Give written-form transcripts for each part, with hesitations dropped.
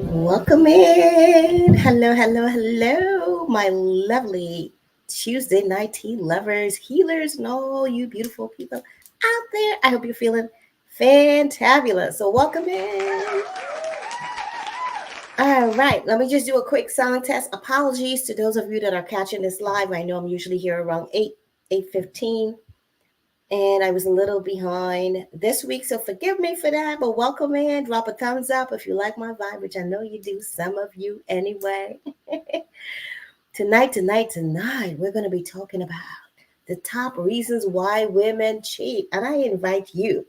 Welcome in. Hello, hello, hello, my lovely Tuesday night tea lovers, healers, and all you beautiful people out there. I hope you're feeling fantabulous. So, welcome in. All right, let me just do a quick sound test. Apologies to those of you that are catching this live. I know I'm usually here around 8:15, and I was a little behind this week, so forgive me for that. But welcome in. Drop a thumbs up if you like my vibe, which I know you do, some of you anyway. Tonight, we're going to be talking about the top reasons why women cheat. And I invite you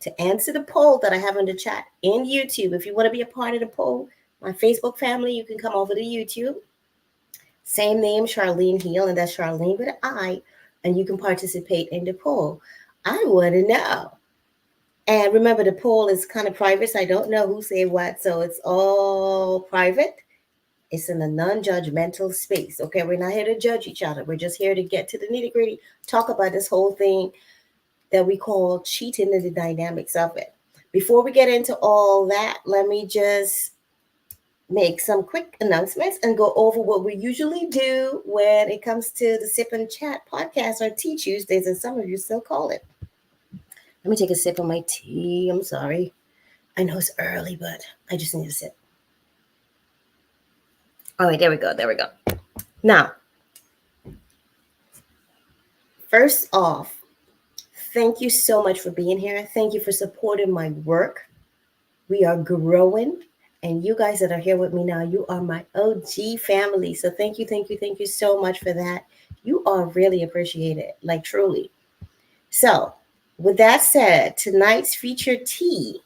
to answer the poll that I have in the chat in YouTube. If you want to be a part of the poll, my Facebook family, you can come over to YouTube. Same name, Charlene Heal, and that's Charlene with an I, and you can participate in the poll. I want to know. And remember, the poll is kind of private, so I don't know who said what, so it's all private. It's in a non-judgmental space. Okay, we're not here to judge each other. We're just here to get to the nitty-gritty, talk about this whole thing that we call cheating and the dynamics of it. Before we get into all that, let me just make some quick announcements and go over what we usually do when it comes to the Sip and Chat podcast or Tea Tuesdays, as some of you still call it. Let me take a sip of my tea. I'm sorry. I know it's early, but I just need a sip. All right, there we go. There we go. Now, first off, thank you so much for being here. Thank you for supporting my work. We are growing. And you guys that are here with me now, you are my OG family. So thank you so much for that. You are really appreciated, like truly. So with that said, tonight's featured tea,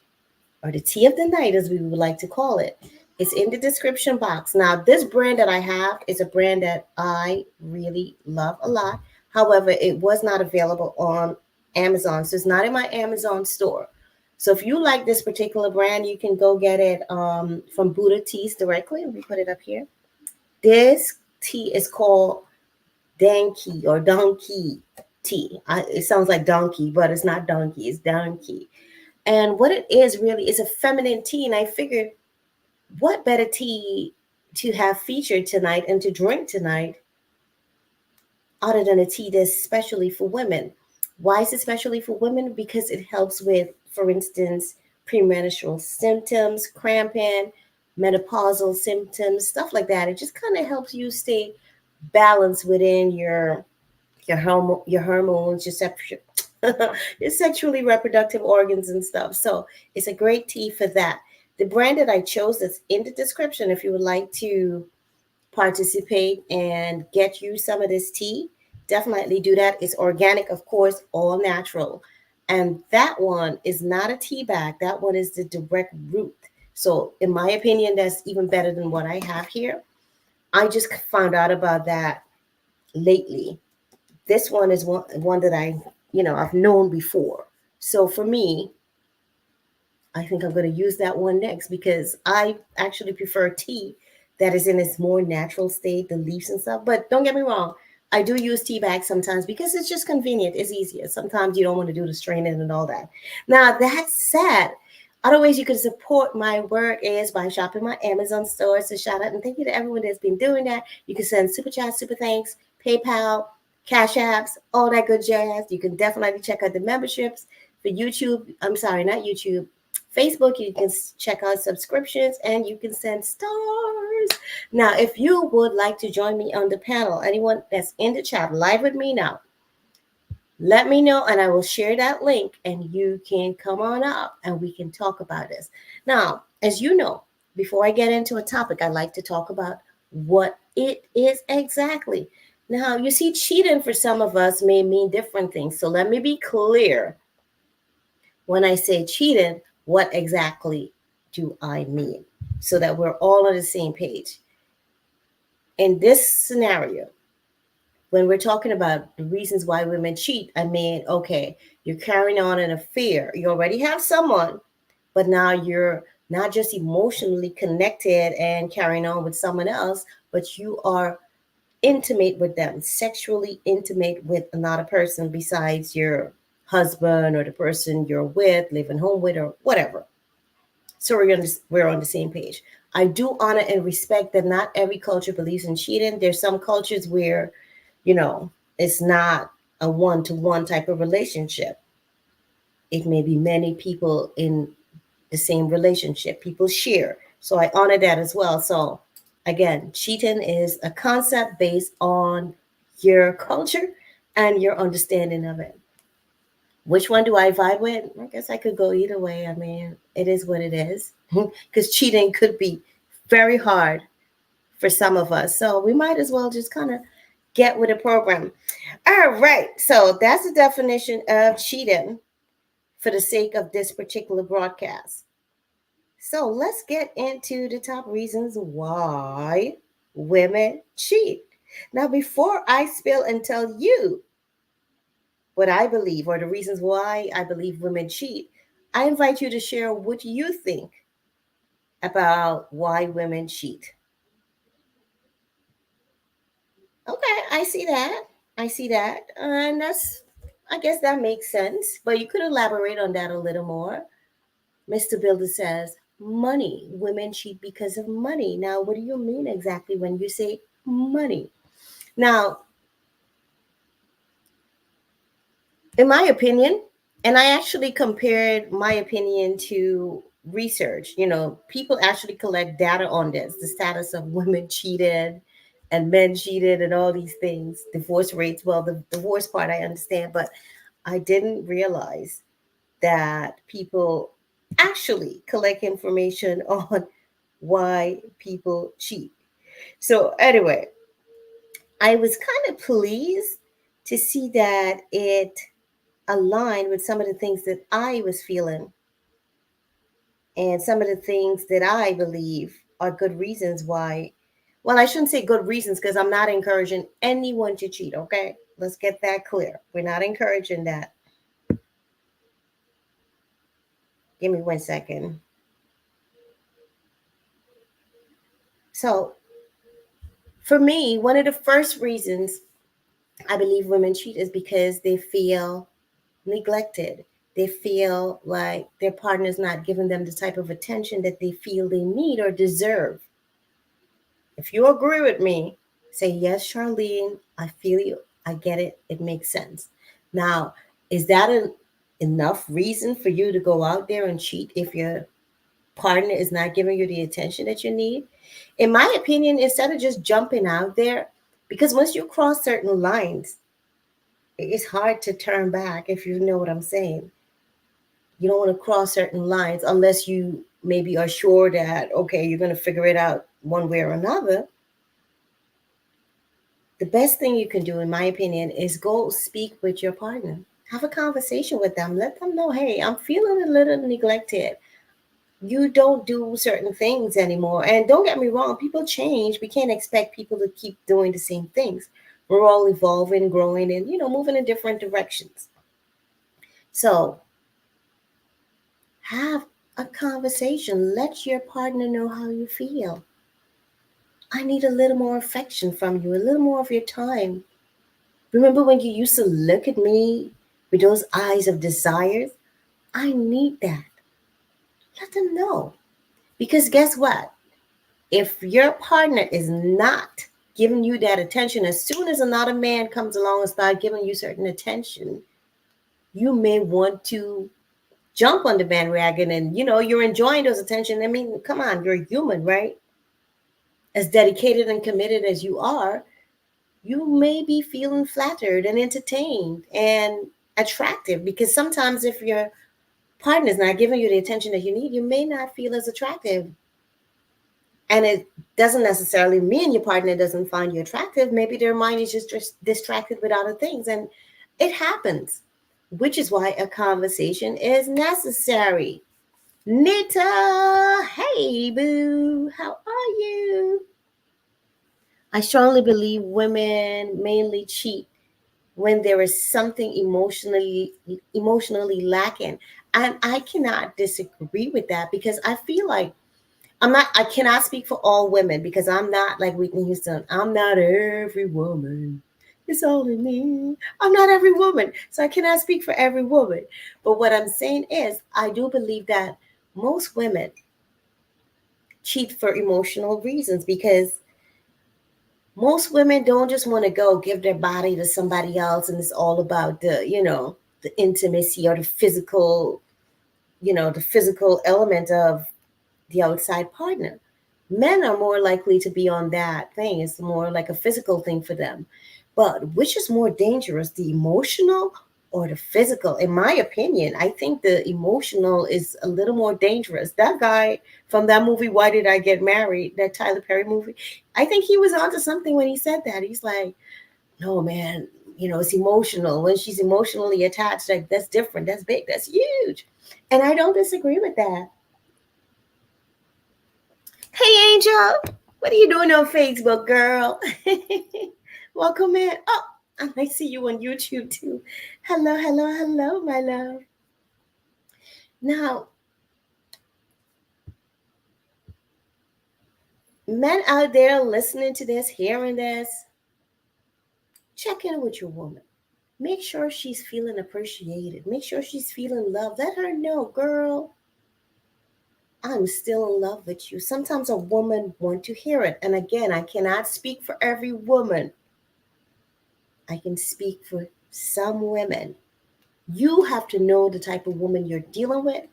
or the tea of the night as we would like to call it, is in the description box. Now, this brand that I have is a brand that I really love a lot. However, it was not available on Amazon. So it's not in my Amazon store. So if you like this particular brand, you can go get it from Buddha Teas directly. Let me put it up here. This tea is called Danki or Donkey tea. It sounds like donkey, but it's not donkey. It's donkey. And what it is really is a feminine tea. And I figured what better tea to have featured tonight and to drink tonight other than a tea that's specially for women. Why is it especially for women? Because it helps with, for instance, premenstrual symptoms, cramping, menopausal symptoms, stuff like that. It just kind of helps you stay balanced within your hormones, your sexually reproductive organs and stuff. So it's a great tea for that. The brand that I chose is in the description if you would like to participate and get you some of this tea. Definitely do that. It's organic, of course, all natural. And that one is not a tea bag. That one is the direct root. So, in my opinion, that's even better than what I have here. I just found out about that lately. This one is one that I've known before. So for me, I think I'm going to use that one next because I actually prefer tea that is in its more natural state, the leaves and stuff. But don't get me wrong, I do use tea bags sometimes because it's just convenient. It's easier. Sometimes you don't want to do the straining and all that. Now, that said, other ways you can support my work is by shopping my Amazon store. So shout out and thank you to everyone that's been doing that. You can send super chat, super thanks, PayPal, Cash Apps, all that good jazz. You can definitely check out the memberships for YouTube. I'm sorry, not YouTube. Facebook, you can check out subscriptions and you can send stars. Now, if you would like to join me on the panel, anyone that's in the chat live with me now, let me know and I will share that link and you can come on up and we can talk about this. Now, as you know, before I get into a topic, I like to talk about what it is exactly. Now, you see, cheating for some of us may mean different things. So let me be clear. When I say cheating, what exactly do I mean? So that we're all on the same page. In this scenario, when we're talking about the reasons why women cheat, I mean, okay, you're carrying on an affair. You already have someone, but now you're not just emotionally connected and carrying on with someone else, but you are intimate with them, sexually intimate with another person besides your husband or the person you're with, living home with, or whatever. So we're on the same page. I do honor and respect that not every culture believes in cheating. There's some cultures where, you know, it's not a one-to-one type of relationship. It may be many people in the same relationship. People share. So I honor that as well. So again, cheating is a concept based on your culture and your understanding of it. Which one do I vibe with? I guess I could go either way. I mean, it is what it is. Because cheating could be very hard for some of us. So we might as well just kind of get with the program. All right. So that's the definition of cheating for the sake of this particular broadcast. So let's get into the top reasons why women cheat. Now, before I spill and tell you what I believe or the reasons why I believe women cheat, I invite you to share what you think about why women cheat. Okay, I see that. I see that. And I guess that makes sense. But you could elaborate on that a little more. Mr. Builder says, money. Women cheat because of money. Now, what do you mean exactly when you say money? Now, in my opinion, and I actually compared my opinion to research, people actually collect data on this, the status of women cheated and men cheated and all these things, divorce rates. Well, the divorce part I understand, but I didn't realize that people actually collect information on why people cheat. So, anyway, I was kind of pleased to see that it aligned with some of the things that I was feeling and some of the things that I believe are good reasons why. Well, I shouldn't say good reasons because I'm not encouraging anyone to cheat, okay? Let's get that clear. We're not encouraging that. Give me 1 second. So, for me, one of the first reasons I believe women cheat is because they feel neglected. They feel like their partner's not giving them the type of attention that they feel they need or deserve. If you agree with me, say, yes, Charlene, I feel you. I get it. It makes sense. Now, is that enough reason for you to go out there and cheat if your partner is not giving you the attention that you need? In my opinion, instead of just jumping out there, because once you cross certain lines, it's hard to turn back, if you know what I'm saying. You don't want to cross certain lines unless you maybe are sure that, okay, you're going to figure it out one way or another. The best thing you can do, in my opinion, is go speak with your partner. Have a conversation with them. Let them know, hey, I'm feeling a little neglected. You don't do certain things anymore. And don't get me wrong, people change. We can't expect people to keep doing the same things. We're all evolving, growing, and moving in different directions. So have a conversation. Let your partner know how you feel. I need a little more affection from you, a little more of your time. Remember when you used to look at me with those eyes of desire? I need that. Let them know. Because guess what? If your partner is not giving you that attention, as soon as another man comes along and starts giving you certain attention, you may want to jump on the bandwagon and, you're enjoying those attention. I mean, come on, you're human, right? As dedicated and committed as you are, you may be feeling flattered and entertained and attractive, because sometimes if your partner's not giving you the attention that you need, you may not feel as attractive. And it doesn't necessarily mean your partner doesn't find you attractive. Maybe their mind is just distracted with other things. And it happens, which is why a conversation is necessary. Nita, hey boo, how are you? I strongly believe women mainly cheat when there is something emotionally lacking. And I cannot disagree with that, because I feel like I cannot speak for all women, because I'm not like Whitney Houston. I'm not every woman. It's only me. I'm not every woman. So I cannot speak for every woman. But what I'm saying is, I do believe that most women cheat for emotional reasons, because most women don't just want to go give their body to somebody else and it's all about the intimacy or the physical element of the outside partner. Men are more likely to be on that thing. It's more like a physical thing for them. But which is more dangerous, the emotional or the physical? In my opinion, I think the emotional is a little more dangerous. That guy from that movie, Why Did I Get Married? That Tyler Perry movie. I think he was onto something when he said that. He's like, no, man, it's emotional. When she's emotionally attached, like that's different. That's big. That's huge. And I don't disagree with that. Hey, Angel, what are you doing on Facebook, girl? Welcome in. Oh, I see you on YouTube too. Hello, hello, hello, my love. Now, men out there listening to this, hearing this, check in with your woman. Make sure she's feeling appreciated. Make sure she's feeling loved. Let her know, girl, I'm still in love with you. Sometimes a woman wants to hear it. And again, I cannot speak for every woman. I can speak for some women. You have to know the type of woman you're dealing with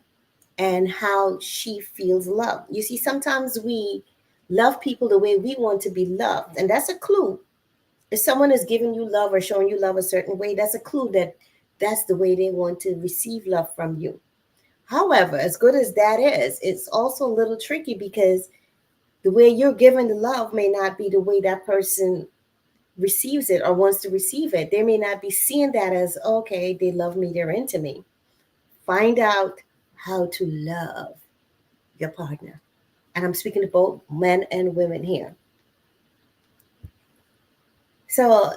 and how she feels loved. You see, sometimes we love people the way we want to be loved. And that's a clue. If someone is giving you love or showing you love a certain way, that's a clue that that's the way they want to receive love from you. However, as good as that is, it's also a little tricky because the way you're giving the love may not be the way that person receives it or wants to receive it. They may not be seeing that as, okay, they love me, they're into me. Find out how to love your partner. And I'm speaking to both men and women here. So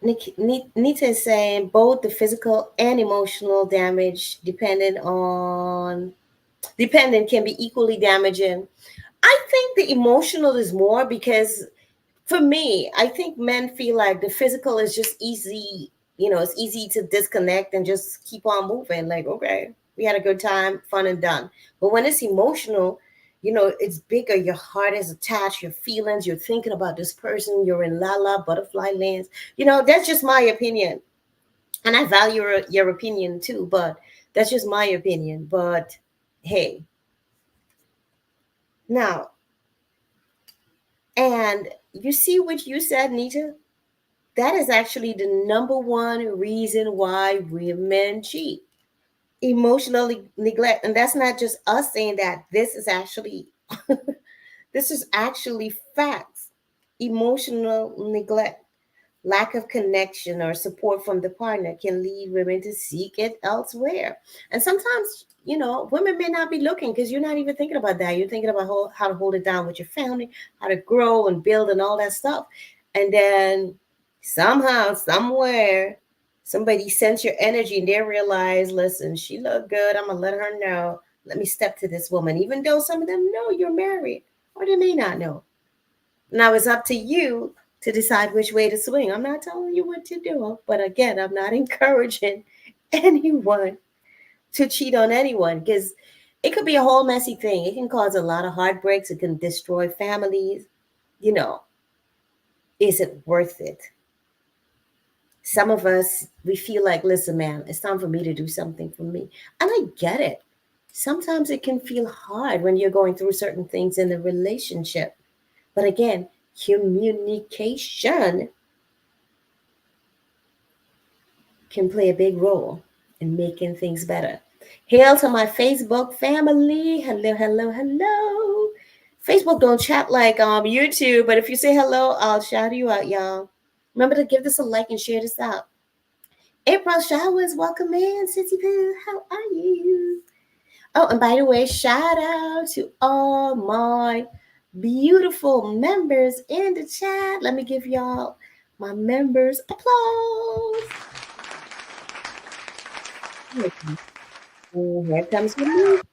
Nita is saying both the physical and emotional damage dependent can be equally damaging. I think the emotional is more because for me, I think men feel like the physical is just easy. It's easy to disconnect and just keep on moving. Like, okay, we had a good time, fun and done. But when it's emotional, it's bigger. Your heart is attached, your feelings, you're thinking about this person, you're in la la butterfly lands. That's just my opinion. And I value your opinion too, but that's just my opinion. But hey, now, and you see what you said, Nita? That is actually the number one reason why women cheat. Emotional neglect. And that's not just us saying that. This is actually facts. Emotional neglect. Lack of connection or support from the partner can lead women to seek it elsewhere. And sometimes, women may not be looking because you're not even thinking about that. You're thinking about how to hold it down with your family, how to grow and build and all that stuff. And then somehow, somewhere, somebody sense your energy and they realize, listen, she look good. I'm going to let her know. Let me step to this woman, even though some of them know you're married or they may not know. Now it's up to you to decide which way to swing. I'm not telling you what to do, but again, I'm not encouraging anyone to cheat on anyone because it could be a whole messy thing. It can cause a lot of heartbreaks. It can destroy families. Is it worth it? Some of us, we feel like, listen, man, it's time for me to do something for me. And I get it. Sometimes it can feel hard when you're going through certain things in a relationship. But again, communication can play a big role in making things better. Hail to my Facebook family. Hello, hello, hello. Facebook don't chat like YouTube, but if you say hello, I'll shout you out, y'all. Remember to give this a like and share this out. April Showers, welcome in. Sissy Poo, how are you? Oh, and by the way, shout out to all my beautiful members in the chat. Let me give y'all my members applause. Here comes the music.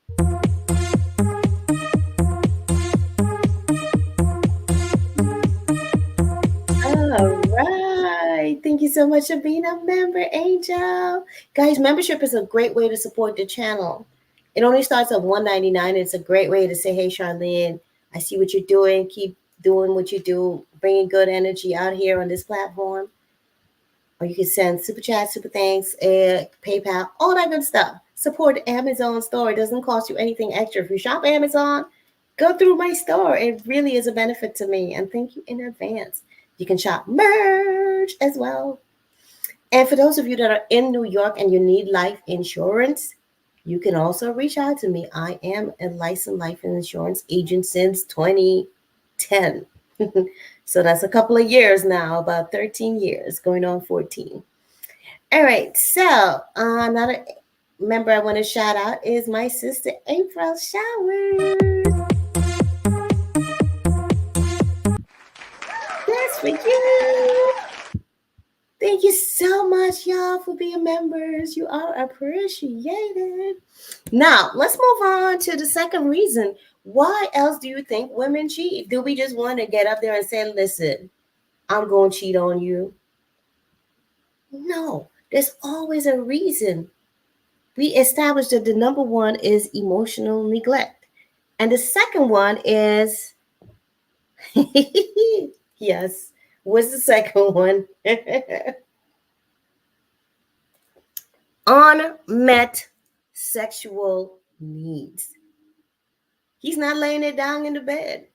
All right. Thank you so much for being a member, Angel. Guys, membership is a great way to support the channel. It only starts at $1.99. It's a great way to say, hey, Charlene, I see what you're doing. Keep doing what you do, bringing good energy out here on this platform. Or you can send super chat, super thanks, PayPal, all that good stuff. Support the Amazon store. It doesn't cost you anything extra. If you shop Amazon, go through my store. It really is a benefit to me. And thank you in advance. You can shop merch as well. And for those of you that are in New York and you need life insurance, you can also reach out to me. I am a licensed life insurance agent since 2010. So that's a couple of years now, about 13 years, going on 14. All right, so another member I want to shout out is my sister April Showers. That's for you. Thank you so much, y'all, for being members. You are appreciated. Now, let's move on to the second reason. Why else do you think women cheat? Do we just want to get up there and say, listen, I'm going to cheat on you? No, there's always a reason. We established that the number one is emotional neglect. And the second one is, yes, what's the second one? Unmet sexual needs. He's not laying it down in the bed.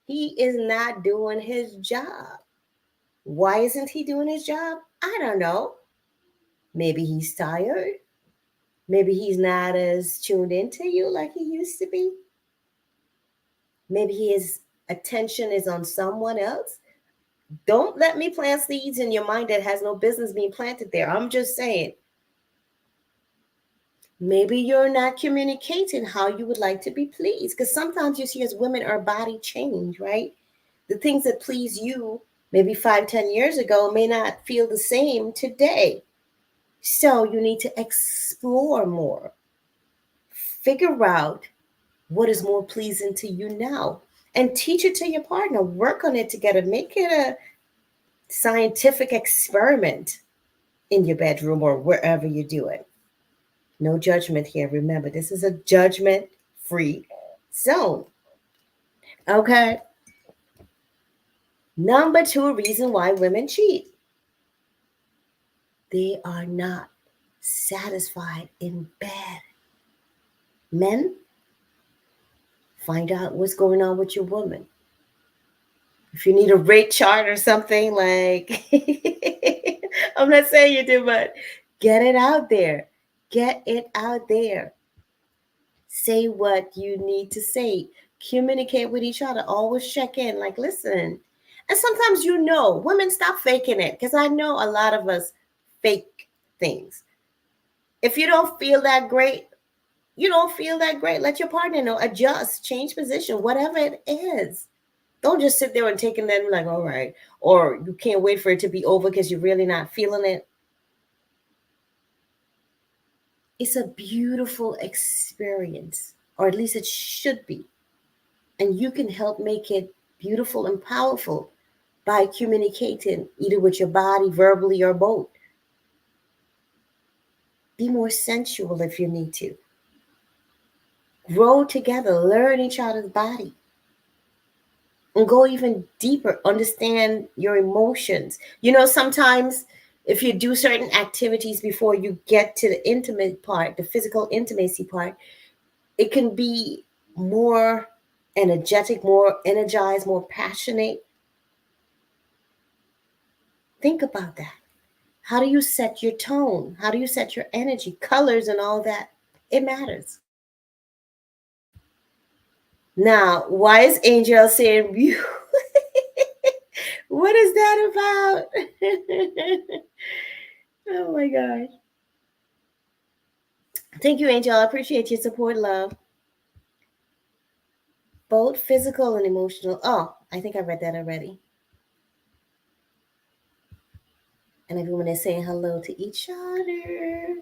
He is not doing his job. Why isn't he doing his job? I don't know. Maybe he's tired. Maybe he's not as tuned into you like he used to be. Maybe his attention is on someone else. Don't let me plant seeds in your mind that has no business being planted there. I'm just saying. Maybe you're not communicating how you would like to be pleased. Because sometimes you see as women, our body change, right? The things that please you maybe 5-10 years ago may not feel the same today. So you need to explore more. Figure out what is more pleasing to you now. And teach it to your partner. Work on it together. Make it a scientific experiment in your bedroom or wherever you do it. No judgment here. Remember, this is a judgment-free zone. Okay. Number 2 reason why women cheat. They are not satisfied in bed. Men, find out what's going on with your woman. If you need a rate chart or something, like, I'm not saying you do, but get it out there. Get it out there. Say what you need to say. Communicate with each other. Always check in. Like, listen. And sometimes women stop faking it. Because I know a lot of us fake things. If you don't feel that great, let your partner know. Adjust. Change position. Whatever it is. Don't just sit there and take it and like, all right. Or you can't wait for it to be over because you're really not feeling it. It's a beautiful experience, or at least it should be. And you can help make it beautiful and powerful by communicating either with your body, verbally, or both. Be more sensual if you need to. Grow together, learn each other's body. And go even deeper, understand your emotions. Sometimes if you do certain activities before you get to the intimate part, the physical intimacy part, it can be more energetic, more energized, more passionate. Think about that. How do you set your tone? How do you set your energy, colors, and all that? It matters. Now, why is Angel saying you? What is that about? Oh my gosh. Thank you, Angel. I appreciate your support, love. Both physical and emotional. Oh, I think I read that already. And everyone is saying hello to each other.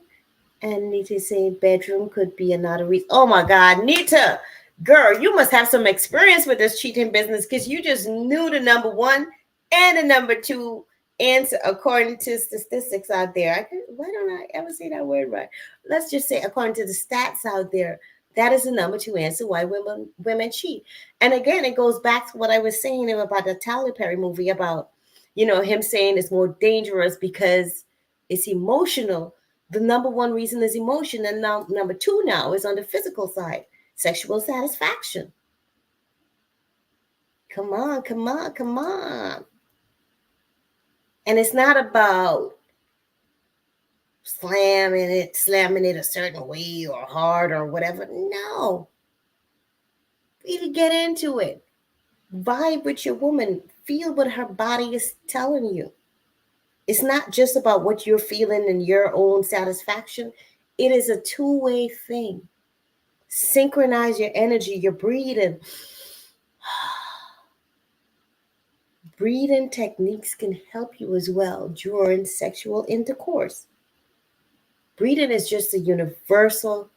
And Nita saying bedroom could be another reason. Oh my God, Nita, girl, you must have some experience with this cheating business because you just knew the number 1 and the number 2 answer according to statistics out there. Why don't I ever say that word right? Let's just say according to the stats out there. That is the number two answer why women cheat. And again, it goes back to what I was saying about the Tyler Perry movie about, him saying it's more dangerous because it's emotional. The number one reason is emotion, and now number two now is on the physical side, sexual satisfaction. Come on, come on, come on. And it's not about slamming it a certain way or hard or whatever. No. Really get into it. Vibe with your woman. Feel what her body is telling you. It's not just about what you're feeling and your own satisfaction. It is a two-way thing. Synchronize your energy, your breathing. Breathing techniques can help you as well during sexual intercourse. Breathing is just a universal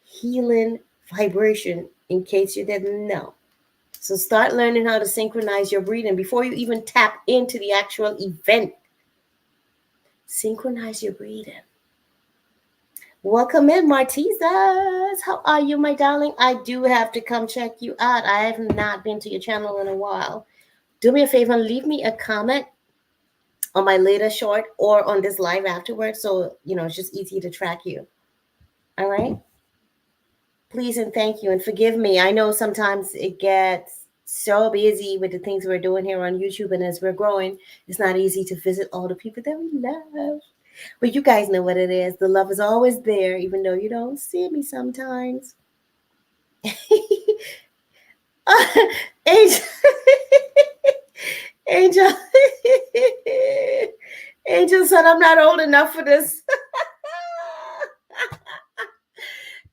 healing vibration, in case you didn't know. So start learning how to synchronize your breathing before you even tap into the actual event. Synchronize your breathing. Welcome in, Martizas. How are you, my darling? I do have to come check you out. I have not been to your channel in a while. Do me a favor and leave me a comment on my latest short or on this live afterwards, so it's just easy to track you. All right? Please and thank you, and forgive me. I know sometimes it gets so busy with the things we're doing here on YouTube, and as we're growing, it's not easy to visit all the people that we love. But you guys know what it is. The love is always there, even though you don't see me sometimes. Angel, Angel, Angel said, I'm not old enough for this.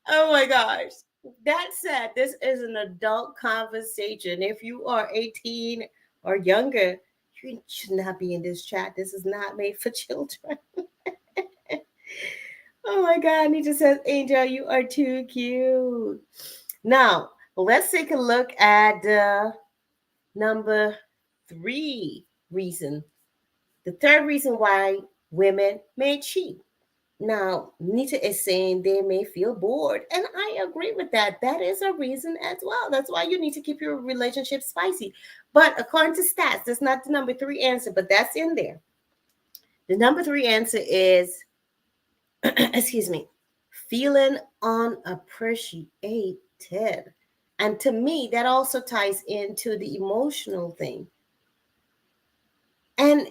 Oh my gosh. That said, this is an adult conversation. If you are 18 or younger, you should not be in this chat. This is not made for children. Oh my God. Nita says, Angel, you are too cute. Now, let's take a look at number 3 reason. The third reason why women may cheat. Now, Nita is saying they may feel bored, and I agree with that. That is a reason as well. That's why you need to keep your relationship spicy. But according to stats, that's not the number 3 answer, but that's in there. The number 3 answer is, excuse me, feeling unappreciated. And to me, that also ties into the emotional thing. And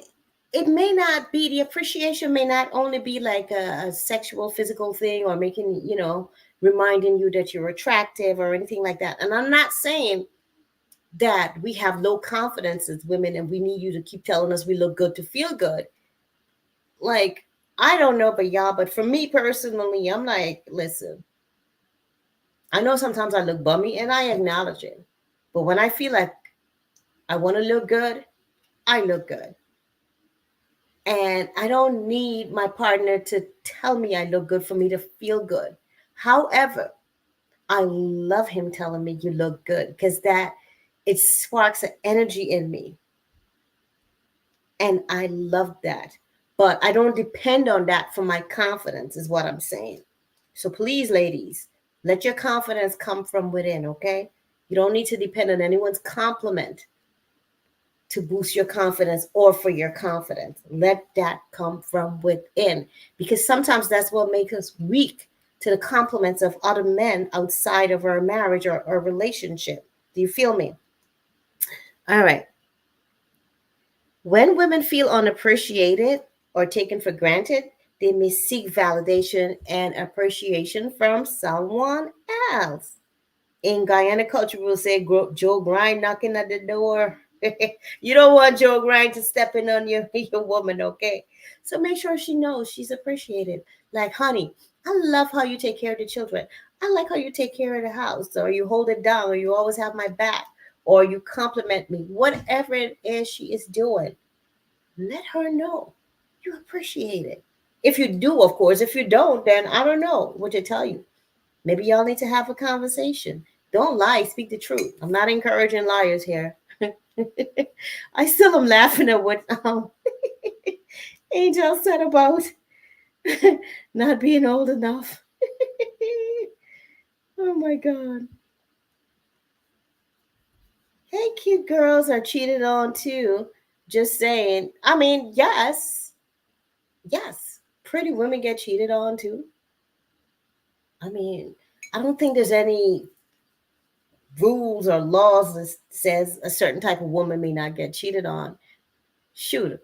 it may not be, the appreciation may not only be like a sexual, physical thing or making, reminding you that you're attractive or anything like that. And I'm not saying that we have low confidence as women and we need you to keep telling us we look good to feel good. Like, I don't know about y'all, but for me personally, I'm like, listen, I know sometimes I look bummy and I acknowledge it. But when I feel like I want to look good, I look good. And I don't need my partner to tell me I look good for me to feel good. However, I love him telling me you look good because it sparks an energy in me. And I love that. But I don't depend on that for my confidence is what I'm saying. So please, ladies, let your confidence come from within, okay? You don't need to depend on anyone's compliment to boost your confidence or for your confidence. Let that come from within, because sometimes that's what makes us weak to the compliments of other men outside of our marriage or relationship. Do you feel me? All right. When women feel unappreciated or taken for granted, they may seek validation and appreciation from someone else. In Guyana culture, we'll say Joe Grind knocking at the door. You don't want Joe Grind to step in on your woman, okay? So make sure she knows she's appreciated. Like, honey, I love how you take care of the children. I like how you take care of the house, or you hold it down, or you always have my back, or you compliment me. Whatever it is she is doing, let her know you appreciate it. If you do, of course. If you don't, then I don't know what to tell you. Maybe y'all need to have a conversation. Don't lie, speak the truth. I'm not encouraging liars here. I still am laughing at what Angel said about not being old enough. Oh my God. Hey, cute girls are cheated on too. Just saying. I mean, yes. Yes. Pretty women get cheated on too. I mean, I don't think there's any rules or laws that says a certain type of woman may not get cheated on. Shoot,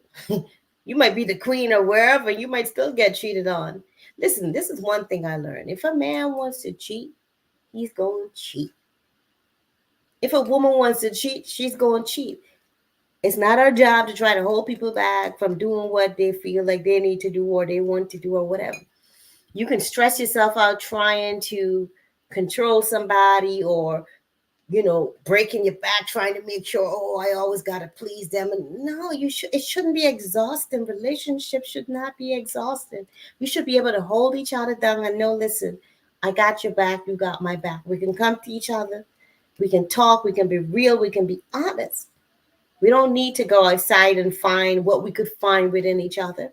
you might be the queen or wherever, you might still get cheated on. Listen, this is one thing I learned. If a man wants to cheat, he's going to cheat. If a woman wants to cheat, she's going to cheat. It's not our job to try to hold people back from doing what they feel like they need to do or they want to do or whatever. You can stress yourself out trying to control somebody or breaking your back trying to make sure, oh, I always got to please them. And no, it shouldn't be exhausting. Relationships should not be exhausting. We should be able to hold each other down and know, listen, I got your back, you got my back. We can come to each other, we can talk, we can be real, we can be honest. We don't need to go outside and find what we could find within each other.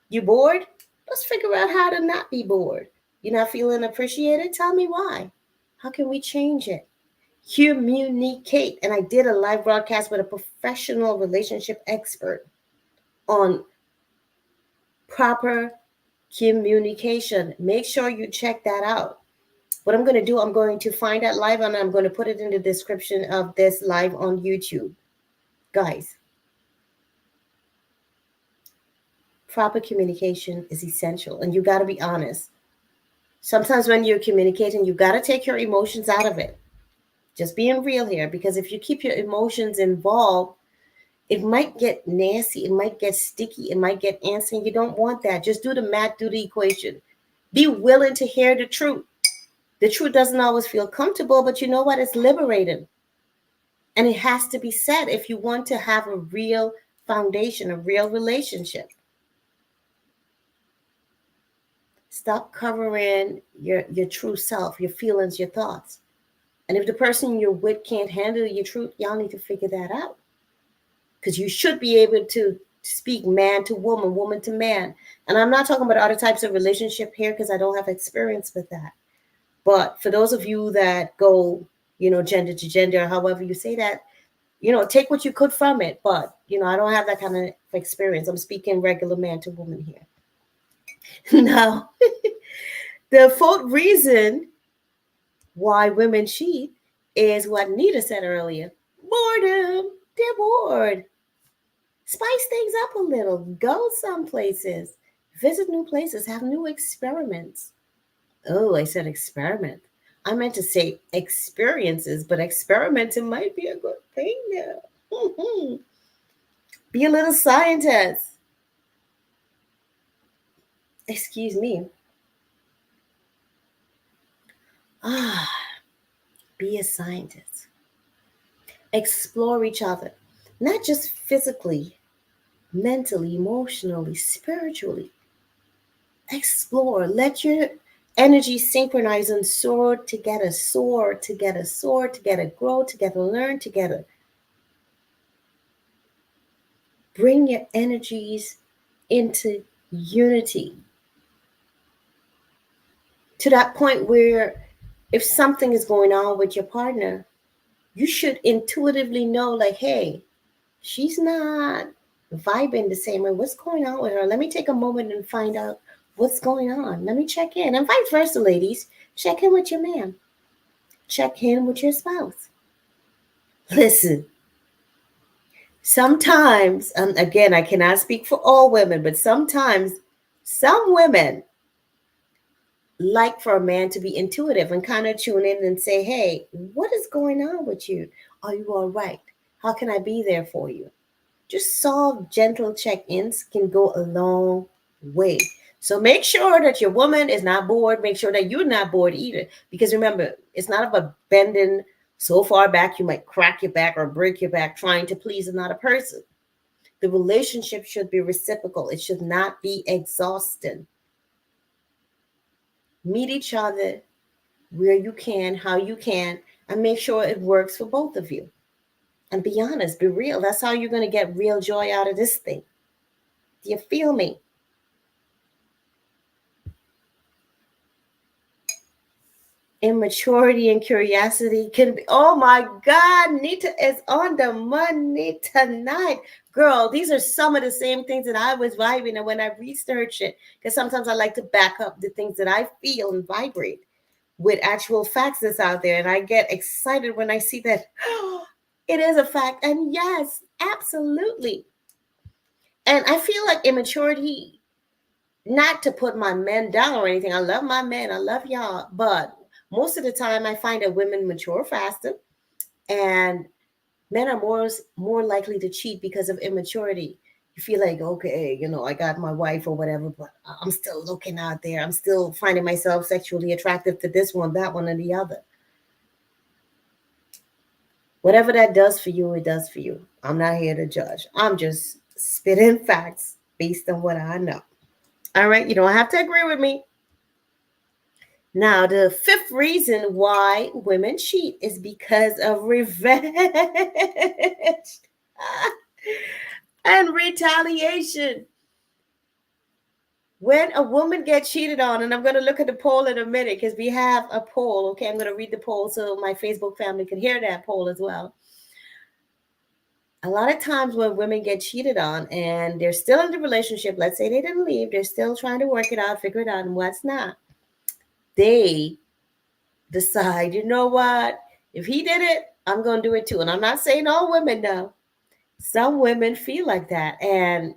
You bored? Let's figure out how to not be bored. You're not feeling appreciated? Tell me why. How can we change it? Communicate. And I did a live broadcast with a professional relationship expert on proper communication. Make sure you check that out. What I'm going to do, I'm going to find that live and I'm going to put it in the description of this live on YouTube. Guys, proper communication is essential and you got to be honest. Sometimes when you're communicating, you got to take your emotions out of it. Just being real here, because if you keep your emotions involved, it might get nasty, it might get sticky, it might get antsy. You don't want that. Just do the math, do the equation. Be willing to hear the truth. The truth doesn't always feel comfortable, but you know what? It's liberating. And it has to be said if you want to have a real foundation, a real relationship. Stop covering your true self, your feelings, your thoughts. And if the person you're with can't handle your truth, y'all need to figure that out. Because you should be able to speak man to woman, woman to man. And I'm not talking about other types of relationship here because I don't have experience with that. But for those of you that go, gender to gender, however you say that, take what you could from it. But, I don't have that kind of experience. I'm speaking regular man to woman here. Now, the fourth reason why women cheat is what Nita said earlier. Boredom. They're bored. Spice things up a little. Go some places. Visit new places. Have new experiments. Oh, I said experiment. I meant to say experiences, but experimenting might be a good thing now. Mm-hmm. Be a little scientist. Excuse me. Be a scientist. Explore each other, not just physically, mentally, emotionally, spiritually. Explore. Let your energy synchronize and soar together, soar together, soar together, grow together, learn together. Bring your energies into unity to that point where if something is going on with your partner, you should intuitively know, like, hey, she's not vibing the same way. What's going on with her? Let me take a moment and find out what's going on. Let me check in. And vice versa, ladies. Check in with your man. Check in with your spouse. Listen, sometimes, and again, I cannot speak for all women, but sometimes some women like for a man to be intuitive and kind of tune in and say, hey, what is going on with you? Are you all right? How can I be there for you? Just soft, gentle check-ins can go a long way. So make sure that your woman is not bored. Make sure that you're not bored either. Because remember, it's not about bending so far back you might crack your back or break your back trying to please another person. The relationship should be reciprocal. It should not be exhausting. Meet each other where you can, how you can, and make sure it works for both of you. And be honest, be real. That's how you're going to get real joy out of this thing. Do you feel me? Immaturity and curiosity can be, oh my God, Nita is on the money tonight. Girl, these are some of the same things that I was vibing and when I research it, because sometimes I like to back up the things that I feel and vibrate with actual facts that's out there. And I get excited when I see that it is a fact. And yes, absolutely. And I feel like immaturity, not to put my men down or anything. I love my men. I love y'all. But most of the time I find that women mature faster and men are more likely to cheat because of immaturity. You feel like, okay, I got my wife or whatever, but I'm still looking out there. I'm still finding myself sexually attractive to this one, that one, and the other. Whatever that does for you, it does for you. I'm not here to judge. I'm just spitting facts based on what I know. All right, you don't have to agree with me. Now, the fifth reason why women cheat is because of revenge and retaliation. When a woman gets cheated on, and I'm going to look at the poll in a minute because we have a poll. Okay, I'm going to read the poll so my Facebook family can hear that poll as well. A lot of times when women get cheated on and they're still in the relationship, let's say they didn't leave, they're still trying to work it out, figure it out, and what's not. They decide, you know what? If he did it, I'm going to do it too. And I'm not saying all women know. Some women feel like that. And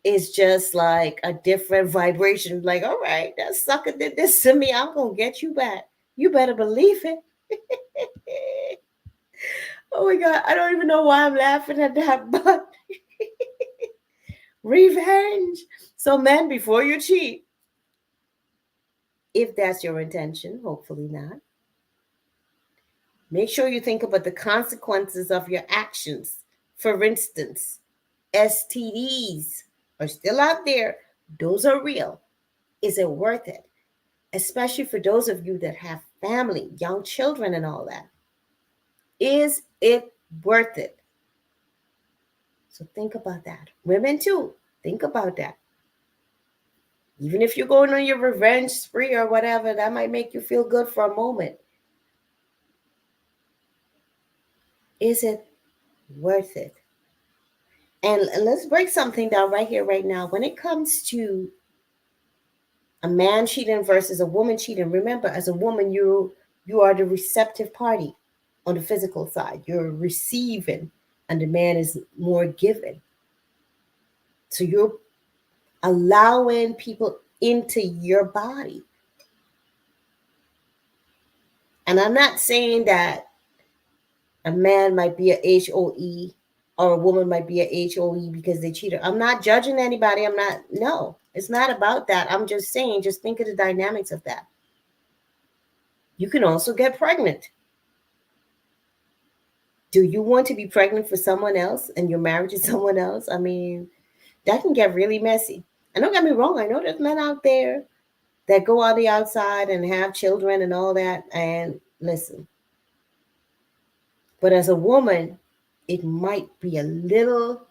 it's just like a different vibration. Like, all right, that sucker did this to me. I'm going to get you back. You better believe it. Oh my God. I don't even know why I'm laughing at that, but revenge. So men, before you cheat, if that's your intention, hopefully not, make sure you think about the consequences of your actions. For instance, STDs are still out there. Those are real. Is it worth it? Especially for those of you that have family, young children, and all that. Is it worth it? So think about that. Women too, think about that. Even if you're going on your revenge spree or whatever, that might make you feel good for a moment. Is it worth it? And let's break something down right here, right now. When it comes to a man cheating versus a woman cheating, remember, as a woman, you are the receptive party on the physical side. You're receiving, and the man is more giving. So you're allowing people into your body. And I'm not saying that a man might be a HOE or a woman might be a HOE because they cheated. I'm not judging anybody. No, it's not about that. I'm just saying, just think of the dynamics of that. You can also get pregnant. Do you want to be pregnant for someone else and you're married to someone else? I mean, that can get really messy. And don't get me wrong, I know there's men out there that go on the outside and have children and all that. And listen, but as a woman, it might be a little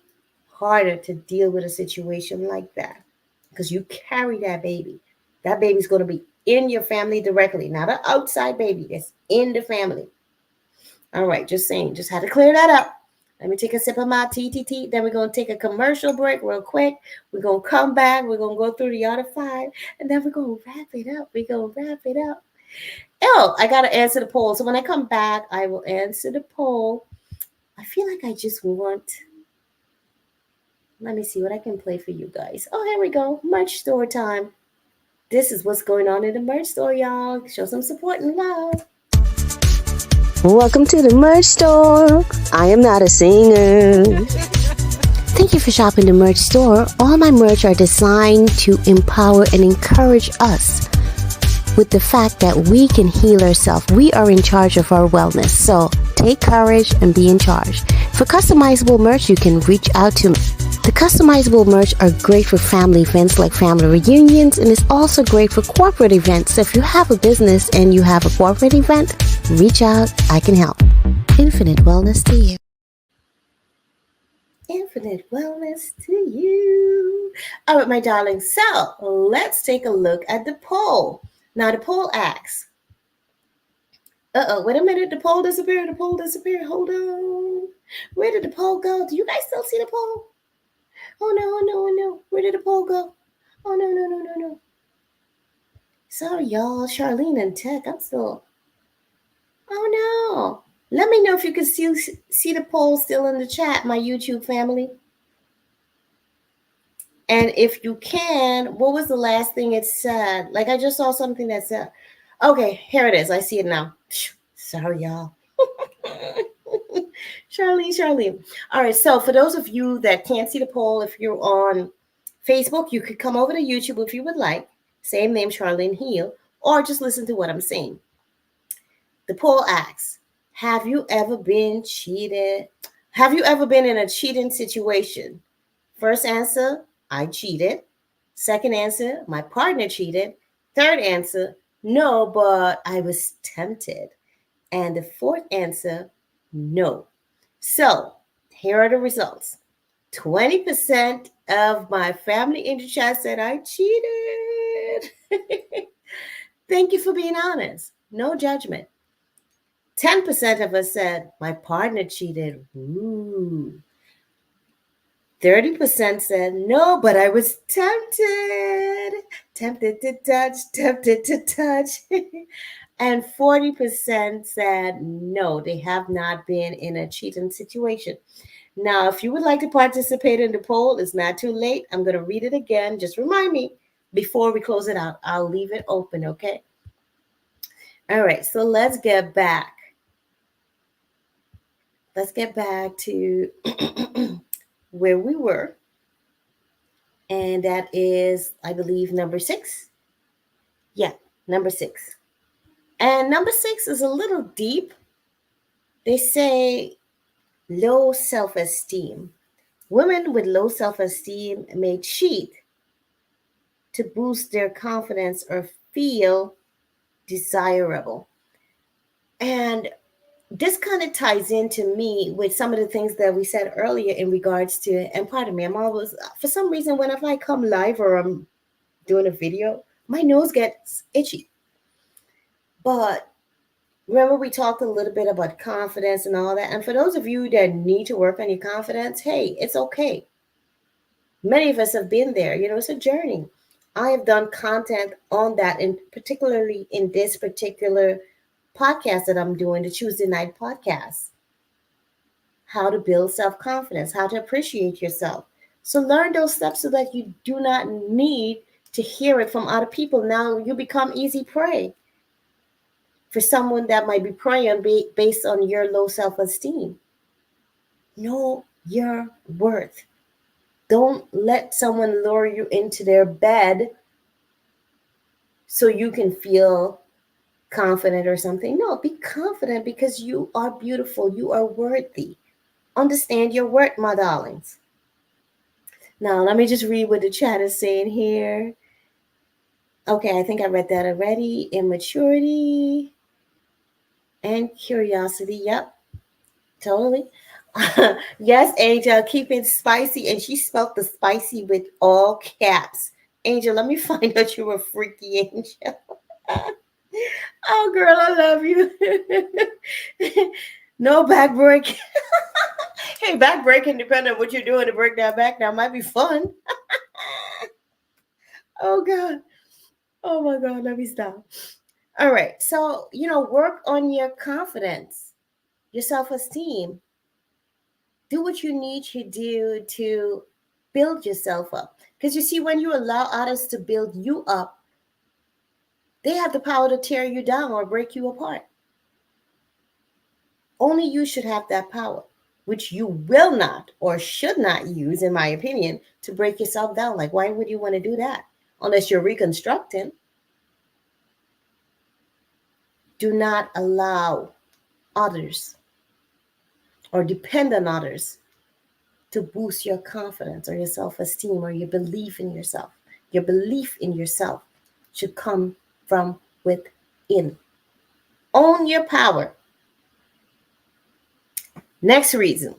harder to deal with a situation like that because you carry that baby. That baby's going to be in your family directly, not an outside baby. That's in the family. All right, just saying, just had to clear that up. Let me take a sip of my tea. Then we're going to take a commercial break real quick. We're going to come back. We're going to go through the other 5. And then we're going to wrap it up. Oh, I got to answer the poll. So when I come back, I will answer the poll. I feel like I just want... Let me see what I can play for you guys. Oh, here we go. Merch store time. This is what's going on in the merch store, y'all. Show some support and love. Welcome to the merch store. I am not a singer. Thank you for shopping the merch store. All my merch are designed to empower and encourage us with the fact that we can heal ourselves. We are in charge of our wellness. So take courage and be in charge. For customizable merch, you can reach out to me. The customizable merch are great for family events like family reunions, and it's also great for corporate events. So if you have a business and you have a corporate event, reach out. I can help. Infinite wellness to you. Infinite wellness to you. All right, my darling. So let's take a look at the poll. Now, the poll asks, Wait a minute. The poll disappeared. The poll disappeared. Hold on. Where did the poll go? Do you guys still see the poll? Oh no, oh no, oh no. Where did the poll go? Oh no, no, no, no, no. Sorry, y'all. Charlene and Tech. I'm still. Oh no. Let me know if you can still see the poll still in the chat, my YouTube family. And if you can, what was the last thing it said? Like I just saw something that said, okay, here it is. I see it now. Sorry, y'all. Charlene. All right. So for those of you that can't see the poll, if you're on Facebook, you could come over to YouTube if you would like. Same name, Charlene Heal, or just listen to what I'm saying. The poll asks, have you ever been cheated? Have you ever been in a cheating situation? First answer, I cheated. Second answer, my partner cheated. Third answer, no, but I was tempted. And the fourth answer, no. So here are the results. 20% of my family in the chat said I cheated. Thank you for being honest. No judgment. 10% of us said my partner cheated. Ooh. 30% said no, but I was tempted. Tempted to touch. And 40% said no, they have not been in a cheating situation. Now, if you would like to participate in the poll, it's not too late. I'm going to read it again. Just remind me before we close it out. I'll leave it open, okay? All right, so let's get back. Let's get back to where we were. And that is, I believe, number 6. Yeah, number 6. And number 6 is a little deep. They say low self-esteem. Women with low self-esteem may cheat to boost their confidence or feel desirable. And this kind of ties into me with some of the things that we said earlier in regards to, and pardon me, I'm always, for some reason, whenever I come live or I'm doing a video, my nose gets itchy. But remember, we talked a little bit about confidence and all that. And for those of you that need to work on your confidence, hey, it's okay. Many of us have been there. You know, it's a journey. I have done content on that, and particularly in this particular podcast that I'm doing, the Tuesday night podcast. How to build self-confidence, how to appreciate yourself. So learn those steps so that you do not need to hear it from other people. Now you become easy prey for someone that might be preying based on your low self-esteem. Know your worth. Don't let someone lure you into their bed so you can feel confident or something. No, be confident because you are beautiful. You are worthy. Understand your worth, my darlings. Now, let me just read what the chat is saying here. Okay, I think I read that already. Immaturity and curiosity. Yep, totally. Yes, Angel, keep it spicy. And she spelled the spicy with all caps. Angel, let me find out you're a freaky angel. Oh, girl, I love you. No back break. Hey, back breaking, depending on what you're doing to break that back down, might be fun. Oh, God. Oh, my God. Let me stop. All right. So, work on your confidence, your self-esteem. Do what you need to do to build yourself up. Because you see, when you allow others to build you up, they have the power to tear you down or break you apart. Only you should have that power, which you will not or should not use, in my opinion, to break yourself down. Like, why would you want to do that? Unless you're reconstructing. Do not allow others or depend on others to boost your confidence or your self-esteem or your belief in yourself. Your belief in yourself should come from within. Own your power. Next reason,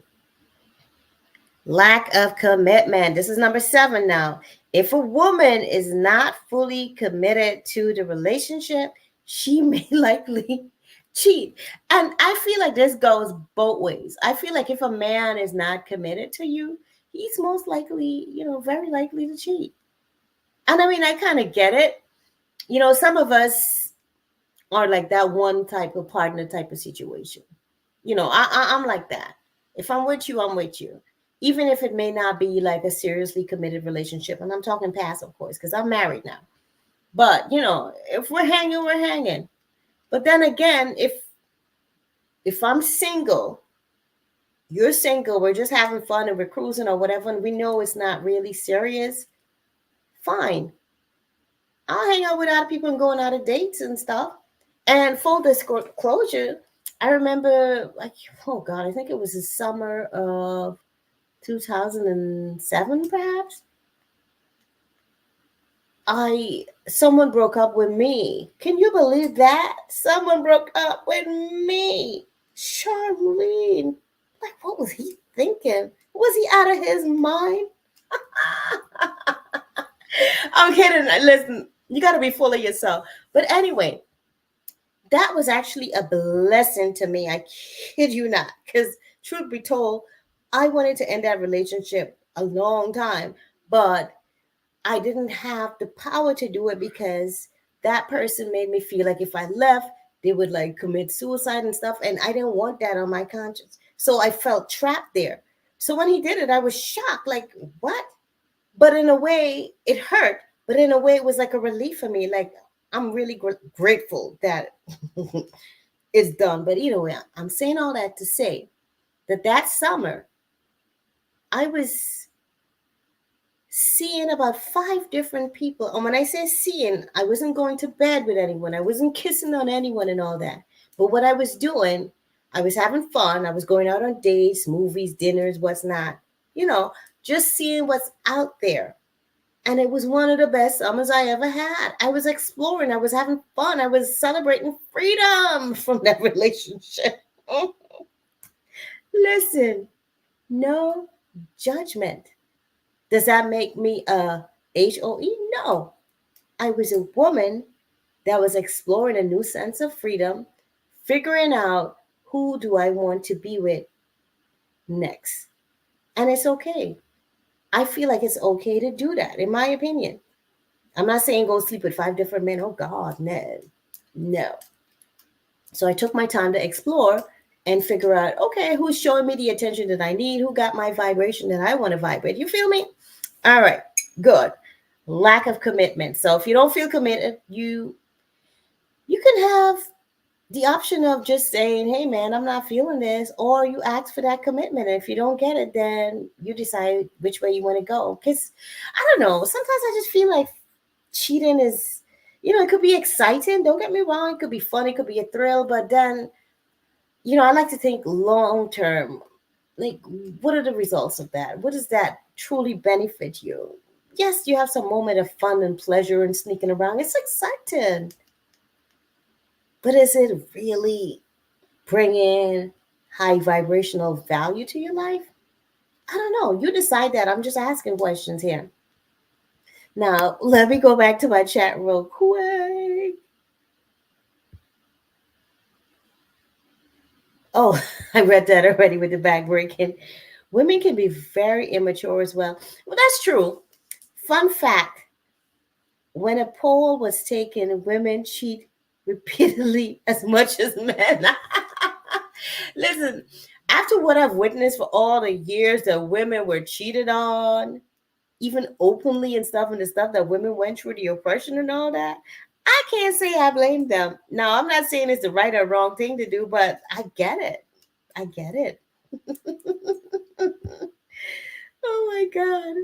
lack of commitment. This is number 7 now. If a woman is not fully committed to the relationship, she may likely cheat. And I feel like this goes both ways. I feel like if a man is not committed to you, he's most likely, very likely to cheat. And I mean, I kind of get it. Some of us are like that one type of partner type of situation. I'm like that. If I'm with you, I'm with you. Even if it may not be like a seriously committed relationship. And I'm talking past, of course, because I'm married now. But, if we're hanging, we're hanging. But then again, if I'm single, you're single, we're just having fun and we're cruising or whatever, and we know it's not really serious, fine. I'll hang out with other people and going out of dates and stuff. And full disclosure, I remember, like, oh God, I think it was the summer of 2007, perhaps. Someone broke up with me. Can you believe that? Someone broke up with me. Charlene. Like, what was he thinking? Was he out of his mind? I'm kidding. Listen, you got to be full of yourself. But anyway, that was actually a blessing to me. I kid you not. Because truth be told, I wanted to end that relationship a long time. But I didn't have the power to do it because that person made me feel like if I left, they would like commit suicide and stuff. And I didn't want that on my conscience. So I felt trapped there. So when he did it, I was shocked. Like, what? But in a way, it hurt. But in a way, it was like a relief for me. Like, I'm really grateful that it's done. But either way, I'm saying all that to say that summer, I was seeing about 5 different people. And when I say seeing, I wasn't going to bed with anyone. I wasn't kissing on anyone and all that. But what I was doing, I was having fun. I was going out on dates, movies, dinners, what's not. Just seeing what's out there. And it was one of the best summers I ever had. I was exploring. I was having fun. I was celebrating freedom from that relationship. Listen, no judgment. Does that make me a HOE? No. I was a woman that was exploring a new sense of freedom, figuring out who do I want to be with next. And it's okay. I feel like it's okay to do that, in my opinion. I'm not saying go sleep with 5 different men. Oh God, no. No. So I took my time to explore and figure out, okay, who's showing me the attention that I need? Who got my vibration that I want to vibrate? You feel me? All right, good. Lack of commitment. So if you don't feel committed, you can have the option of just saying, hey man, I'm not feeling this, or you ask for that commitment. And if you don't get it, then you decide which way you want to go. Because I don't know, sometimes I just feel like cheating is, it could be exciting. Don't get me wrong. It could be fun. It could be a thrill. But then, I like to think long term. Like, what are the results of that? What does that truly benefit you? Yes, you have some moment of fun and pleasure and sneaking around. It's exciting. But is it really bringing high vibrational value to your life? I don't know. You decide that. I'm just asking questions here. Now, let me go back to my chat real quick. Oh, I read that already with the back breaking. Women can be very immature as well. Well, that's true. Fun fact, when a poll was taken, women cheat repeatedly as much as men. Listen, after what I've witnessed for all the years that women were cheated on, even openly and stuff, and the stuff that women went through, the oppression and all that, I can't say I blame them. Now, I'm not saying it's the right or wrong thing to do, but I get it. I get it. Oh my God.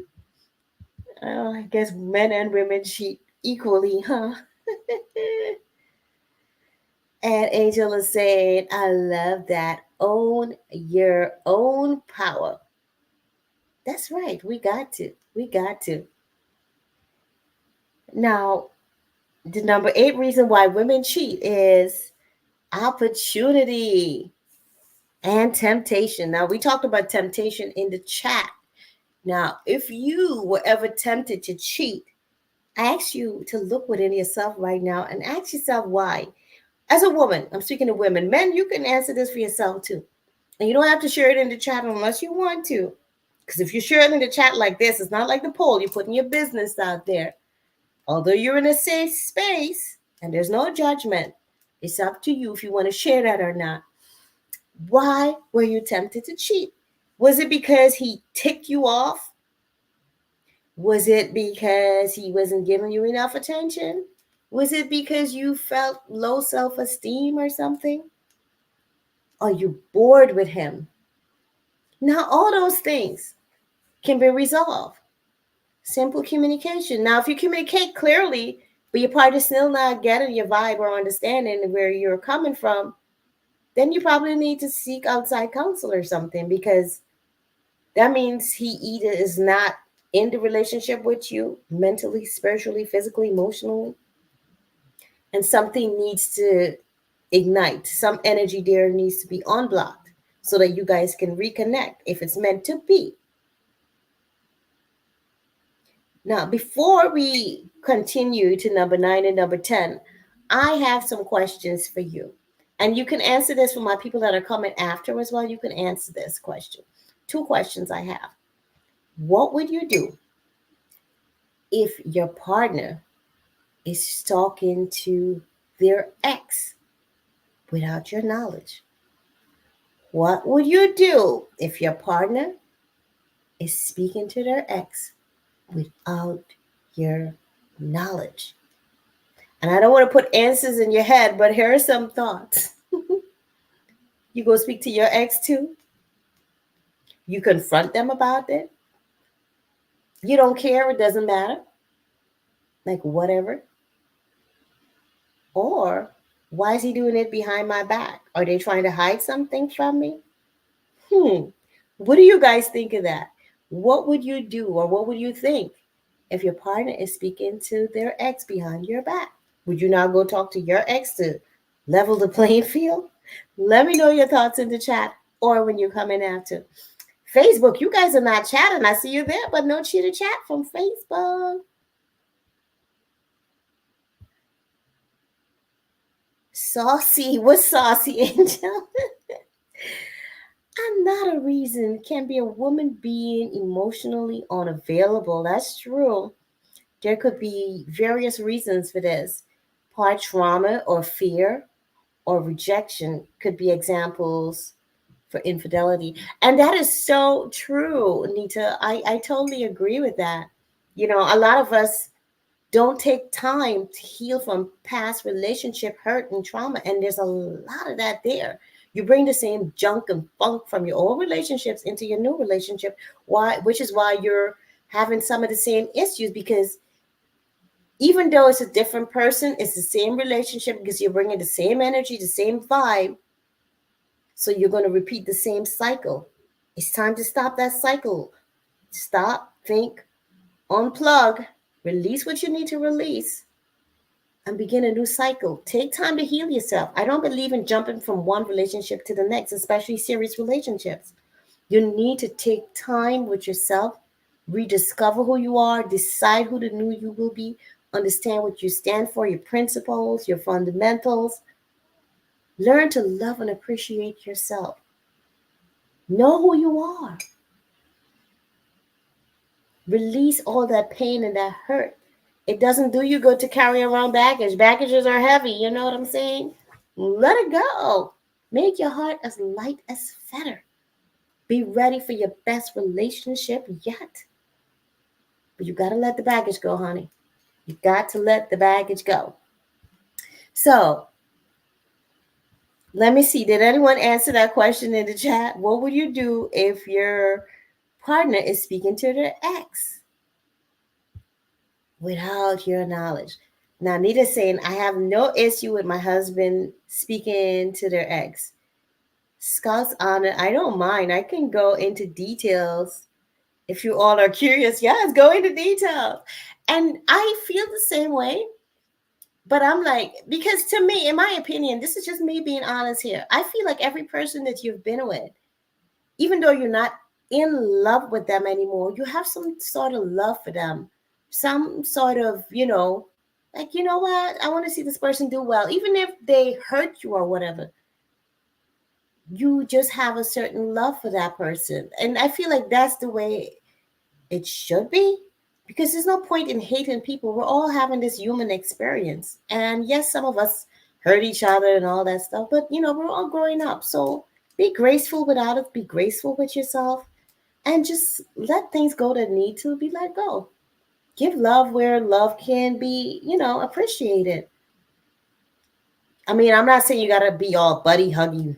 Oh, I guess men and women cheat equally, huh? And Angel is saying, I love that. Own your own power. That's right. We got to. We got to. Now, the number 8 reason why women cheat is opportunity and temptation. Now, we talked about temptation in the chat. Now, if you were ever tempted to cheat, I ask you to look within yourself right now and ask yourself why. As a woman, I'm speaking to women. Men, you can answer this for yourself too. And you don't have to share it in the chat unless you want to. Because if you share it in the chat like this, it's not like the poll. You're putting your business out there. Although you're in a safe space and there's no judgment, it's up to you if you want to share that or not. Why were you tempted to cheat? Was it because he ticked you off? Was it because he wasn't giving you enough attention? Was it because you felt low self-esteem or something? Are you bored with him? Now, all those things can be resolved. Simple communication. Now, if you communicate clearly, but your partner's still not getting your vibe or understanding where you're coming from, then you probably need to seek outside counsel or something, because that means he either is not in the relationship with you mentally, spiritually, physically, emotionally, and something needs to ignite. Some energy there needs to be unblocked so that you guys can reconnect if it's meant to be. Now, before we continue to number 9 and number 10, I have some questions for you. And you can answer this for my people that are coming after as well. You can answer this question. 2 questions I have. What would you do if your partner is talking to their ex without your knowledge? What would you do if your partner is speaking to their ex without your knowledge? And I don't want to put answers in your head, but here are some thoughts. You go speak to your ex too? You confront them about it? You don't care, it doesn't matter? Like, whatever? Or, why is he doing it behind my back? Are they trying to hide something from me? What do you guys think of that? What would you do, or what would you think if your partner is speaking to their ex behind your back? Would you now go talk to your ex to level the playing field? Let me know your thoughts in the chat or when you come in after. Facebook, you guys are not chatting. I see you there, but no chitter chat from Facebook. Saucy, what's saucy, Angel? Another reason can be a woman being emotionally unavailable. That's true. There could be various reasons for this. Part trauma or fear or rejection could be examples for infidelity. And that is so true, Nita. I totally agree with that. You know, a lot of us don't take time to heal from past relationship hurt and trauma. And there's a lot of that there. You bring the same junk and funk from your old relationships into your new relationship. Why? Which is why you're having some of the same issues, because even though it's a different person, it's the same relationship because you're bringing the same energy, the same vibe. So you're going to repeat the same cycle. It's time to stop that cycle. Stop, think, unplug, release what you need to release, and begin a new cycle. Take time to heal yourself. I don't believe in jumping from one relationship to the next, especially serious relationships. You need to take time with yourself, rediscover who you are, decide who the new you will be, understand what you stand for, your principles, your fundamentals. Learn to love and appreciate yourself. Know who you are. Release all that pain and that hurt. It doesn't do you good to carry around baggage. Baggages are heavy, you know what I'm saying? Let it go. Make your heart as light as feather. Be ready for your best relationship yet. But you got to let the baggage go, honey. You got to let the baggage go. So, let me see. Did anyone answer that question in the chat? What would you do if your partner is speaking to their ex without your knowledge? Now, Nita's saying, I have no issue with my husband speaking to their ex. Scout's honor, I don't mind. I can go into details if you all are curious. Yes, go into details. And I feel the same way. But I'm like, because to me, in my opinion, this is just me being honest here. I feel like every person that you've been with, even though you're not in love with them anymore, you have some sort of love for them, some sort of, Like, you know what? I want to see this person do well. Even if they hurt you or whatever, you just have a certain love for that person. And I feel like that's the way it should be, because there's no point in hating people. We're all having this human experience. And yes, some of us hurt each other and all that stuff, but we're all growing up. So be graceful without it, be graceful with yourself, and just let things go that need to be let go. Give love where love can be, appreciated. I mean, I'm not saying you gotta be all buddy huggy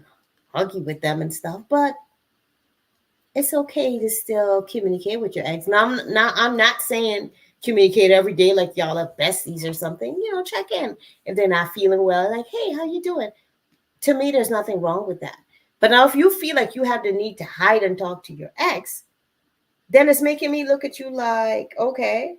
with them and stuff, but it's okay to still communicate with your ex. Now, I'm not saying communicate every day like y'all are besties or something. Check in if they're not feeling well. Like, hey, how you doing? To me, there's nothing wrong with that. But now, if you feel like you have the need to hide and talk to your ex, then it's making me look at you like, okay,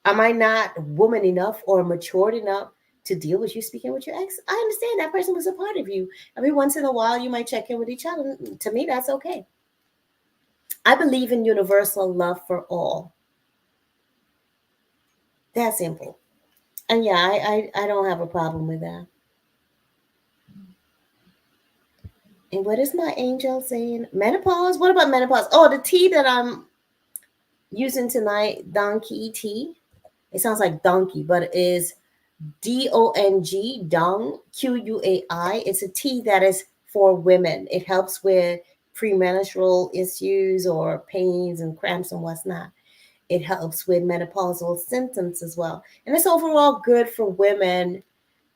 am I not woman enough or matured enough to deal with you speaking with your ex? I understand that person was a part of you. Every once in a while, you might check in with each other. To me, that's okay. I believe in universal love for all. That's simple. And yeah, I don't have a problem with that. And what is my angel saying? Menopause? What about menopause? Oh, the tea that I'm using tonight, donkey tea. It sounds like donkey, but it is DONG, Dong, QUAI. It's a tea that is for women. It helps with premenstrual issues or pains and cramps and whatnot. It helps with menopausal symptoms as well. And it's overall good for women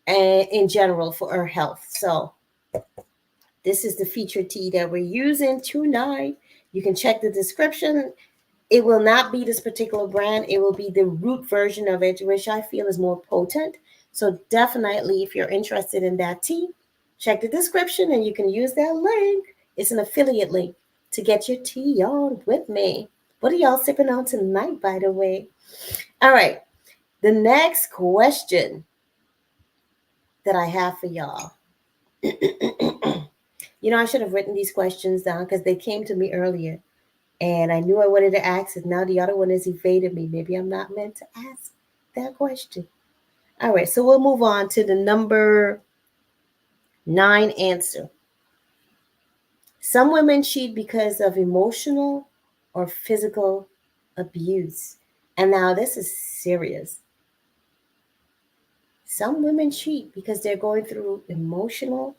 and in general for our health. So this is the featured tea that we're using tonight. You can check the description. It will not be this particular brand. It will be the root version of it, which I feel is more potent. So definitely, if you're interested in that tea, check the description and you can use that link. It's an affiliate link to get your tea on with me. What are y'all sipping on tonight, by the way? All right. The next question that I have for y'all. I should have written these questions down because they came to me earlier. And I knew I wanted to ask it. Now the other one has evaded me. Maybe I'm not meant to ask that question. All right, so we'll move on to the number 9 answer. Some women cheat because of emotional or physical abuse. And now this is serious. Some women cheat because they're going through emotional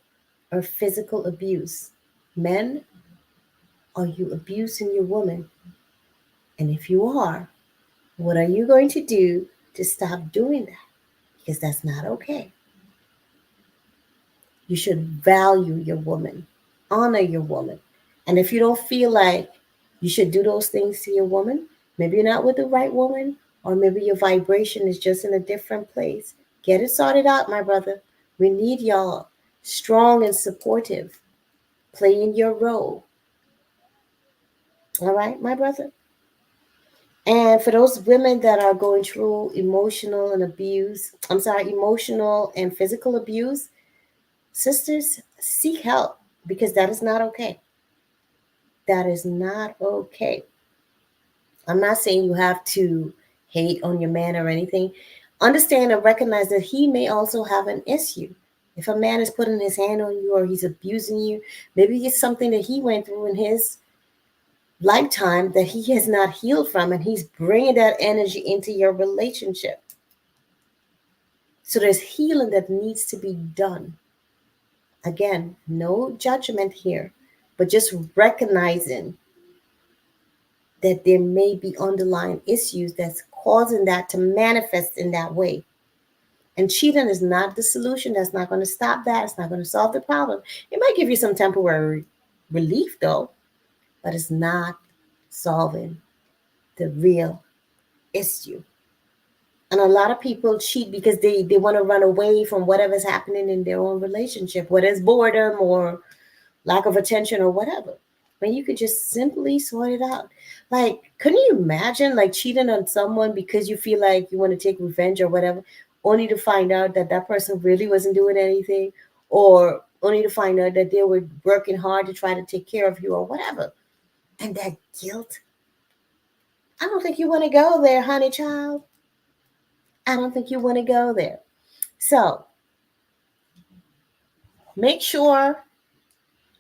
or physical abuse. Men, are you abusing your woman? And if you are, what are you going to do to stop doing that? Because that's not okay. You should value your woman, honor your woman. And if you don't feel like you should do those things to your woman, maybe you're not with the right woman, or maybe your vibration is just in a different place. Get it sorted out, my brother. We need y'all strong and supportive, playing your role. All right, my brother? And for those women that are going through emotional and physical abuse, sisters, seek help because that is not okay. That is not okay. I'm not saying you have to hate on your man or anything. Understand and recognize that he may also have an issue. If a man is putting his hand on you or he's abusing you, maybe it's something that he went through in his lifetime that he has not healed from, and he's bringing that energy into your relationship. So there's healing that needs to be done. Again, no judgment here, but just recognizing that there may be underlying issues that's causing that to manifest in that way. And cheating is not the solution. That's not going to stop that. It's not going to solve the problem. It might give you some temporary relief, though, but it's not solving the real issue. And a lot of people cheat because they want to run away from whatever's happening in their own relationship, whether it's boredom or lack of attention or whatever. When you could just simply sort it out. Like, couldn't you imagine like cheating on someone because you feel like you want to take revenge or whatever, only to find out that that person really wasn't doing anything, or only to find out that they were working hard to try to take care of you or whatever. And that guilt. I don't think you want to go there, honey child. I don't think you want to go there. So make sure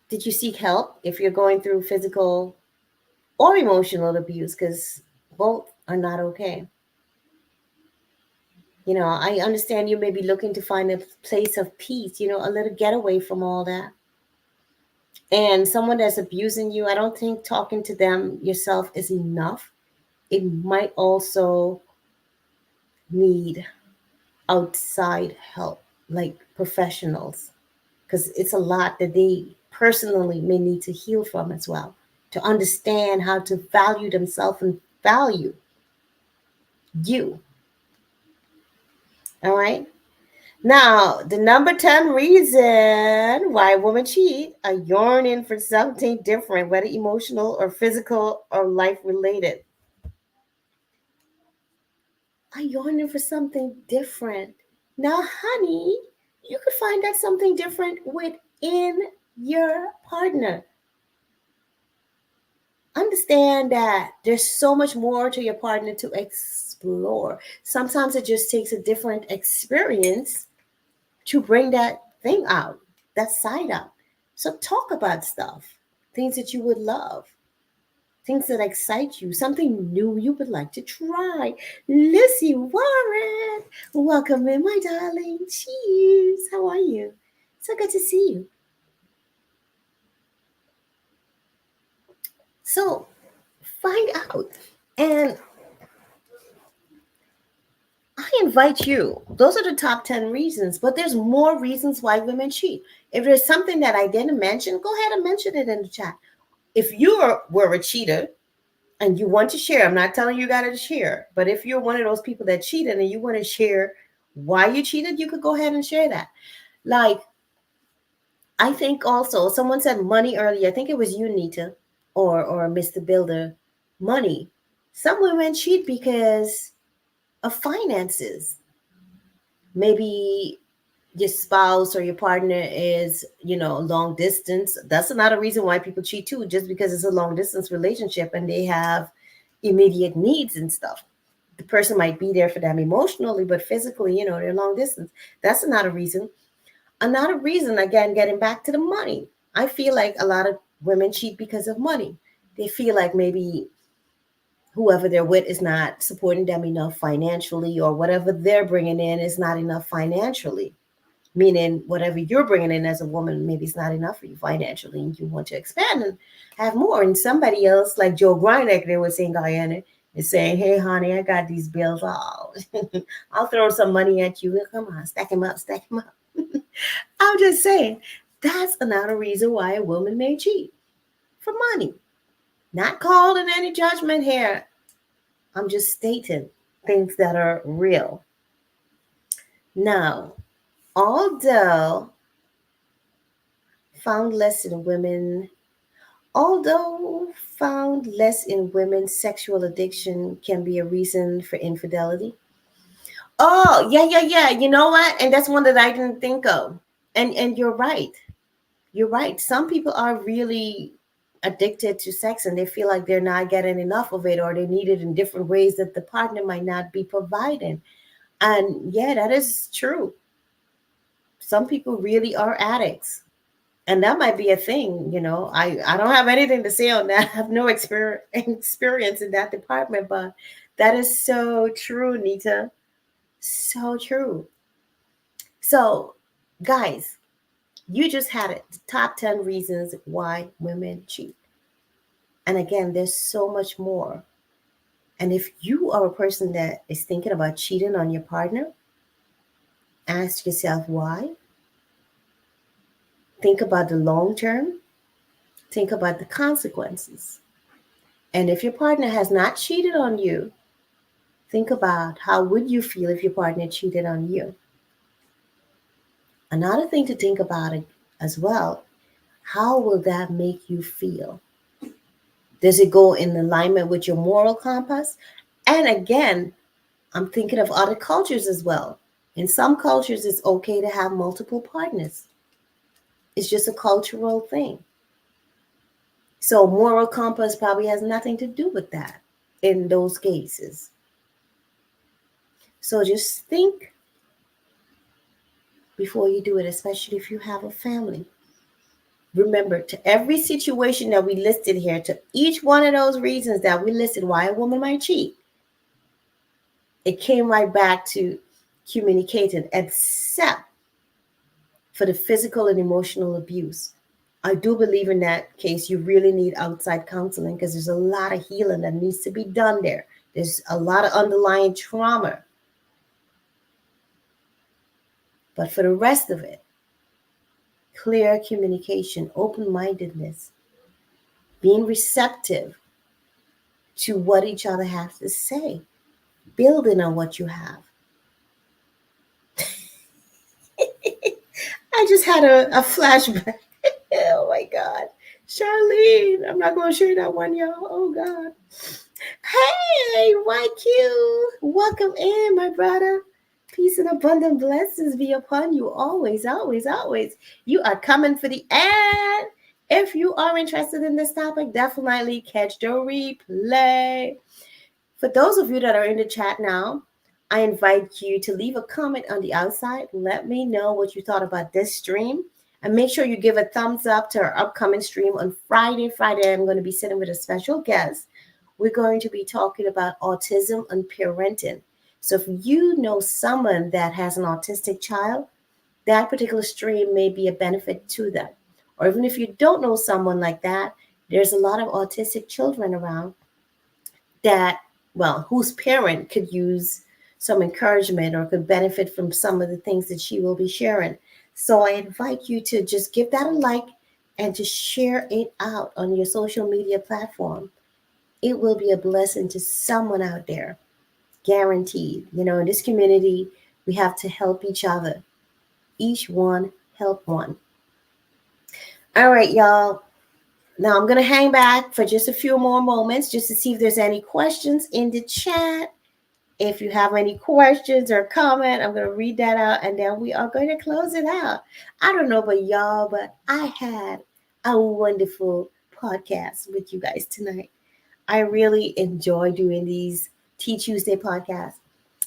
that you seek help if you're going through physical or emotional abuse, because both are not okay. I understand you may be looking to find a place of peace, a little getaway from all that. And someone that's abusing you, I don't think talking to them yourself is enough. It might also need outside help, like professionals, because it's a lot that they personally may need to heal from as well, to understand how to value themselves and value you. All right. Now, the number 10 reason why women cheat are yearning for something different, whether emotional or physical or life related. Are yearning for something different. Now, honey, you could find that something different within your partner. Understand that there's so much more to your partner to explore. Sometimes it just takes a different experience to bring that thing out, that side out. So talk about stuff, things that you would love, things that excite you, something new you would like to try. Lucy Warren, welcome in, my darling. Cheers. How are you? So good to see you. So find out. And I invite you. Those are the top 10 reasons, but there's more reasons why women cheat. If there's something that I didn't mention, go ahead and mention it in the chat. If you were a cheater and you want to share, I'm not telling you got to share, but if you're one of those people that cheated and you want to share why you cheated, you could go ahead and share that. Like, I think also someone said money earlier. I think it was you, Nita, or Mr. Builder. Money. Some women cheat because of finances. Maybe your spouse or your partner is, long distance. That's another reason why people cheat too, just because it's a long distance relationship and they have immediate needs and stuff. The person might be there for them emotionally, but physically, they're long distance. That's another reason. Another reason, again, getting back to the money. I feel like a lot of women cheat because of money. They feel like maybe whoever they're with is not supporting them enough financially, or whatever they're bringing in is not enough financially. Meaning, whatever you're bringing in as a woman, maybe it's not enough for you financially, and you want to expand and have more. And somebody else, like Joe Grindek, they were saying, Guyana, is saying, hey, honey, I got these bills all. I'll throw some money at you. Come on, stack them up, stack them up. I'm just saying, that's another reason why a woman may cheat, for money. Not calling any judgment here. I'm just stating things that are real. Now, although found less in women, sexual addiction can be a reason for infidelity. Oh, yeah, yeah, yeah. You know what? And that's one that I didn't think of. And you're right. You're right. Some people are really addicted to sex and they feel like they're not getting enough of it, or they need it in different ways that the partner might not be providing. And yeah, that is true. Some people really are addicts. And that might be a thing, I don't have anything to say on that. I have no experience in that department, but that is so true, Nita. So true. So, guys, you just had it. The top 10 reasons why women cheat. And again, there's so much more. And if you are a person that is thinking about cheating on your partner, ask yourself why. Think about the long term. Think about the consequences. And if your partner has not cheated on you, think about how would you feel if your partner cheated on you. Another thing to think about as well, how will that make you feel? Does it go in alignment with your moral compass? And again, I'm thinking of other cultures as well. In some cultures, it's okay to have multiple partners. It's just a cultural thing. So moral compass probably has nothing to do with that in those cases. So just think before you do it, especially if you have a family. Remember, to every situation that we listed here, to each one of those reasons that we listed why a woman might cheat, it came right back to communicating, except for the physical and emotional abuse. I do believe in that case, you really need outside counseling because there's a lot of healing that needs to be done there. There's a lot of underlying trauma. But for the rest of it, clear communication, open mindedness, being receptive to what each other has to say, building on what you have. I just had a flashback. Oh my God. Charlene, I'm not going to share that one, y'all. Oh God. Hey, YQ. Welcome in, my brother. Peace and abundant blessings be upon you always, always, always. You are coming for the ad. If you are interested in this topic, definitely catch the replay. For those of you that are in the chat now, I invite you to leave a comment on the outside. Let me know what you thought about this stream. And make sure you give a thumbs up to our upcoming stream on Friday. Friday, I'm going to be sitting with a special guest. We're going to be talking about autism and parenting. So if you know someone that has an autistic child, that particular stream may be a benefit to them. Or even if you don't know someone like that, there's a lot of autistic children around that, well, whose parent could use some encouragement or could benefit from some of the things that she will be sharing. So I invite you to just give that a like and to share it out on your social media platform. It will be a blessing to someone out there, guaranteed. You know, in this community, we have to help each other. Each one help one. All right, y'all. Now I'm going to hang back for just a few more moments just to see if there's any questions in the chat. If you have any questions or comment, I'm going to read that out and then we are going to close it out. I don't know about y'all, but I had a wonderful podcast with you guys tonight. I really enjoy doing these Tea Tuesday podcasts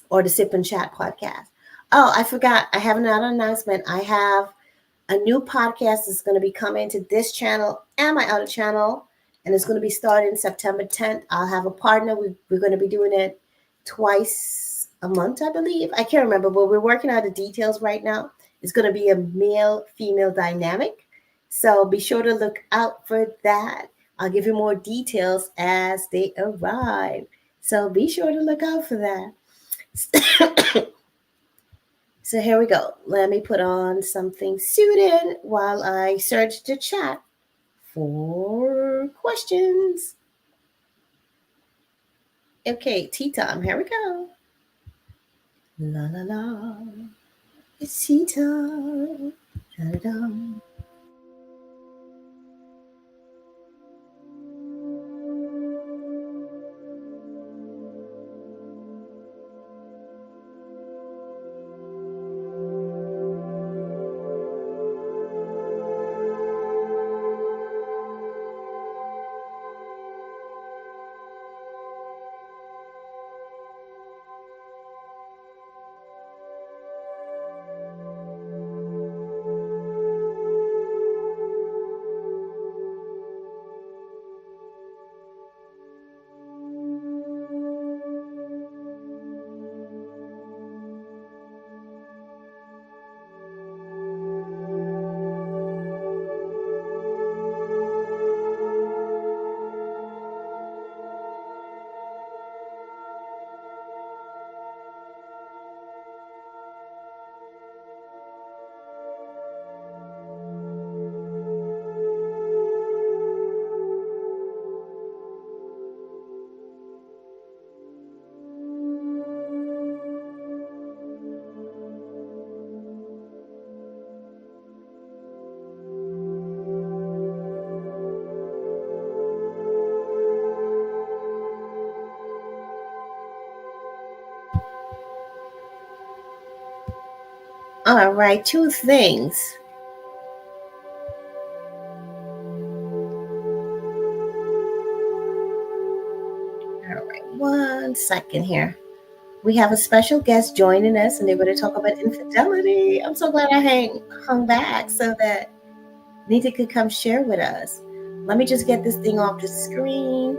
or the Sip and Chat podcast. Oh, I forgot. I have another announcement. I have a new podcast that's going to be coming to this channel and my other channel, and it's going to be starting September 10th. I'll have a partner. We're going to be doing it twice a month, I believe. I can't remember, but we're working out the details right now. It's going to be a male-female dynamic. So be sure to look out for that. I'll give you more details as they arrive. So be sure to look out for that. So here we go. Let me put on something suited while I search the chat for questions. Okay, tea time. Here we go. La la la. It's tea time. Da-da-dum. All right, two things. All right, 1 second here. we have a special guest joining us, and they're going to talk about infidelity. I'm so glad I hung back so that Nita could come share with us. Let me just get this thing off the screen.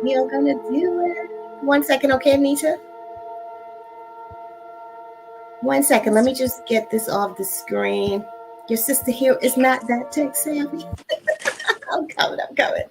We are going to do it. 1 second, okay, Nita? 1 second. Let me just get this off the screen. Your sister here is not that tech savvy. I'm coming. I'm coming.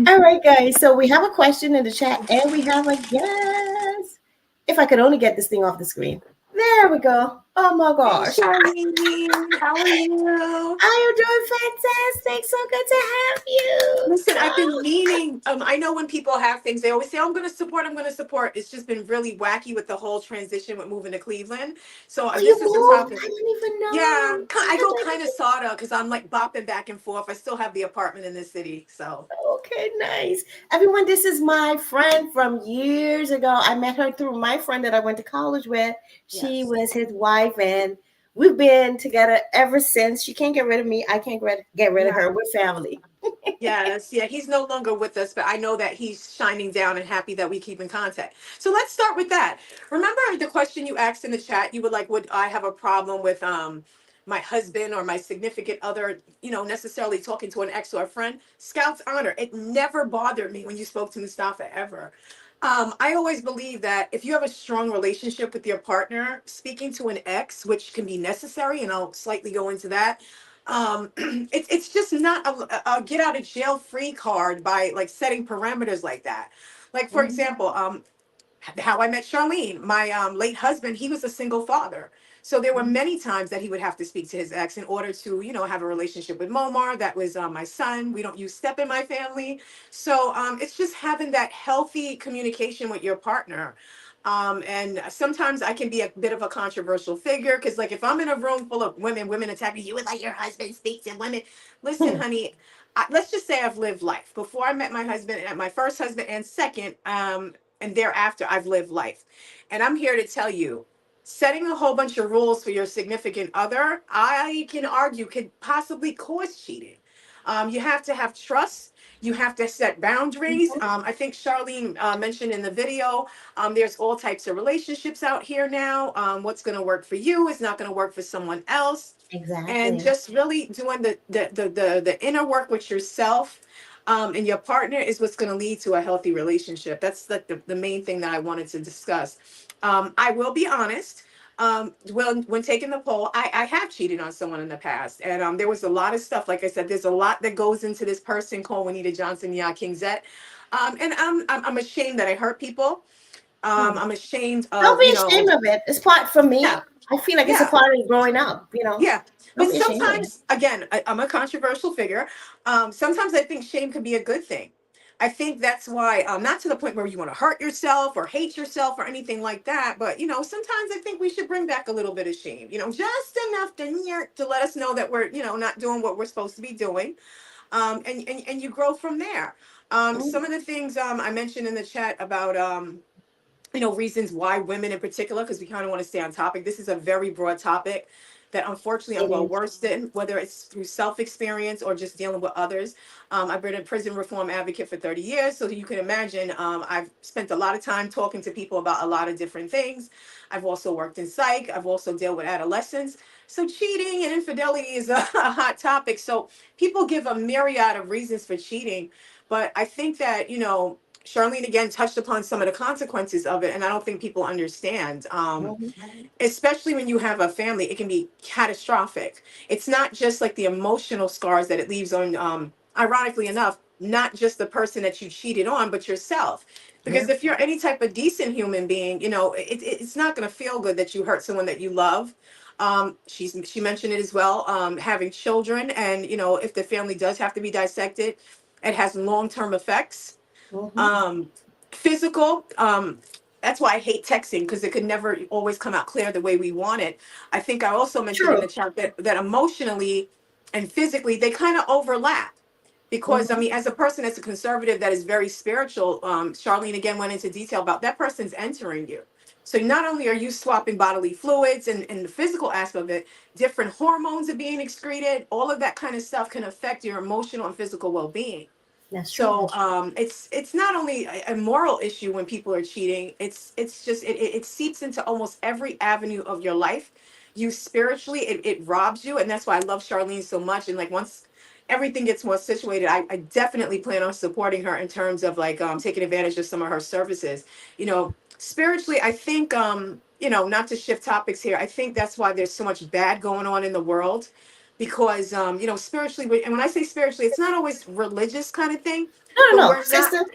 All right, guys. So we have a question in the chat, and we have a guest. If I could only get this thing off the screen. There we go. Oh my Hey, gosh. Charlene, how are you? I am doing fantastic. So good to have you. Listen, I've been meaning. I know when people have things, they always say, "I'm going to support. I'm going to support." It's just been really wacky with the whole transition with moving to Cleveland. So Oh, you this is the moved? topic. I didn't even Yeah, know. I go kind of sorta because I'm like bopping back and forth. I still have the apartment in this city, so Okay, nice. Everyone, this is my friend from years ago. I met her through my friend that I went to college with. She yes. was his wife, and we've been together ever since. She can't get rid of me. I can't get rid of her. Yeah. We're family. Yes, yeah, he's no longer with us, but I know that he's shining down and happy that we keep in contact. So let's start with that. Remember the question you asked in the chat? You were like, would I have a problem with my husband or my significant other, necessarily talking to an ex or a friend? Scout's honor. It never bothered me when you spoke to Mustafa ever. I always believe that if you have a strong relationship with your partner, speaking to an ex, which can be necessary, and I'll slightly go into that, it's just not a get out of jail free card by like setting parameters like that. Like for Mhm. example, how I met Charlene, my late husband, he was a single father. So there were many times that he would have to speak to his ex in order to, have a relationship with Momar. That was my son. We don't use step in my family. So it's just having that healthy communication with your partner. And sometimes I can be a bit of a controversial figure because, like, if I'm in a room full of women attacking you would let your husband speak to women. Listen, Hmm. honey, let's just say I've lived life before I met my husband, and my first husband and second. And thereafter I've lived life. And I'm here to tell you, setting a whole bunch of rules for your significant other, I can argue could possibly cause cheating. You have to have trust. You have to set boundaries. Mhm. I think Charlene mentioned in the video, there's all types of relationships out here now. What's going to work for you is not going to work for someone else, and Exactly. just really doing the inner work with yourself and your partner is what's going to lead to a healthy relationship. That's like the main thing that I wanted to discuss. I will be honest. When taking the poll, I have cheated on someone in the past, and there was a lot of stuff. Like I said, there's a lot that goes into this person called Juanita Johnson, yeah, Kingzette, and I'm ashamed that I hurt people. Hmm. I'm ashamed Don't of, be ashamed of it. It's part for me. yeah, I feel like it's a yeah. part of growing up. Yeah, Don't but be ashamed of it. sometimes, again, I'm a controversial figure. Sometimes I think shame could be a good thing. I think that's why, not to the point where you want to hurt yourself or hate yourself or anything like that, but sometimes I think we should bring back a little bit of shame. Just enough to let us know that we're, not doing what we're supposed to be doing, and you grow from there. Mhm. Some of the things I mentioned in the chat about reasons why women in particular, because we kind of want to stay on topic. This is a very broad topic that unfortunately I'm It well is. versed in, whether it's through self-experience or just dealing with others. I've been a prison reform advocate for 30 years, so you can imagine I've spent a lot of time talking to people about a lot of different things. I've also worked in psych. I've also dealt with adolescents. So cheating and infidelity is a hot topic. So people give a myriad of reasons for cheating, but I think that, Charlene again touched upon some of the consequences of it, and I don't think people understand. Mhm. Especially when you have a family, it can be catastrophic. It's not just like the emotional scars that it leaves on. Ironically enough, not just the person that you cheated on, but yourself. Yeah. Because if you're any type of decent human being, it's not going to feel good that you hurt someone that you love. She mentioned it as well. Having children, and if the family does have to be dissected, it has long term effects. Mhm. um Physical. That's why I hate texting, because it could never always come out clear the way we want it. I think I also mentioned in True. the chat that emotionally and physically they kind of overlap, because I Mhm. mean, as a person, as a conservative that is very spiritual, Charlene again went into detail about that person's entering you. So not only are you swapping bodily fluids and the physical aspect of it, different hormones are being excreted. All of that kind of stuff can affect your emotional and physical well-being. That's true. So it's not only a moral issue when people are cheating. It's just it seeps into almost every avenue of your life. You spiritually, it robs you, and that's why I love Charlene so much. And like once everything gets more situated, I definitely plan on supporting her in terms of like taking advantage of some of her services. You know, spiritually, I think not to shift topics here. I think that's why there's so much bad going on in the world because spiritually, and when I say spiritually, it's not always religious kind of thing, No, but no, no, we're not. sister.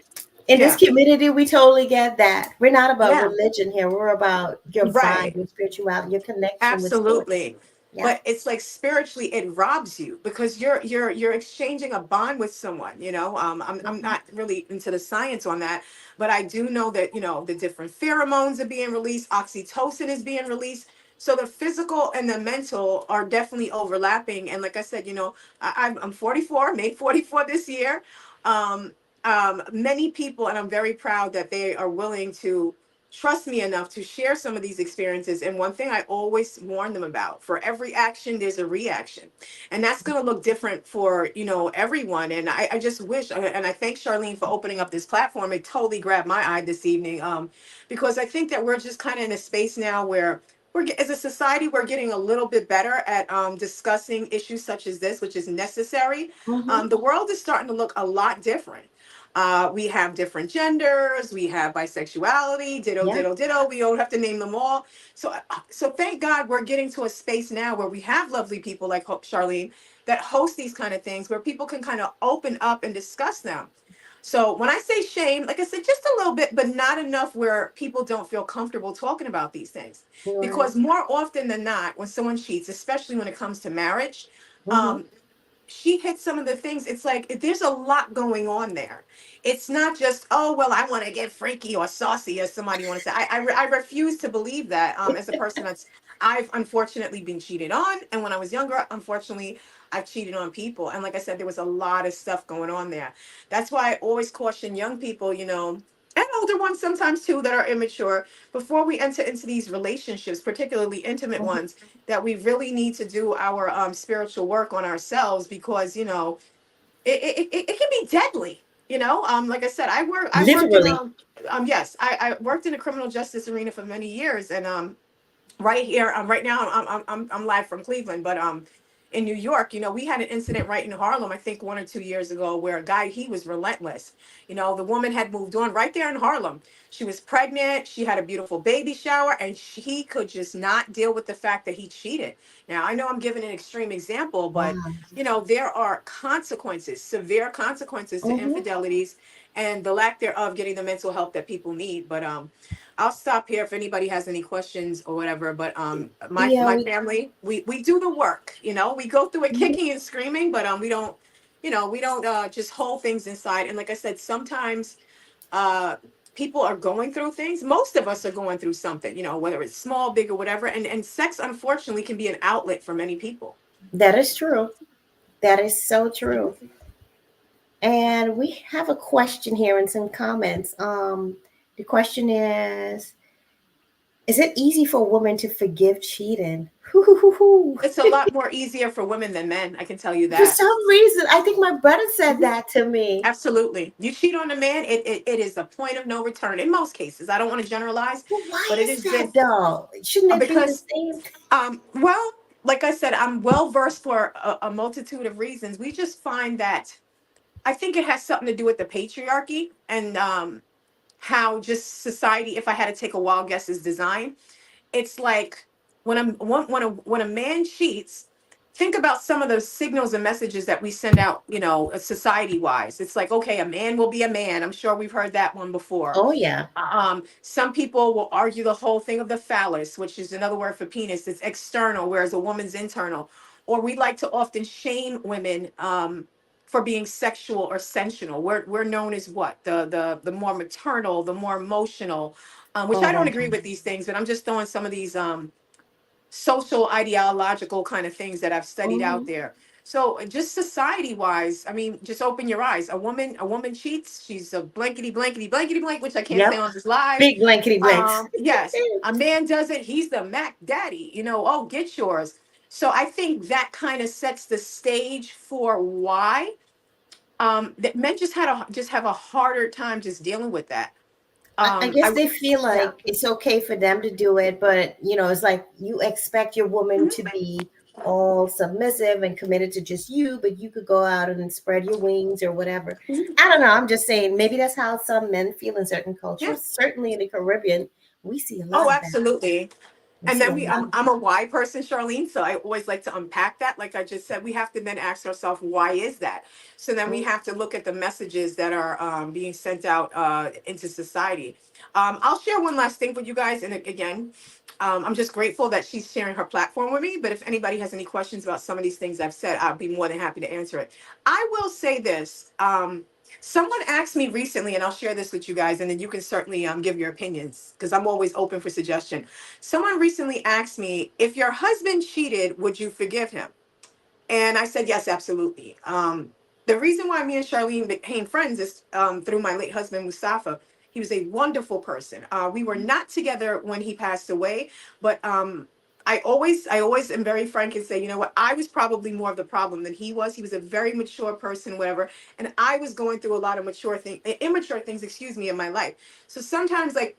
In this Yeah, community, we totally get that. We're not about yeah, religion here. We're about your vibe, right. your spirituality, your connection with source. Absolutely. Yeah. But it's like spiritually it robs you because you're exchanging a bond with someone, you know. I'm Mhm. not really into the science on that, but I do know that, the different pheromones are being released, oxytocin is being released. So the physical and the mental are definitely overlapping. And like I said, I'm 44, made 44 this year. Um, Many people, and I'm very proud that they are willing to trust me enough to share some of these experiences. And one thing I always warn them about, for every action, there's a reaction. And that's going to look different for, everyone. And I just wish, and I thank Charlene for opening up this platform. It totally grabbed my eye this evening because I think that we're just kind of in a space now where as a society, we're getting a little bit better at discussing issues such as this, which is necessary. Mhm. The world is starting to look a lot different. We have different genders. We have bisexuality, ditto, Yeah. ditto, ditto. We don't have to name them all. So thank God we're getting to a space now where we have lovely people like Charlene that host these kind of things where people can kind of open up and discuss them. So when I say shame, like I said, just a little bit, but not enough where people don't feel comfortable talking about these things. Right. Because more often than not, when someone cheats, especially when it comes to marriage, Mhm. um, she hit some of the things. It's like there's a lot going on there. It's not just, oh well, I want to get freaky or saucy, as somebody want to say. I refuse to believe that. As a person I've unfortunately been cheated on, and when I was younger, unfortunately, I've cheated on people. And like I said, there was a lot of stuff going on there. That's why I always caution young people, and older ones sometimes too that are immature, before we enter into these relationships, particularly intimate Mhm. ones, that we really need to do our spiritual work on ourselves because it can be deadly. Like I said, I worked in Literally. yes, I worked in the criminal justice arena for many years, and right here right now I'm live from Cleveland, but in New York, we had an incident right in Harlem, I think 1 or 2 years ago, where a guy, he was relentless. The woman had moved on right there in Harlem. She was pregnant, she had a beautiful baby shower, and he could just not deal with the fact that he cheated. Now I know I'm giving an extreme example, but Wow. there are consequences, severe consequences to Mhm. infidelities and the lack thereof getting the mental help that people need. But I'll stop here if anybody has any questions or whatever. But my Yeah. my We. family, we do the work. We go through it Mhm. kicking and screaming, but we don't just hold things inside. And like I said, sometimes uh people are going through things. Most of us are going through something, whether it's small, big, or whatever. And sex, unfortunately, can be an outlet for many people. That is true. That is so true. And we have a question here and some comments. The question is it easy for a woman to forgive cheating? Hoo. It's a lot more easier for women than men. I can tell you For that. some reason, I think my brother said Mhm. that to me. Absolutely. You cheat on a man, it is a point of no return in most cases. I don't want to generalize, Well, why but it is has that been though? Shouldn't it be the because, same? well, like I said, I'm well versed for a multitude of reasons. We just find that I think it has something to do with the patriarchy and how just society, if I had to take a wild guess, is designed. It's like when a man cheats, think about some of those signals and messages that we send out, society wise. It's like, okay, a man will be a man. I'm sure we've heard that one before. Oh yeah. Some people will argue the whole thing of the phallus, which is another word for penis. It's external, whereas a woman's internal. Or we like to often shame women for being sexual or sensual. We're known as what, the more maternal, the more emotional, which Oh I don't wow. agree with these things, but I'm just throwing some of these social ideological kind of things that I've studied out Mhm. there. So just society wise, I mean, just open your eyes. A woman cheats, she's a blankety blankety blankety blank, which I can't say Yep. on this live. Big blankety blanks. Yes, a man does it, he's the Mac Daddy, oh, get yours. So I think that kind of sets the stage for why. that men just have a harder time just dealing with that. I guess I they feel Yeah. like it's okay for them to do it, but it's like you expect your woman to Mhm. be all submissive and committed to just you, but you could go out and spread your wings or whatever. I don't know. I'm just saying maybe that's how some men feel in certain Yeah. cultures. Certainly in the Caribbean, we see a lot Oh, of that. absolutely. We And see then a lot of I'm a why person, Charlene. So I always like to unpack that. Like I just said, we have to then ask ourselves, why is that? So then we that. have to look at the messages that are being sent out into society. I'll share one last thing with you guys. And again, I'm just grateful that she's sharing her platform with me. But if anybody has any questions about some of these things I've said, I'll be more than happy to answer it. I will say this. Someone asked me recently, and I'll share this with you guys, and then you can certainly give your opinions because I'm always open for suggestion. Someone recently asked me, if your husband cheated, would you forgive him? And I said, yes, absolutely. The reason why me and Charlene became friends is through my late husband, Mustafa. He was a wonderful person. We were not together when he passed away, but I always am very frank and say, you know what, I was probably more of the problem than he was. He was a very mature person, whatever, and I was going through a lot of immature things, excuse me, in my life. So sometimes, like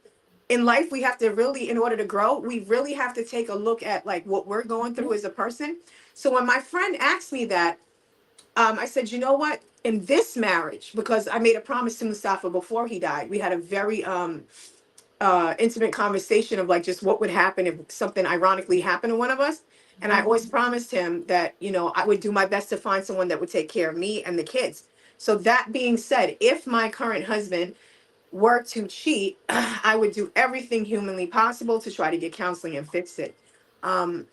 in life, we have to really, in order to grow, we really have to take a look at like what we're going through as a person. So when my friend asked me that, I said, you know what? In this marriage, because I made a promise to Mustafa before he died, we had a very intimate conversation of like just what would happen if something ironically happened to one of us. And I always promised him that, you know, I would do my best to find someone that would take care of me and the kids. So that being said, if my current husband were to cheat, I would do everything humanly possible to try to get counseling and fix it.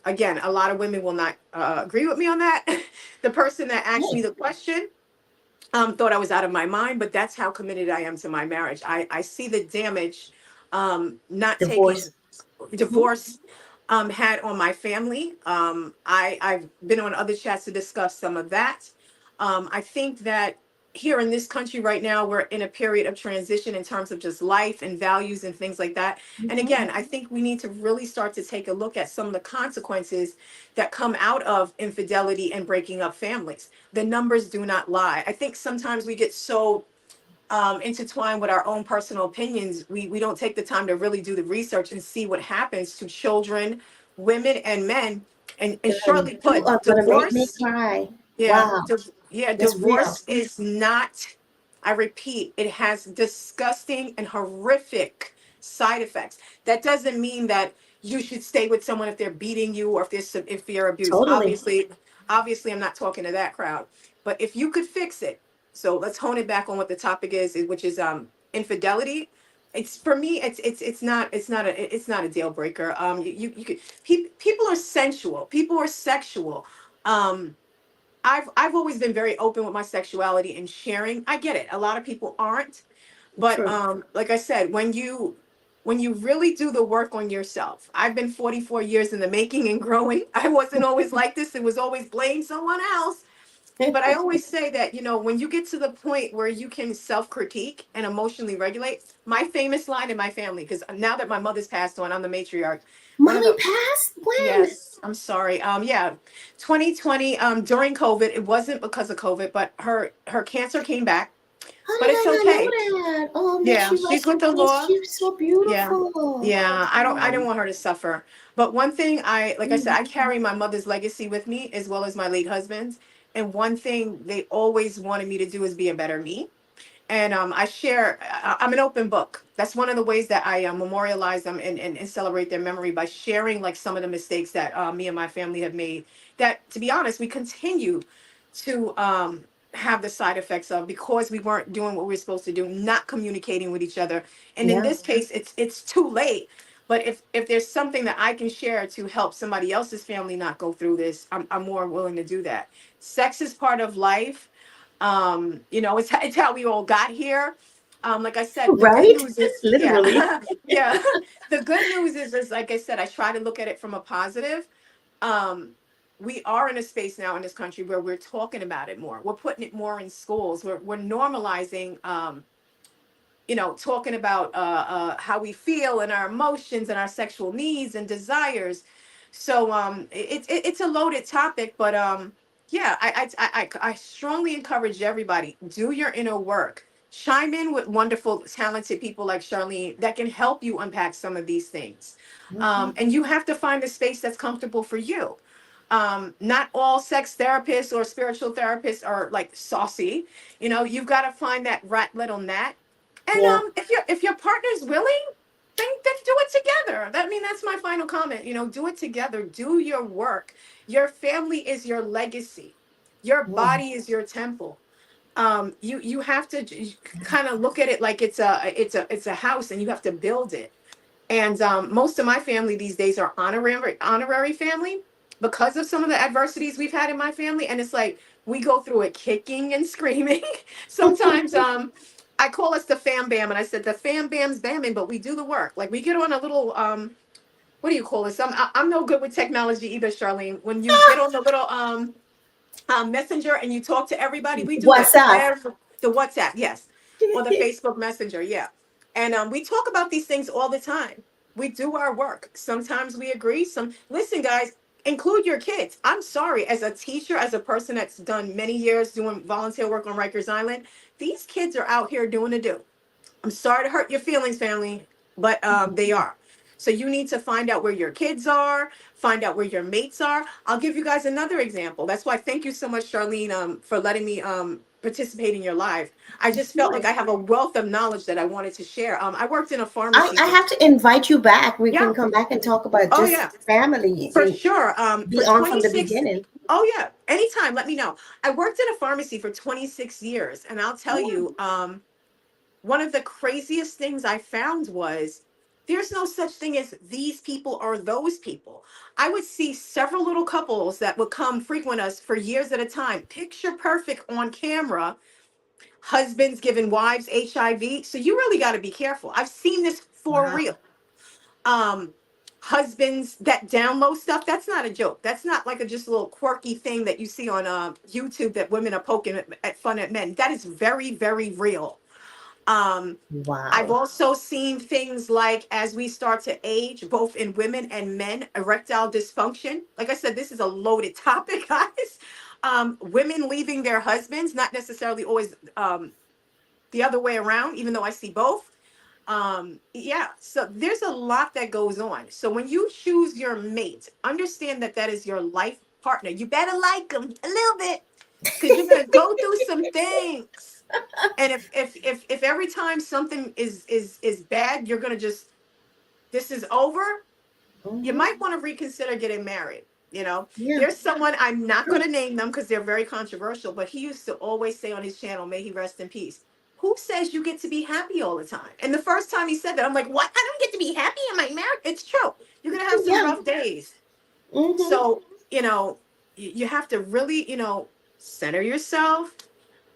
Again, a lot of women will not agree with me on that. The person that asked me Hey, the question thought I was out of my mind, but that's how committed I am to my marriage. I see the damage not taking divorce. Mhm. divorce had on my family. I've been on other chats to discuss some of that. I think that here in this country right now, we're in a period of transition in terms of just life and values and things like that. And Mhm. again, I think we need to really start to take a look at some of the consequences that come out of infidelity and breaking up families. The numbers do not lie. I think sometimes we get so intertwined with our own personal opinions, we don't take the time to really do the research and see what happens to children, women, and men. And Girl, shortly you are put, gonna make me divorce, cry. yeah, Wow, yeah, that's real. divorce is not, I repeat, it has disgusting and horrific side effects. That doesn't mean that you should stay with someone if they're beating you or if you're abused. Totally. Obviously, I'm not talking to that crowd. But if you could fix it, so let's hone it back on what the topic is, which is infidelity. It's for me, it's not a deal breaker. You could people are sensual, people are sexual. Um, I've always been very open with my sexuality and sharing. I get it. A lot of people aren't, but True. like I said, when you really do the work on yourself. I've been 44 years in the making and growing. I wasn't always like this. It was always blame someone else. But I always say that, you know, when you get to the point where you can self-critique and emotionally regulate, my famous line in my family, because now that my mother's passed on, I'm the matriarch. One of Mommy the passed when? Yes, I'm sorry. Yeah, 2020, during COVID, it wasn't because of COVID, but her cancer came back, How but did it's I not okay. know that? Oh, may Yeah, she she's rest with in the peace. Lord. She's so Yeah. beautiful. Yeah, I didn't want her to suffer. But one thing like I said, Mm. I carry my mother's legacy with me as well as my late husband's. And one thing they always wanted me to do is be a better me. And I'm an open book. That's one of the ways that I memorialize them and celebrate their memory by sharing like some of the mistakes that me and my family have made that, to be honest, we continue to have the side effects of because we weren't doing what we were supposed to do, not communicating with each other. And in Yeah. this case, it's too late. But if there's something that I can share to help somebody else's family not go through this, I'm more willing to do that. Sex is part of life. You know, it's how we all got here. Like I said, the good Right? news is, Literally. yeah, yeah. The good news is like I said, I try to look at it from a positive. um we are in a space now in this country where we're talking about it more, we're putting it more in schools, we're normalizing, you know, talking about how we feel and our emotions and our sexual needs and desires. So it's a loaded topic, but Yeah, I strongly encourage everybody, do your inner work. Chime in with wonderful, talented people like Charlene that can help you unpack some of these things. Mhm. And you have to find a space that's comfortable for you. Not all sex therapists or spiritual therapists are like saucy. You know, you've got to find that right little gnat. And Yeah. if your partner's willing, then do it together. That I mean, that's my final comment. You know, do it together. Do your work. Your family is your legacy. Your Mm. body is your temple. You have to kind of look at it like it's a house, and you have to build it. And most of my family these days are honorary family because of some of the adversities we've had in my family. And it's like we go through it kicking and screaming. Sometimes I call us the fam bam, and I said the fam bam's bamming, but we do the work. Like we get on a little what do you call this? I'm no good with technology either, Charlene. When you get on the little messenger and you talk to everybody, we do that. What's up? The WhatsApp, yes, or the Facebook Messenger, yeah. And we talk about these things all the time. We do our work. Sometimes we agree. Listen, guys, include your kids. I'm sorry, as a teacher, as a person that's done many years doing volunteer work on Rikers Island, these kids are out here doing the do. I'm sorry to hurt your feelings, family, but they are. So you need to find out where your kids are, find out where your mates are. I'll give you guys another example. That's why thank you so much, Charlene, for letting me participate in your live. I Of just felt like course. I have a wealth of knowledge that I wanted to share. I worked in a I, pharmacy I for have to invite you back. We yeah. can come back and talk about Oh just yeah, family for and sure. be For on from the 26. beginning. Oh yeah, anytime. Let me know. I worked in a pharmacy for 26 years, and I'll tell Yeah. you, one of the craziest things I found was there's no such thing as these people or those people. I would see several little couples that would come frequent us for years at a time, picture perfect on camera, husbands giving wives HIV. So you really got to be careful. I've seen this for Wow. real. Um, Husbands that download stuff, that's not a joke. That's not like a just a little quirky thing that you see on YouTube that women are poking at fun at men. That is very, very real. Um, I've Wow. also seen things like as we start to age, both in women and men, erectile dysfunction. Like I said, this is a loaded topic, guys. Women leaving their husbands, not necessarily always the other way around, even though I see both. Yeah, so there's a lot that goes on. So when you choose your mate, understand that that is your life partner. You better like them a little bit because you're gonna go through some things. And if every time something is bad, you're gonna just this is over, you Hmm. might want to reconsider getting married. You know, Yeah. there's someone I'm not True. gonna name them because they're very controversial, but he used to always say on his channel, may he rest in peace. Who says you get to be happy all the time? And the first time he said that, I'm like, what? I don't get to be happy in my marriage. It's true. You're gonna have some Yeah. rough days. Hmm. So, you know, you have to really, center yourself,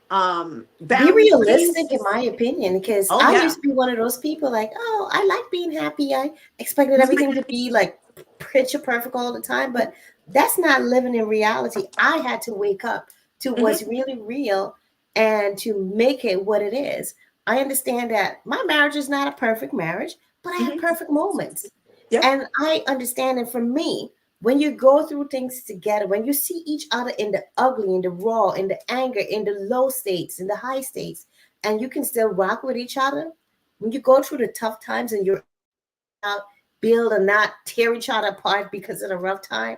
Be boundaries. realistic, in my opinion, because Oh I yeah. used to be one of those people like, oh, I like being happy. I expected everything to be like picture perfect all the time, but that's not living in reality. I had to wake up to what's Hmm. really real and to make it what it is. I understand that my marriage is not a perfect marriage, but I have Hmm. perfect moments. Yep. And I understand it. For me, when you go through things together, when you see each other in the ugly, in the raw, in the anger, in the low states, in the high states, and you can still rock with each other, when you go through the tough times and you're out, build and not tear each other apart because of the rough time,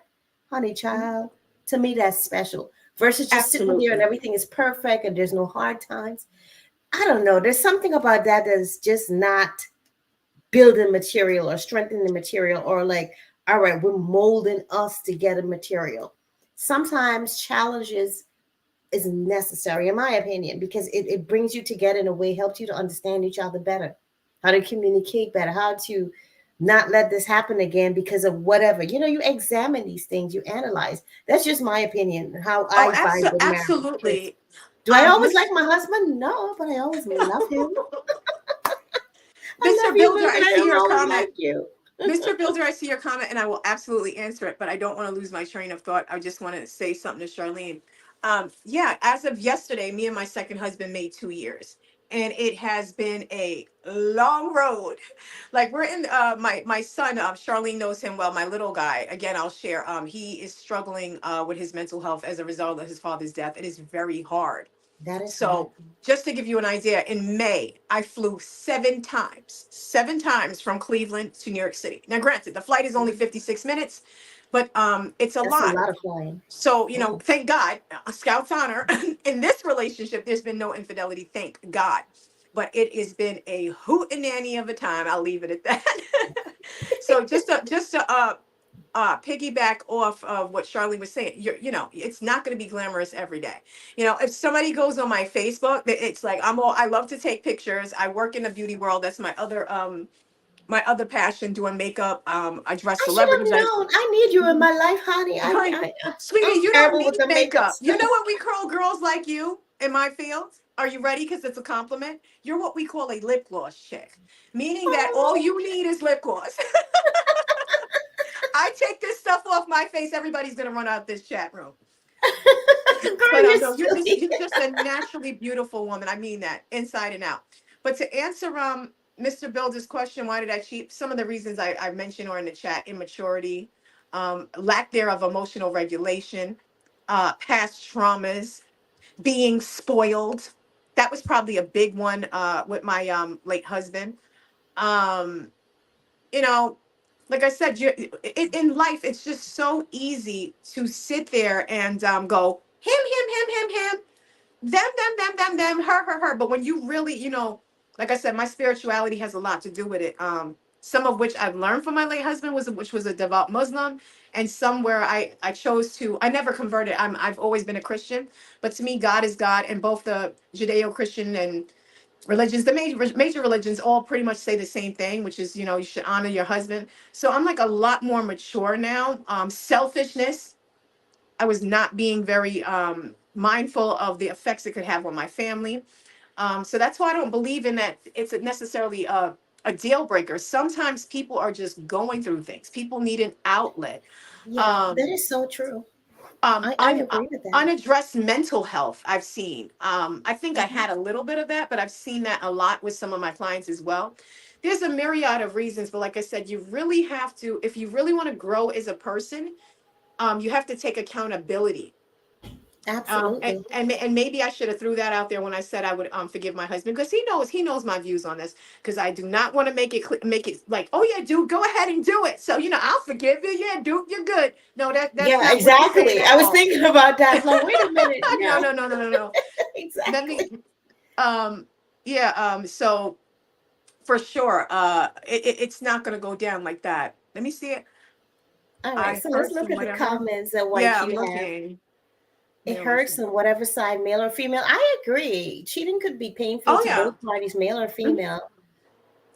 honey child, to me that's special. Versus just sitting there and Absolutely. everything is perfect and there's no hard times. I don't know. There's something about that that's just not building material or strengthening material or like, all right, we're molding us together material. Sometimes challenges is necessary, in my opinion, because it brings you together in a way, helps you to understand each other better, how to communicate better, how to not let this happen again because of whatever. You examine these things, you analyze. That's just my opinion, how Oh, I vibe with marriage. absolutely. Do I always like Mr. my husband? No, but I always love him. I love Mr. you, Builder, boo, I but I see don't your always comment. like you. Mr. Builder, I see your comment and I will absolutely answer it, but I don't want to lose my train of thought. I just want to say something to Charlene. Yeah, as of yesterday, me and my second husband made 2 years. and it has been a long road. Like we're in my son, Charlene knows him well, my little guy. Again, I'll share. He is struggling with his mental health as a result of his father's death. It is very hard. That is hard. So just to give you an idea, in May, I flew 7 times from Cleveland to New York City. Now, granted, the flight is only 56 minutes, but it's a That's a lot. lot of flying. So, Yeah. thank God, a Scout's honor. In this relationship, there's been no infidelity, thank God. But it has been a hootenanny of a time. I'll leave it at that. So just to piggyback off of what Charlene was saying, it's not going to be glamorous every day. If somebody goes on my Facebook, it's like I love to take pictures. I work in the beauty world. That's my other passion, doing makeup. I dress I should celebrities. have known. I need you in my life, honey. Honey, I'm sweetie, you don't terrible with need the makeup makeup. You stuff. know what we call girls like you in my field? Are you ready? Because it's a compliment. You're what we call a lip gloss chick, meaning that all Oh, you need is lip gloss. I take this stuff off my face, everybody's gonna run out this chat room. girl, But you're no, you're just silly. you're just a naturally beautiful woman. I mean that inside and out. But to answer Mr. Builder's question, why did I cheat? Some of the reasons I mentioned are in the chat: immaturity, lack there of emotional regulation, past traumas, being spoiled. That was probably a big one with my late husband. Um, you know, like I said, in life, it's just so easy to sit there and go him, them, her. But when you really, like I said, my spirituality has a lot to do with it. Some of which I've learned from my late husband which was a devout Muslim, and some where I chose to. I never converted. I've always been a Christian, but to me, God is God, and both the Judeo-Christian and religions, the major religions, all pretty much say the same thing, which is you should honor your husband. So I'm like a lot more mature now. Selfishness, I was not being very mindful of the effects it could have on my family. So that's why I don't believe in that. It's necessarily a deal breaker. Sometimes people are just going through things. People need an outlet. Yeah, that Um, is so true. um, I un, uh, agree with that. unaddressed mental health, I've seen. I think I Mhm. had a little bit of that, but I've seen that a lot with some of my clients as well. There's a myriad of reasons, but like I said, you really have to, if you really want to grow as a person, you have to take accountability. And, Absolutely. and maybe I should have threw that out there when I said I would forgive my husband, because he knows my views on this, because I do not want to make it like, oh yeah, dude, go ahead and do it, so I'll forgive you, yeah, dude, you're good. No, that's Yeah, not what he's saying exactly. at I was all. thinking about that. I was like, wait a minute. No, No, no, no, no, no, no. Let me exactly. um yeah, so for sure, it's not going to go down like that. Let me see it. All right, I so let's heard look some at the whatever. comments and what Yeah, I'm you have. looking. It Male hurts versus. on whatever side, male or female. I agree. Cheating could be painful Oh to yeah. both parties, male or Mhm. female.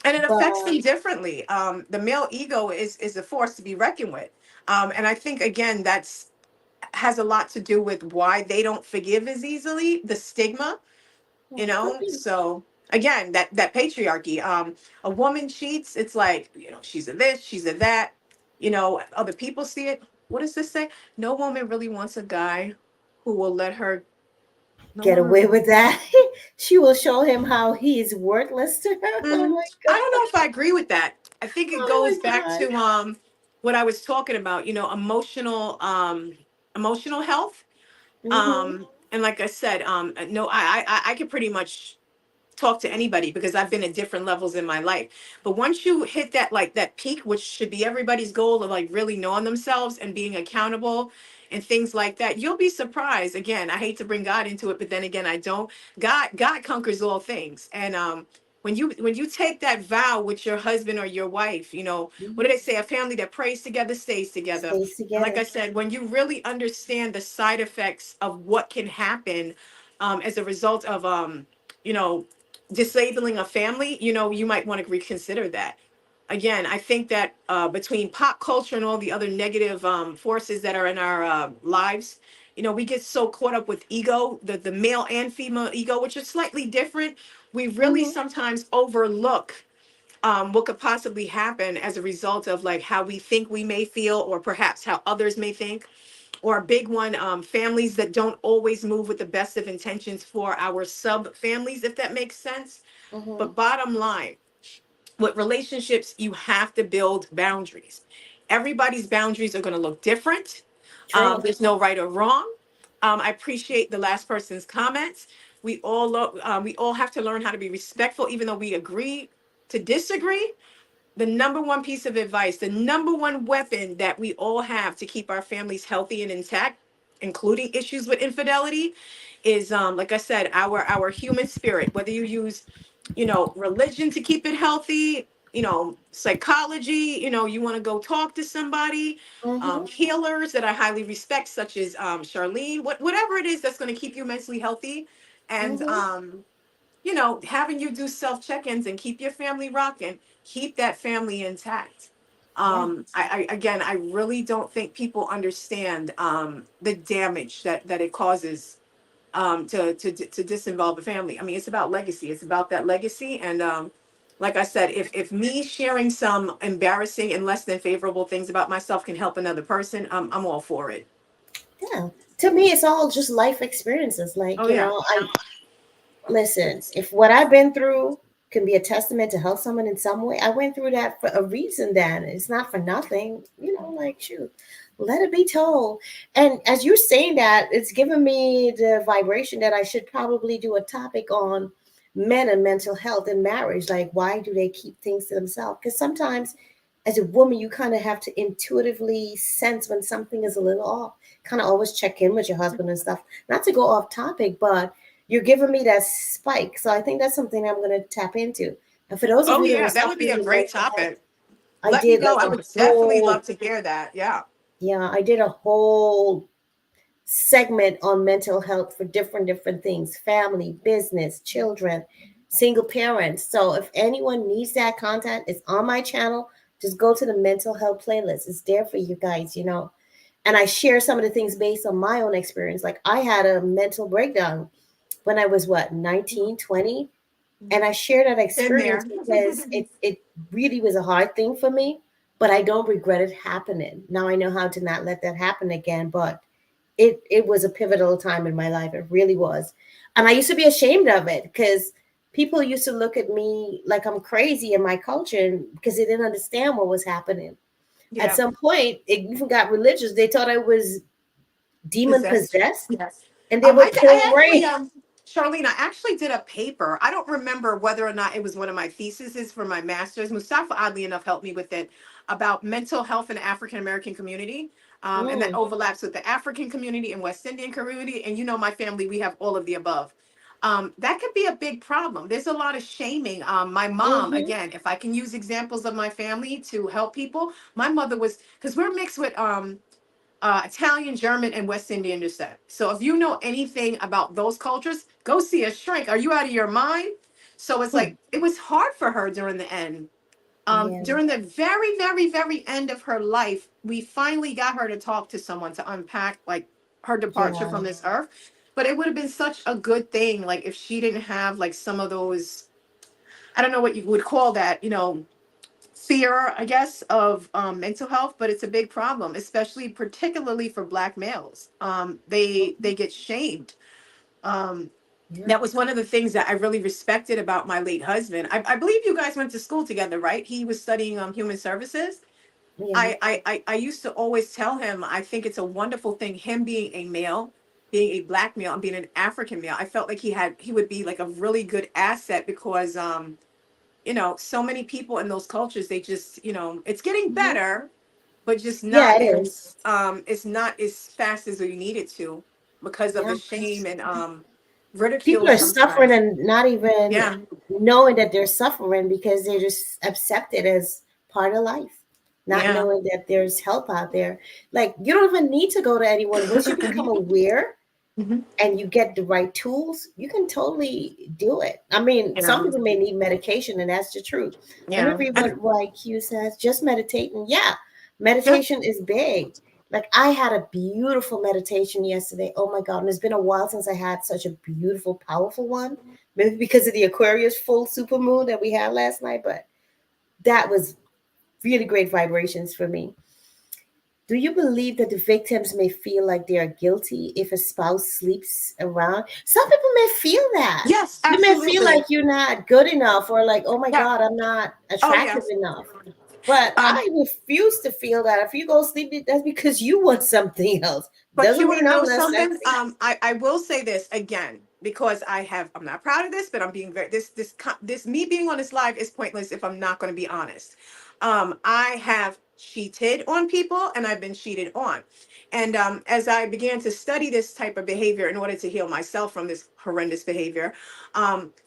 And it affects But them differently. The male ego is a force to be reckoned with. And I think again that's has a lot to do with why they don't forgive as easily, the stigma, could be. So again, that patriarchy. A woman cheats, it's like, she's a this, she's a that. Other people see it. What does this say? No woman really wants a guy who will let her. No Get woman. away with that. She will show him how he is worthless to her. Oh my I god. don't know if I agree with that. I think it Oh goes my back god. to what I was talking about, emotional health. Mm-hmm. And like I said, no, I could pretty much talk to anybody because I've been at different levels in my life. But once you hit that peak, which should be everybody's goal of like really knowing themselves and being accountable and things like that, you'll be surprised. Again, I hate to bring God into it, but then again, I don't. God conquers all things. And when you take that vow with your husband or your wife, what do Mm-hmm. they say? A family that prays together stays together. Stays And like together. I said, when you really understand the side effects of what can happen as a result of you know disabling a family, you might want to reconsider that. Again, I think that between pop culture and all the other negative forces that are in our lives, we get so caught up with ego, the male and female ego, which is slightly different. We really Mm-hmm. sometimes overlook what could possibly happen as a result of like how we think we may feel, or perhaps how others may think. or a big one, families that don't always move with the best of intentions for our sub families, if that makes sense. Mm-hmm. But bottom line, with relationships, you have to build boundaries. Everybody's boundaries are going to look different. True. There's no right or wrong. I appreciate the last person's comments. We all have to learn how to be respectful, even though we agree to disagree. The number one piece of advice, the number one weapon that we all have to keep our families healthy and intact, including issues with infidelity, is like I said, our human spirit. Whether you use, religion to keep it healthy, psychology, you want to go talk to somebody, Mm-hmm. healers that I highly respect, such as Charlene, whatever it is that's going to keep you mentally healthy, and Mm-hmm. having you do self check-ins and keep your family rocking, keep that family intact. Yeah. Again, I really don't think people understand the damage that it causes to disinvolve a family. I mean, it's about legacy. It's about that legacy. And like I said, if me sharing some embarrassing and less than favorable things about myself can help another person, I'm all for it. Yeah. To me, it's all just life experiences. Like, Oh yeah. I listen, if what I've been through can be a testament to help someone in some way, I went through that for a reason, then it's not for nothing, like, shoot, let it be told. And as you're saying that, it's given me the vibration that I should probably do a topic on men and mental health in marriage. Like, why do they keep things to themselves? Because sometimes as a woman, you kind of have to intuitively sense when something is a little off. Kind of always check in with your husband and stuff. Not to go off topic, but you're giving me that spike. So I think that's something I'm going to tap into. And for those of Oh you that are yeah, that would be suffering a with great mental health, topic. I Let me did know. like I a would definitely whole, love to hear that. Yeah. yeah, I did a whole segment on mental health for different things, family, business, children, single parents. So if anyone needs that content, it's on my channel. Just go to the mental health playlist. It's there for you guys. And I share some of the things based on my own experience. Like I had a mental breakdown when I was what, 19, 20. And I share that Been experience there. because it really was a hard thing for me, but I don't regret it happening. Now I know how to not let that happen again, but it was a pivotal time in my life. It really was. And I used to be ashamed of it because people used to look at me like I'm crazy in my culture because they didn't understand what was happening. At Yeah. some point, it even got religious. They thought I was demon Possessed. possessed Yes. and they would I actually, pray. Charlene, I actually did a paper. I don't remember whether or not it was one of my theses for my master's. Mustafa, oddly enough, helped me with it about mental health in the African American community. And that Mm, overlaps with the African community and West Indian community. And my family, we have all of the above. That could be a big problem. There's a lot of shaming. My mom, mm-hmm, again, if I can use examples of my family to help people, my mother was, because we're mixed with Italian, German, and West Indian descent. So if you know anything about those cultures, go see a shrink. Are you out of your mind? So it's hmm, like it was hard for her during the end. yeah, During the very, very, very end of her life, we finally got her to talk to someone to unpack like her departure yeah, from this earth. But it would have been such a good thing, like if she didn't have like some of those, I don't know what you would call that, fear, I guess, of mental health, but it's a big problem, especially particularly for Black males. They get shamed. Um, yeah, that was one of the things that I really respected about my late husband. I believe you guys went to school together, right? He was studying human services. yeah. I used to always tell him I think it's a wonderful thing, him being a male, being a Black male, and being an African male. I felt like he would be like a really good asset because so many people in those cultures, they just, it's getting Mhm. better, but just Yeah, not it is. as it's not as fast as we need it to because of Yeah. the shame and ridicule People are suffering sometimes. and not even Yeah, knowing that they're suffering because they just accept it as part of life, not yeah. knowing that there's help out there. Like, you don't even need to go to anyone. Once you become aware Mhm. and you get the right tools, you can totally do it. I mean, some Yeah, people may need medication, and that's the truth. Let me yeah, read and what YQ says. Just meditating. Yeah, yeah. meditation is big. Like, I had a beautiful meditation yesterday. Oh my God. And it's been a while since I had such a beautiful, powerful one. Maybe because of the Aquarius full supermoon that we had last night, but that was really great vibrations for me. Do you believe that the victims may feel like they are guilty if a spouse sleeps around? Some people may feel that. Yes, You may feel absolutely. like you're not good enough, or like, oh my Yeah. God, I'm not Oh, attractive yes. enough. But Um, I refuse to feel that. If you go sleep, that's because you want something else. But you Doesn't want to mean know I'm not something? sexy. I will say this again because I'm not proud of this, but I'm being very this me being on this live is pointless if I'm not going to be honest. I have cheated on people and I've been cheated on, and as I began to study this type of behavior in order to heal myself from this horrendous behavior,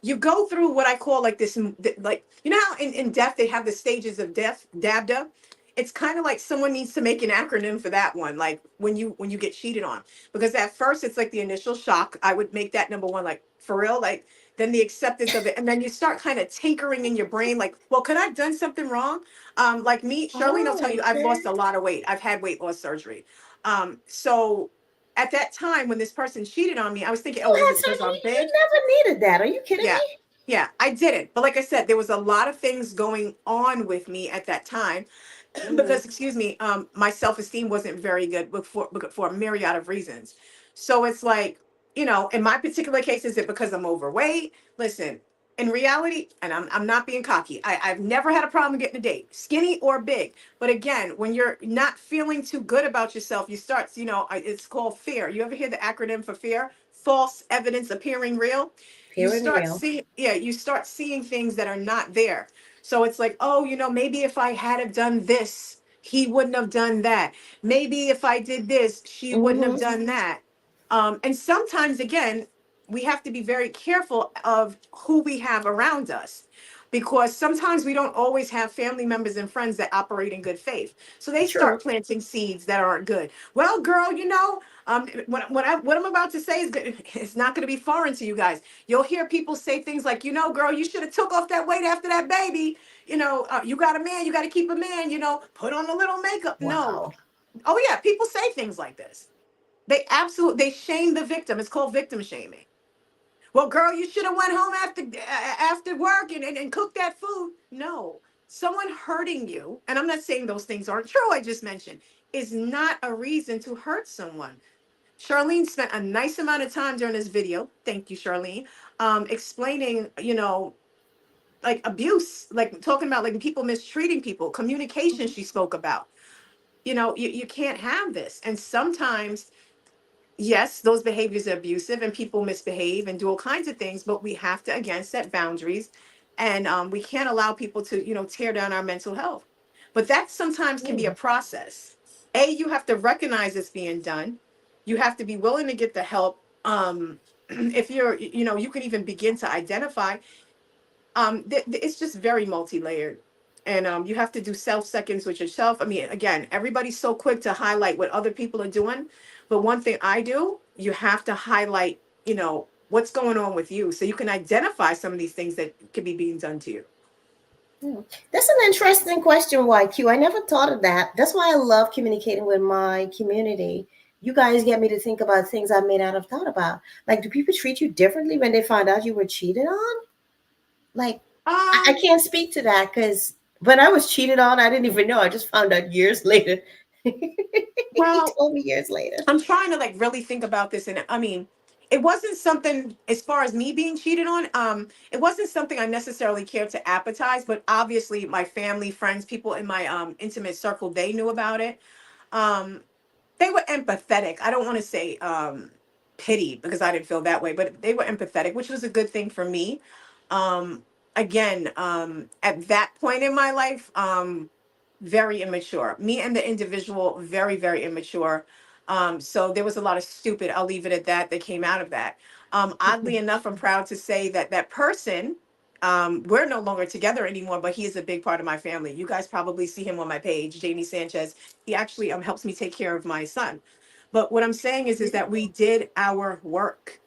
you go through what I call like this, like you know how in death they have the stages of death, DABDA. It's kind of like someone needs to make an acronym for that one, like when you get cheated on, because at first it's like the initial shock. I would make that number one, like for real, like then the acceptance of it, and then you start kind of tinkering in your brain, like, well, could I have done something wrong? Like me, Charlene will tell Oh, you, I've okay. lost a lot of weight. I've had weight loss surgery. So at that time when this person cheated on me, I was thinking, You oh, is had it because I'm surgery? big? You never needed that. Are you kidding Yeah. me? Yeah, I didn't. But like I said, there was a lot of things going on with me at that time Mm, because, excuse me, my self-esteem wasn't very good for a myriad of reasons. So it's like, in my particular case, is it because I'm overweight? Listen, in reality, and I'm not being cocky, I've never had a problem getting a date, skinny or big. But again, when you're not feeling too good about yourself, you start, it's called fear. You ever hear the acronym for fear? False evidence appearing real. You pure and start real. seeing, yeah, you start seeing things that are not there. So it's like, oh, maybe if I had have done this, he wouldn't have done that. Maybe if I did this, she wouldn't have Mm-hmm. done that. And sometimes, again, we have to be very careful of who we have around us because sometimes we don't always have family members and friends that operate in good faith. So they True. start planting seeds that aren't good. Well, girl, what I'm about to say is it's not going to be foreign to you guys. You'll hear people say things like, girl, you should have took off that weight after that baby. You got a man, you got to keep a man, put on a little makeup. No. Wow. Oh yeah, people say things like this. They shame the victim. It's called victim shaming. Well, girl, you should have went home after work and cooked that food. No. Someone hurting you, and I'm not saying those things aren't true, I just mentioned, is not a reason to hurt someone. Charlene spent a nice amount of time during this video. Thank you, Charlene. Explaining, like abuse, like talking about like people mistreating people, communication she spoke about. You can't have this. And sometimes, yes, those behaviors are abusive and people misbehave and do all kinds of things, but we have to, again, set boundaries. And we can't allow people to, tear down our mental health. But that sometimes can be a Mm, process. You have to recognize it's being done. You have to be willing to get the help. If you can even begin to identify it's just very multi-layered, and you have to do self seconds with yourself. I mean, again, everybody's so quick to highlight what other people are doing, but one thing I do, you have to highlight, what's going on with you so you can identify some of these things that could be being done to you. mm. That's an interesting question, YQ. I never thought of that. That's why I love communicating with my community. You guys get me to think about things I may not have thought about. Like, do people treat you differently when they find out you were cheated on? Like, I um can't speak to that because when I was cheated on, I didn't even know. I just found out years later. He well, told me years later. I'm trying to like really think about this, and I mean, it wasn't something as far as me being cheated on. It wasn't something I necessarily cared to appetize, but obviously my family, friends, people in my intimate circle, they knew about it. Um, they were empathetic. I don't want to say pity because I didn't feel that way, but they were empathetic, which was a good thing for me. Um, Again, at that point in my life, very immature. Me and the individual, very, very immature. So there was a lot of stupid, I'll leave it at that, that came out of that. Oddly enough, I'm proud to say that that person, we're no longer together anymore, but he is a big part of my family. You guys probably see him on my page, Jamie Sanchez. He actually helps me take care of my son. But what I'm saying is that we did our work.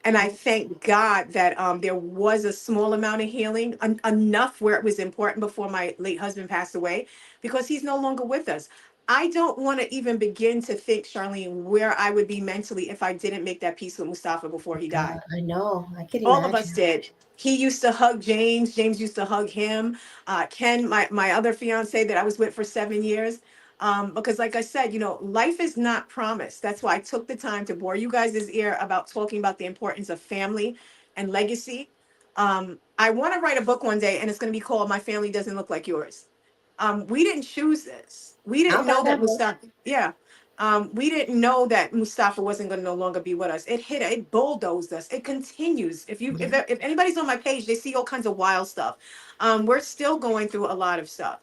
And I thank God that there was a small amount of healing, enough where it was important before my late husband passed away, because he's no longer with us. I don't want to even begin to think, Charlene, where I would be mentally if I didn't make that peace with Mustafa before he died. God, I know. I could All of us imagine. did. He used to hug James. James used to hug him. Ken, my other fiance that I was with for 7 years. Because like I said, life is not promised. That's why I took the time to bore you guys' ear about talking about the importance of family and legacy. I want to write a book one day, and it's going to be called My Family Doesn't Look Like Yours. We didn't choose this. We I'll didn't buy know that that book. Mustafa, yeah. We didn't know that Mustafa wasn't going to no longer be with us. It bulldozed us. It continues. Yeah. If anybody's on my page, they see all kinds of wild stuff. We're still going through a lot of stuff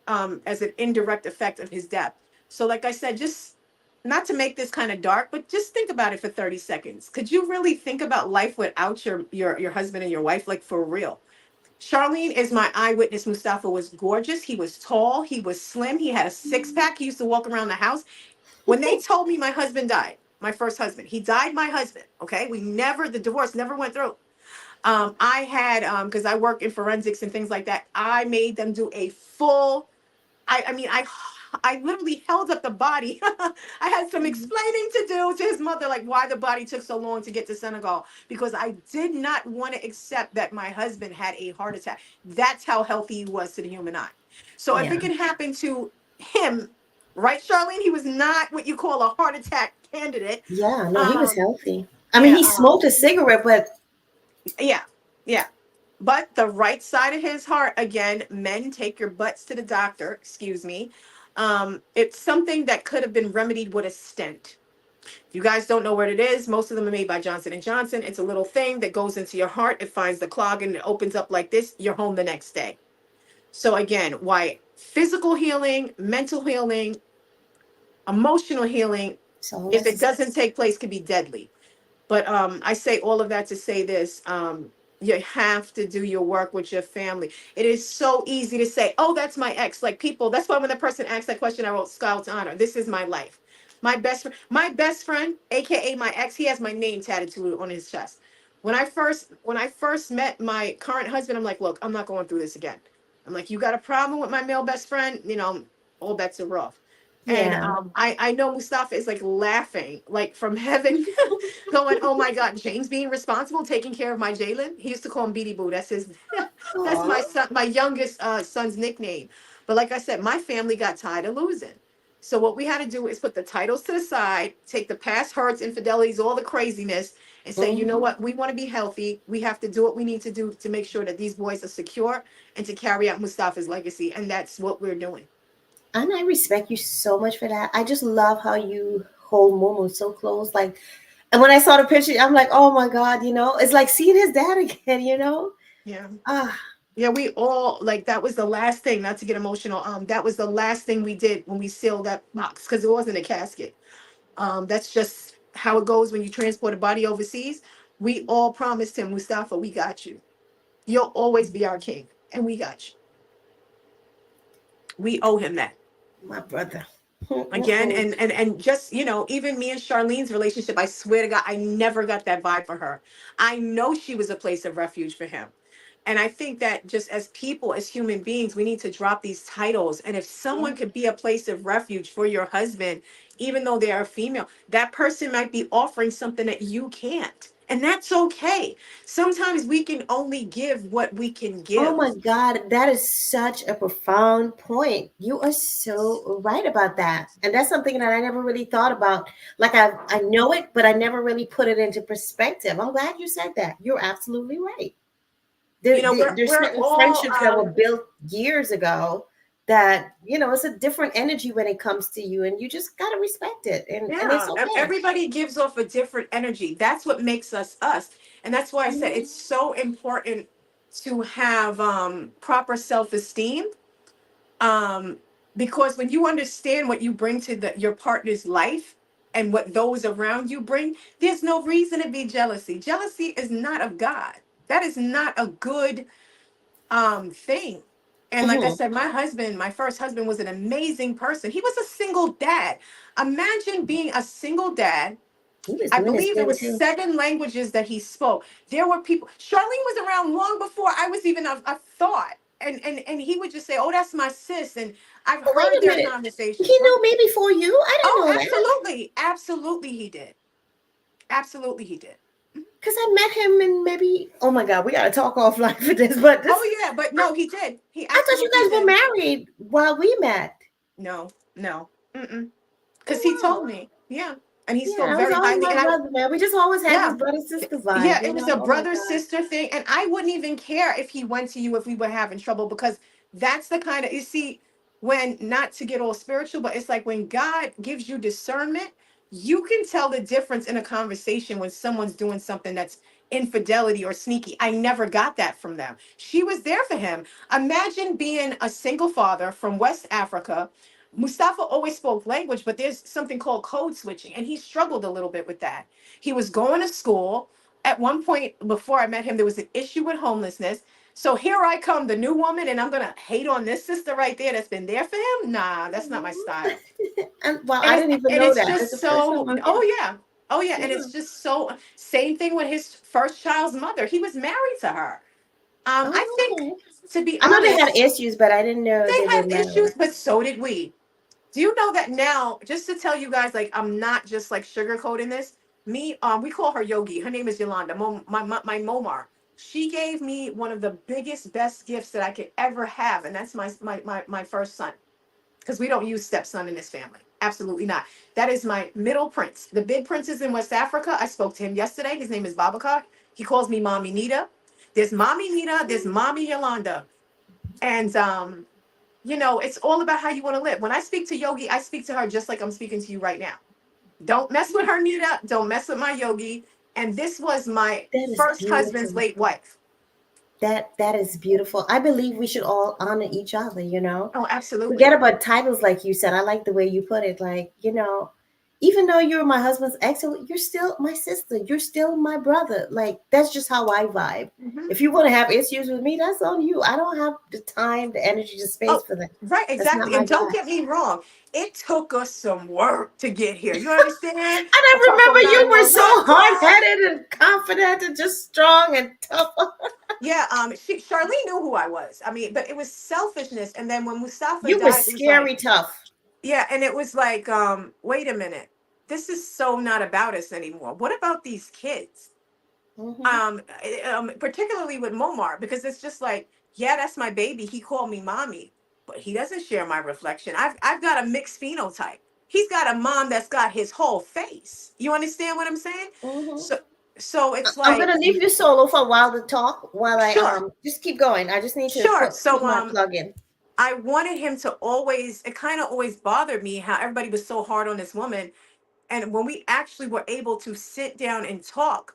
as an indirect effect of his death. So, like I said, just not to make this kind of dark, but just think about it for 30 seconds. Could you really think about life without your husband and your wife? Like, for real. Charlene is my eyewitness. Mustafa was gorgeous. He was tall. He was slim. He had a six pack. He used to walk around the house. When they told me my husband died, my first husband, he died, my husband. Okay. The divorce never went through. I had, because I work in forensics and things like that, I made them do a full, I mean, I literally held up the body. I had some explaining to do to his mother, like why the body took so long to get to Senegal, because I did not want to accept that my husband had a heart attack. That's how healthy he was to the human eye. So if Yeah. it can happen to him, right, Charlene, he was not what you call a heart attack candidate. Yeah. No, he was Um, healthy. I mean, yeah, he smoked a cigarette, but yeah, yeah. But the right side of his heart, again, men, take your butts to the doctor, excuse me. It's something that could have been remedied with a stent. If you guys don't know what it is, most of them are made by Johnson and Johnson. It's a little thing that goes into your heart. It finds the clog and it opens up like this. You're home the next day. So again, why physical healing, mental healing, emotional healing, it's all if it necessary. doesn't take place, could be deadly. But I say all of that to say this. You have to do your work with your family. It is so easy to say, oh, that's my ex. Like people, that's why when the person asks that question, I wrote Scout's Honor. This is my life. My best friend, aka my ex, he has my name tattooed on his chest. When I first met my current husband, I'm like, look, I'm not going through this again. I'm like, you got a problem with my male best friend? All bets are off. And Yeah. I know Mustafa is like laughing, like from heaven, going, "Oh my God, James being responsible, taking care of my Jalen." He used to call him Beady Boo. That's his. That's Aw. my son, my youngest son's nickname. But like I said, my family got tired of losing. So what we had to do is put the titles to the side, take the past hurts, infidelities, all the craziness, and say, you know Mhm. what? We want to be healthy. We have to do what we need to do to make sure that these boys are secure and to carry out Mustafa's legacy. And that's what we're doing. And I respect you so much for that. I just love how you hold Momo so close. Like, and when I saw the picture, I'm like, oh my God, it's like seeing his dad again. Yeah. Ah, Yeah, we all like that was the last thing, not to get emotional. That was the last thing we did when we sealed that box because it wasn't a casket. That's just how it goes when you transport a body overseas. We all promised him, Mustafa, we got you. You'll always be our king, and we got you. We owe him that. my brother. Again, and just even me and Charlene's relationship, I swear to God, I never got that vibe for her. I know she was a place of refuge for him. And I think that just as people, as human beings, we need to drop these titles. And if someone could be a place of refuge for your husband, even though they are female, that person might be offering something that you can't, and that's okay. Sometimes we can only give what we can Oh give. my God, that is such a profound point. You are so right about that. And that's something that I never really thought about. Like I know it, but I never really put it into perspective. I'm glad you said that. You're absolutely right. There's We're certain all friendships that were built years ago that, it's a different energy when it comes to you, and you just gotta respect it. And it's Yeah, okay. everybody gives off a different energy. That's what makes us us. And that's why I said Mhm. it's so important to have proper self-esteem. Um, because when you understand what you bring to your partner's life and what those around you bring, there's no reason to be jealousy. Jealousy is not of God. That is not a good thing. And like I Mhm. said, my first husband was an amazing person. He was a single dad. Imagine being a single dad. He was I doing his believe there thing were too. 7 languages that he spoke. There were people. Charlene was around long before I was even a thought. And he would just say, "Oh, that's my sis." And I've Oh, wait heard a their minute. He conversations. knew me before you. I Oh, didn't know that. absolutely, absolutely, he did. Absolutely, he did. Because I met him in maybe, oh my God, we got to talk offline for this. Oh yeah, but no, he did. He I thought you absolutely guys were did. married while we met. No. No. Mm-mm. Because he Oh, told wow. me, yeah, and he Yeah, spoke that was very always highly, my and I, brother, man. We just always had this yeah, brother sister vibe, yeah, you it was know? a Oh my brother God. sister thing, and I wouldn't even care if he went to you if we were having trouble, because that's the kind of, you see, when, not to get all spiritual, but it's like when God gives you discernment, you can tell the difference in a conversation when someone's doing something that's infidelity or sneaky. I never got that from them. She was there for him. Imagine being a single father from West Africa. Mustafa always spoke language, but there's something called code switching, and he struggled a little bit with that. He was going to school. At one point before I met him, there was an issue with homelessness. So here I come, the new woman, and I'm gonna hate on this sister right there that's been there for him. Nah, that's not my Mhm. style. And well, And I it's didn't even and know it's that. That's the just first time so, I'm oh hearing. yeah. Oh yeah. And Yeah. it's just so, same thing with his first child's mother. He was married to her. I Oh, think, okay. to be I know they had honest, issues, but I didn't know they they were had married. issues, but so did we. Do you know that now, just to tell you guys, like, I'm not just like sugarcoating this. Me, we call her Yogi. Her name is Yolanda, my Momar. She gave me one of the biggest, best gifts that I could ever have, and that's my first son. Because we don't use stepson in this family. Absolutely not. That is my middle prince. The big prince is in West Africa. I spoke to him yesterday. His name is Babakar. He calls me Mommy Nita. There's Mommy Nita, there's Mommy Yolanda. And it's all about how you want to live. When I speak to Yogi, I speak to her just like I'm speaking to you right now. Don't mess with her, Nita. Don't mess with my Yogi. And this was my That is first husband's beautiful. late wife. That is beautiful. I believe we should all honor each other, you know. Oh, Forget absolutely. about titles like you said. I like the way you put it. Like, you know, even though you're my husband's ex, you're still my sister. You're still my brother. Like, that's just how I vibe. Mhm. If you want to have issues with me, that's on you. I don't have the time, the energy, the space Oh, for that. right, That's not exactly. my And don't vibe. get me wrong, it took us some work to get here. You understand? And I I talk on remember you were so 911 hard calls. headed and confident and just strong and tough. Yeah, Charlene knew who I was. I mean, but it was selfishness. And then when Mustafa You were died, it was like, scary tough. yeah, and it was like, wait a minute, this is so not about us anymore. What about these kids? Hmm. Particularly with Momar, because it's just like, yeah, that's my baby. He called me mommy, but he doesn't share my reflection. I've got a mixed phenotype. He's got a mom that's got his whole face. You understand what I'm saying? Hmm. So so it's I'm like, gonna leave you solo for a while to talk while I sure, just keep going. I just need to sure. put So my plug in. I wanted him to always, it kind of always bothered me how everybody was so hard on this woman. And when we actually were able to sit down and talk,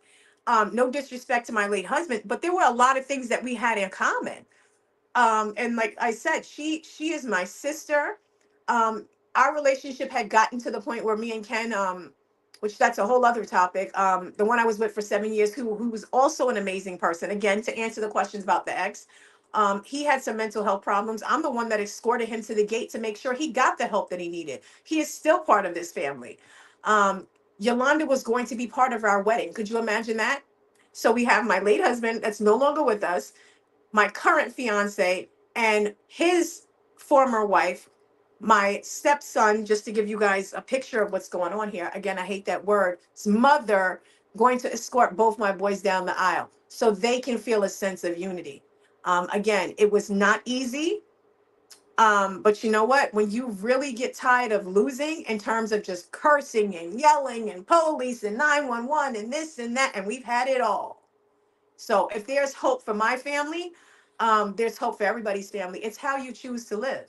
no disrespect to my late husband, but there were a lot of things that we had in common. And like I said, she is my sister. um our relationship had gotten to the point where me and Ken, which that's a whole other topic, the one I was with for 7 years, who was also an amazing person, again, to answer the questions about the ex. He had some mental health problems. I'm the one that escorted him to the gate to make sure he got the help that he needed. He is still part of this family. um Yolanda was going to be part of our wedding. Could you imagine that? So we have my late husband that's no longer with us, my current fiance, and his former wife, my stepson, just to give you guys a picture of what's going on here. Again, I hate that word. His mother going to escort both my boys down the aisle so they can feel a sense of unity. Again, it was not easy. But you know what? When you really get tired of losing in terms of just cursing and yelling and police and 911 and this and that, and we've had it all. So if there's hope for my family, there's hope for everybody's family. It's how you choose to live.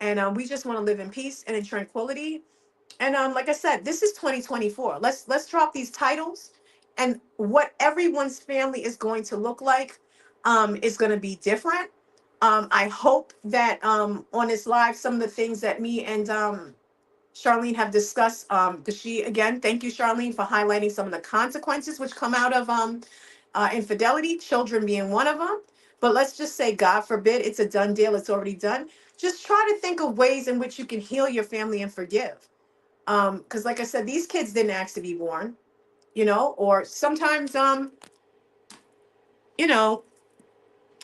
And we just want to live in peace and in tranquility. And like I said, this is 2024. Let's drop these titles, and what everyone's family is going to look like is going to be different. I hope that on this live, some of the things that me and Charlene have discussed, because she, again, thank you, Charlene, for highlighting some of the consequences which come out of infidelity, children being one of them. But let's just say, God forbid, it's a done deal, it's already done. Just try to think of ways in which you can heal your family and forgive. Because like I said, these kids didn't ask to be born, or sometimes, you know,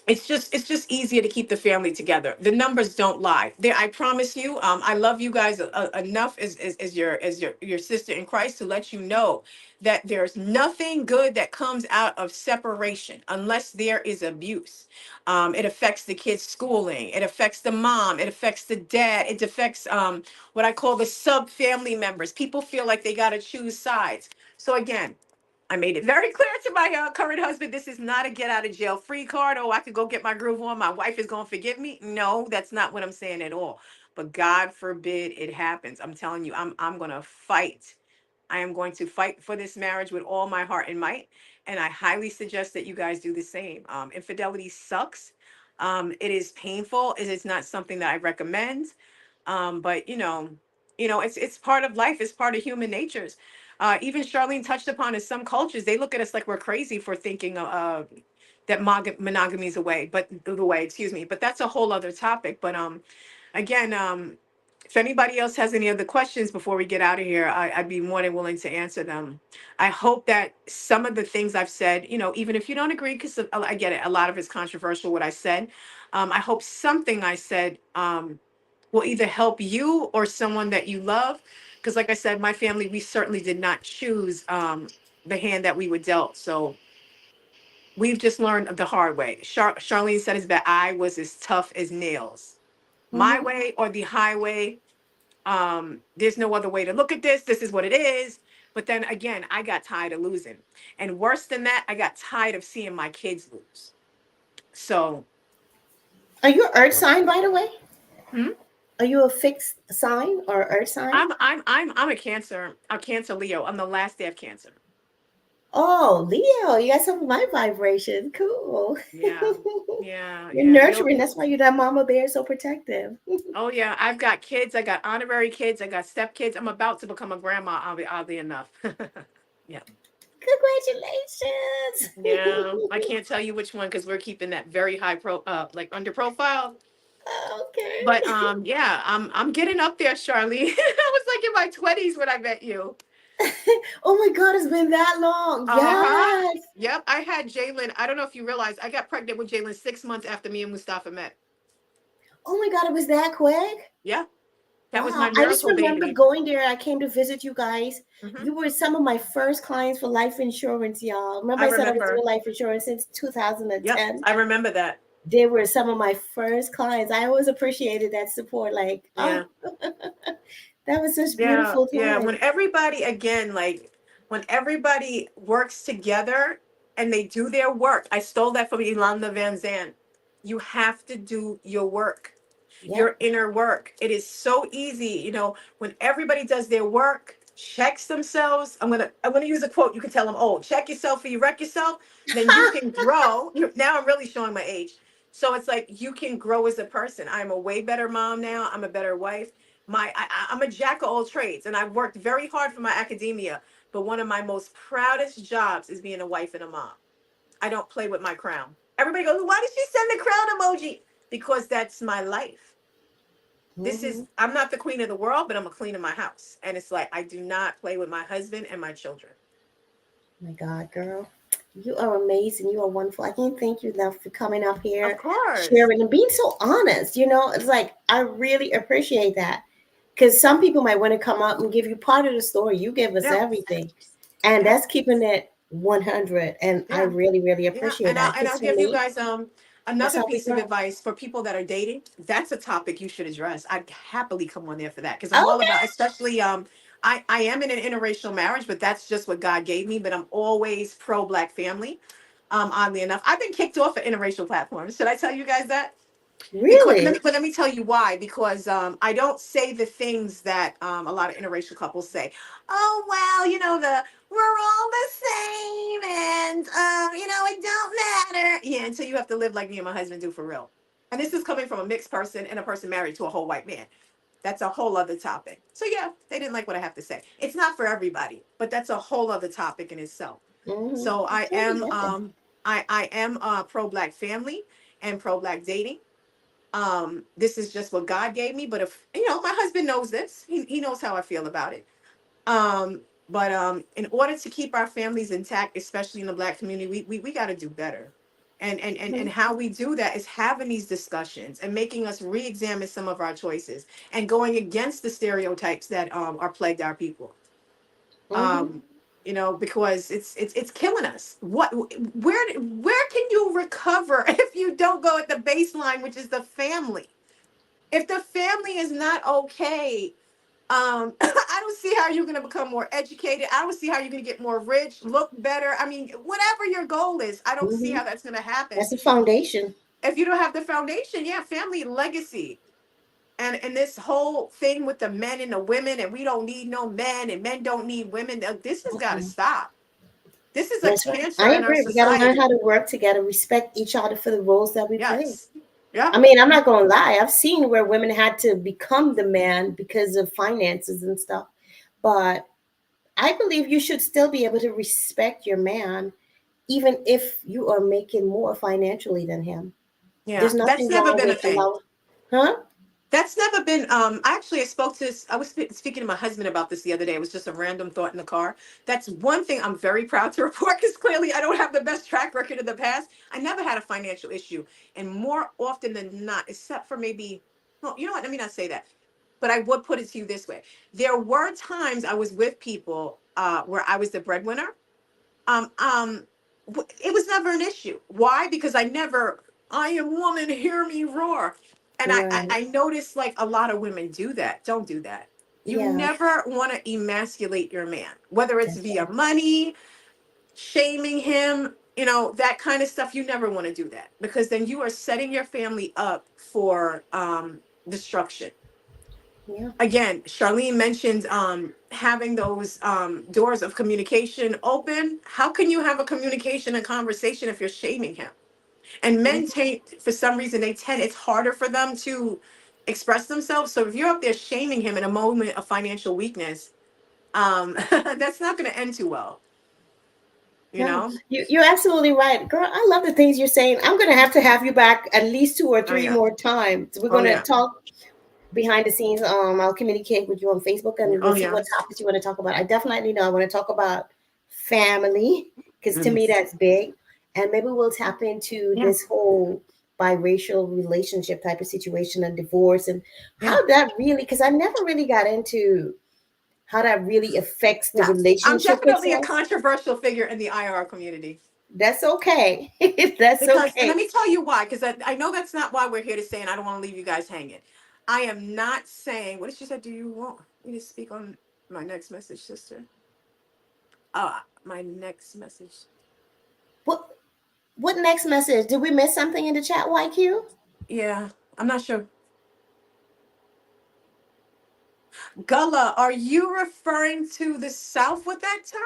it's just easier to keep the family together. The numbers don't lie. There, I promise you. I love you guys enough as your sister in Christ to let you know that there's nothing good that comes out of separation unless there is abuse. It affects the kids' schooling. It affects the mom. It affects the dad. It affects what I call the sub family members. People feel like they got to choose sides. So again, I made it very clear to my current husband, this is not a get out of jail free card. Oh, I could go get my groove on. My wife is going to forgive me. No, that's not what I'm saying at all. But God forbid it happens. I'm telling you, I'm going to fight. I am going to fight for this marriage with all my heart and might. And I highly suggest that you guys do the same. Infidelity sucks. It is painful. It is not something that I recommend. But it's part of life. It's part of human natures. Even Charlene touched upon in some cultures, they look at us like we're crazy for thinking that monogamy is away, but the way, excuse me. But that's a whole other topic. But again, if anybody else has any other questions before we get out of here, I'd be more than willing to answer them. I hope that some of the things I've said, even if you don't agree, because I get it, a lot of it's controversial what I said. I hope something I said will either help you or someone that you love. Because, like I said, my family, we certainly did not choose the hand that we were dealt. So we've just learned the hard way. Charlene said is that I was as tough as nails. My Mm-hmm. way or the highway. There's no other way to look at this. This is what it is. But then again, I got tired of losing. And worse than that, I got tired of seeing my kids lose. So, Are you Earth sign, by the way? hmm? Are you a fixed sign or Earth sign? I'm a Cancer Leo. I'm the last day of Cancer. Oh, Leo, you got some of my vibration. Cool. Yeah. Yeah. You're Yeah. Leo. nurturing. That's why you're that mama bear, so protective. Oh yeah. I've got kids. I got honorary kids. I got step kids. I'm about to become a grandma, oddly enough. Yeah. Congratulations. Yeah. I can't tell you which one because we're keeping that very high like under profile. But Okay. yeah, I'm getting up there, Charlie. I was like in my 20s when I met you. Oh my God, it's been that long. Uh-huh. Yes. Yep. I had Jalen. I don't know if you realize I got pregnant with Jalen 6 months after me and Mustafa met. Oh my God, it was that quick. Yeah. That was my Wow. I just miracle remember baby. going there. I came to visit you guys. Hmm. You were some of my first clients for life insurance, y'all. Remember I I said I was remember. doing life insurance since Yep. 2010? I remember that. They were some of my first clients. I always appreciated that support. Like, oh, Yeah. that was such Yeah. beautiful Yeah. time. When everybody works together and they do their work, I stole that from Ilana Van Zandt. You have to do your work, your Yep. inner work. It is so easy, when everybody does their work, checks themselves. I'm gonna use a quote. You can tell them, "Oh, check yourself or you wreck yourself." Then you can grow. Now I'm really showing my age. So it's like you can grow as a person. I'm a way better mom now. I'm a better wife. I'm a jack of all trades, and I've worked very hard for my academia. But one of my most proudest jobs is being a wife and a mom. I don't play with my crown. Everybody goes, "Why did you send the crown emoji?" Because that's my life. Hmm. I'm not the queen of the world, but I'm a queen of my house. And it's like, I do not play with my husband and my children. My God, girl. You are amazing. You are wonderful. I can't thank you enough for coming up Of here, course. sharing, and being so honest. It's like, I really appreciate that. Because some people might want to come up and give you part of the story. You give us Yeah. everything. And Yeah. that's keeping it 100. And I Yeah. really, really Yeah. appreciate And that. I'll Because for give you me, guys that's another how we piece of grow. advice for people that are dating. That's a topic you should address. I'd happily come on there for that because I'm all about, Okay. especially I am in an interracial marriage, but that's just what God gave me. But I'm always pro black family. Oddly enough, I've been kicked off of interracial platforms. Should I tell you guys that? Because Really? let me tell you why. Because I don't say the things that a lot of interracial couples say. Oh well, the we're all the same, and it don't matter. Yeah, until you have to live like me and my husband do for real. And this is coming from a mixed person and a person married to a whole white man. That's a whole other topic. So yeah, they didn't like what I have to say. It's not for everybody, but that's a whole other topic in itself. Mm-hmm. So I I totally am get that. I am pro black family and pro black dating. This is just what God gave me, but if my husband knows this, he knows how I feel about it. But in order to keep our families intact, especially in the black community, we got to do better. And how we do that is having these discussions and making us re-examine some of our choices and going against the stereotypes that are plagued our people. Mm-hmm. um because it's killing us. Where can you recover if you don't go at the baseline, which is the family? If the family is not okay, I don't see how you're going to become more educated. I don't see how you're going to get more rich, look better. I mean, whatever your goal is, I don't see Mm-hmm. how that's going to happen That's the foundation. if you don't have the foundation. Yeah, family legacy. And this whole thing with the men and the women, and we don't need no men and men don't need women, this has got to Mm-mm. stop. This is a That's right. cancer I in our agree. We got to learn society. how to work together, respect each other for the roles that we play. Yes. Yeah. I mean, I'm not going to lie. I've seen where women had to become the man because of finances and stuff. But I believe you should still be able to respect your man, even if you are making more financially than him. Yeah, There's that's nothing never wrong been a with thing. allow, huh? That's never been. Actually, I was speaking to my husband about this the other day. It was just a random thought in the car. That's one thing I'm very proud to report, because clearly I don't have the best track record in the past. I never had a financial issue, and more often than not, except for maybe, well, you know what? Let me not say that. But I would put it to you this way: there were times I was with people where I was the breadwinner. um um it was never an issue. Why? Because I never, I am woman, hear me roar. And I Right. noticed, like, a lot of women do that. Don't do that. You Yeah, never want to emasculate your man, whether it's that's via right. money, shaming him, that kind of stuff. You never want to do that, because then you are setting your family up for destruction. Yeah. Again, Charlene mentioned having those doors of communication open. How can you have a communication and conversation if you're shaming him? And men Mhm. tend, for some reason, it's harder for them to express themselves. So if you're up there shaming him in a moment of financial weakness, that's not going to end too well, you No, know? you're absolutely right, girl. I love the things you're saying. I'm gonna have you back at least two or Oh, three yeah. more times. We're Oh, gonna yeah. talk behind the scenes. I'll communicate with you on Facebook, and we'll Oh, see yeah. what topics you want to talk about. I definitely know I want to talk about family because to Mhm. me that's big, and maybe we'll tap into Yeah. this whole biracial relationship type of situation and divorce and Yeah. how that really, because I never really got into how that really affects the Yeah. I'm relationship definitely a itself. controversial figure in the IR community. That's okay. That's Because, and let okay. me tell you why, because I know that's not why we're here to say, and I don't want to leave you guys hanging. I am not saying, what did she say? Do you want me to speak on my next message, sister? My next message. What what next message? Did we miss something in the chat, YQ? Yeah, I'm not sure. Gullah, are you referring to the South with that term?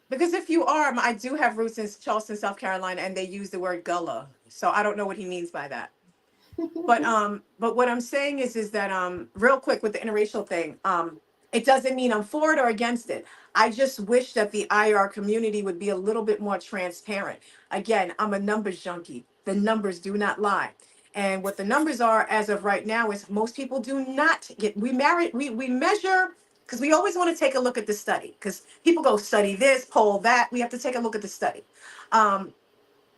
Because if you are, I do have roots in Charleston, South Carolina, and they use the word Gullah. So I don't know what he means by that. But what I'm saying is that real quick with the interracial thing, it doesn't mean I'm for it or against it. I just wish that the IR community would be a little bit more transparent. Again, I'm a numbers junkie. The numbers do not lie. And what the numbers are as of right now is most people do not get, we measure, because we always want to take a look at the study, because people go study this, poll that. We have to take a look at the study. Um,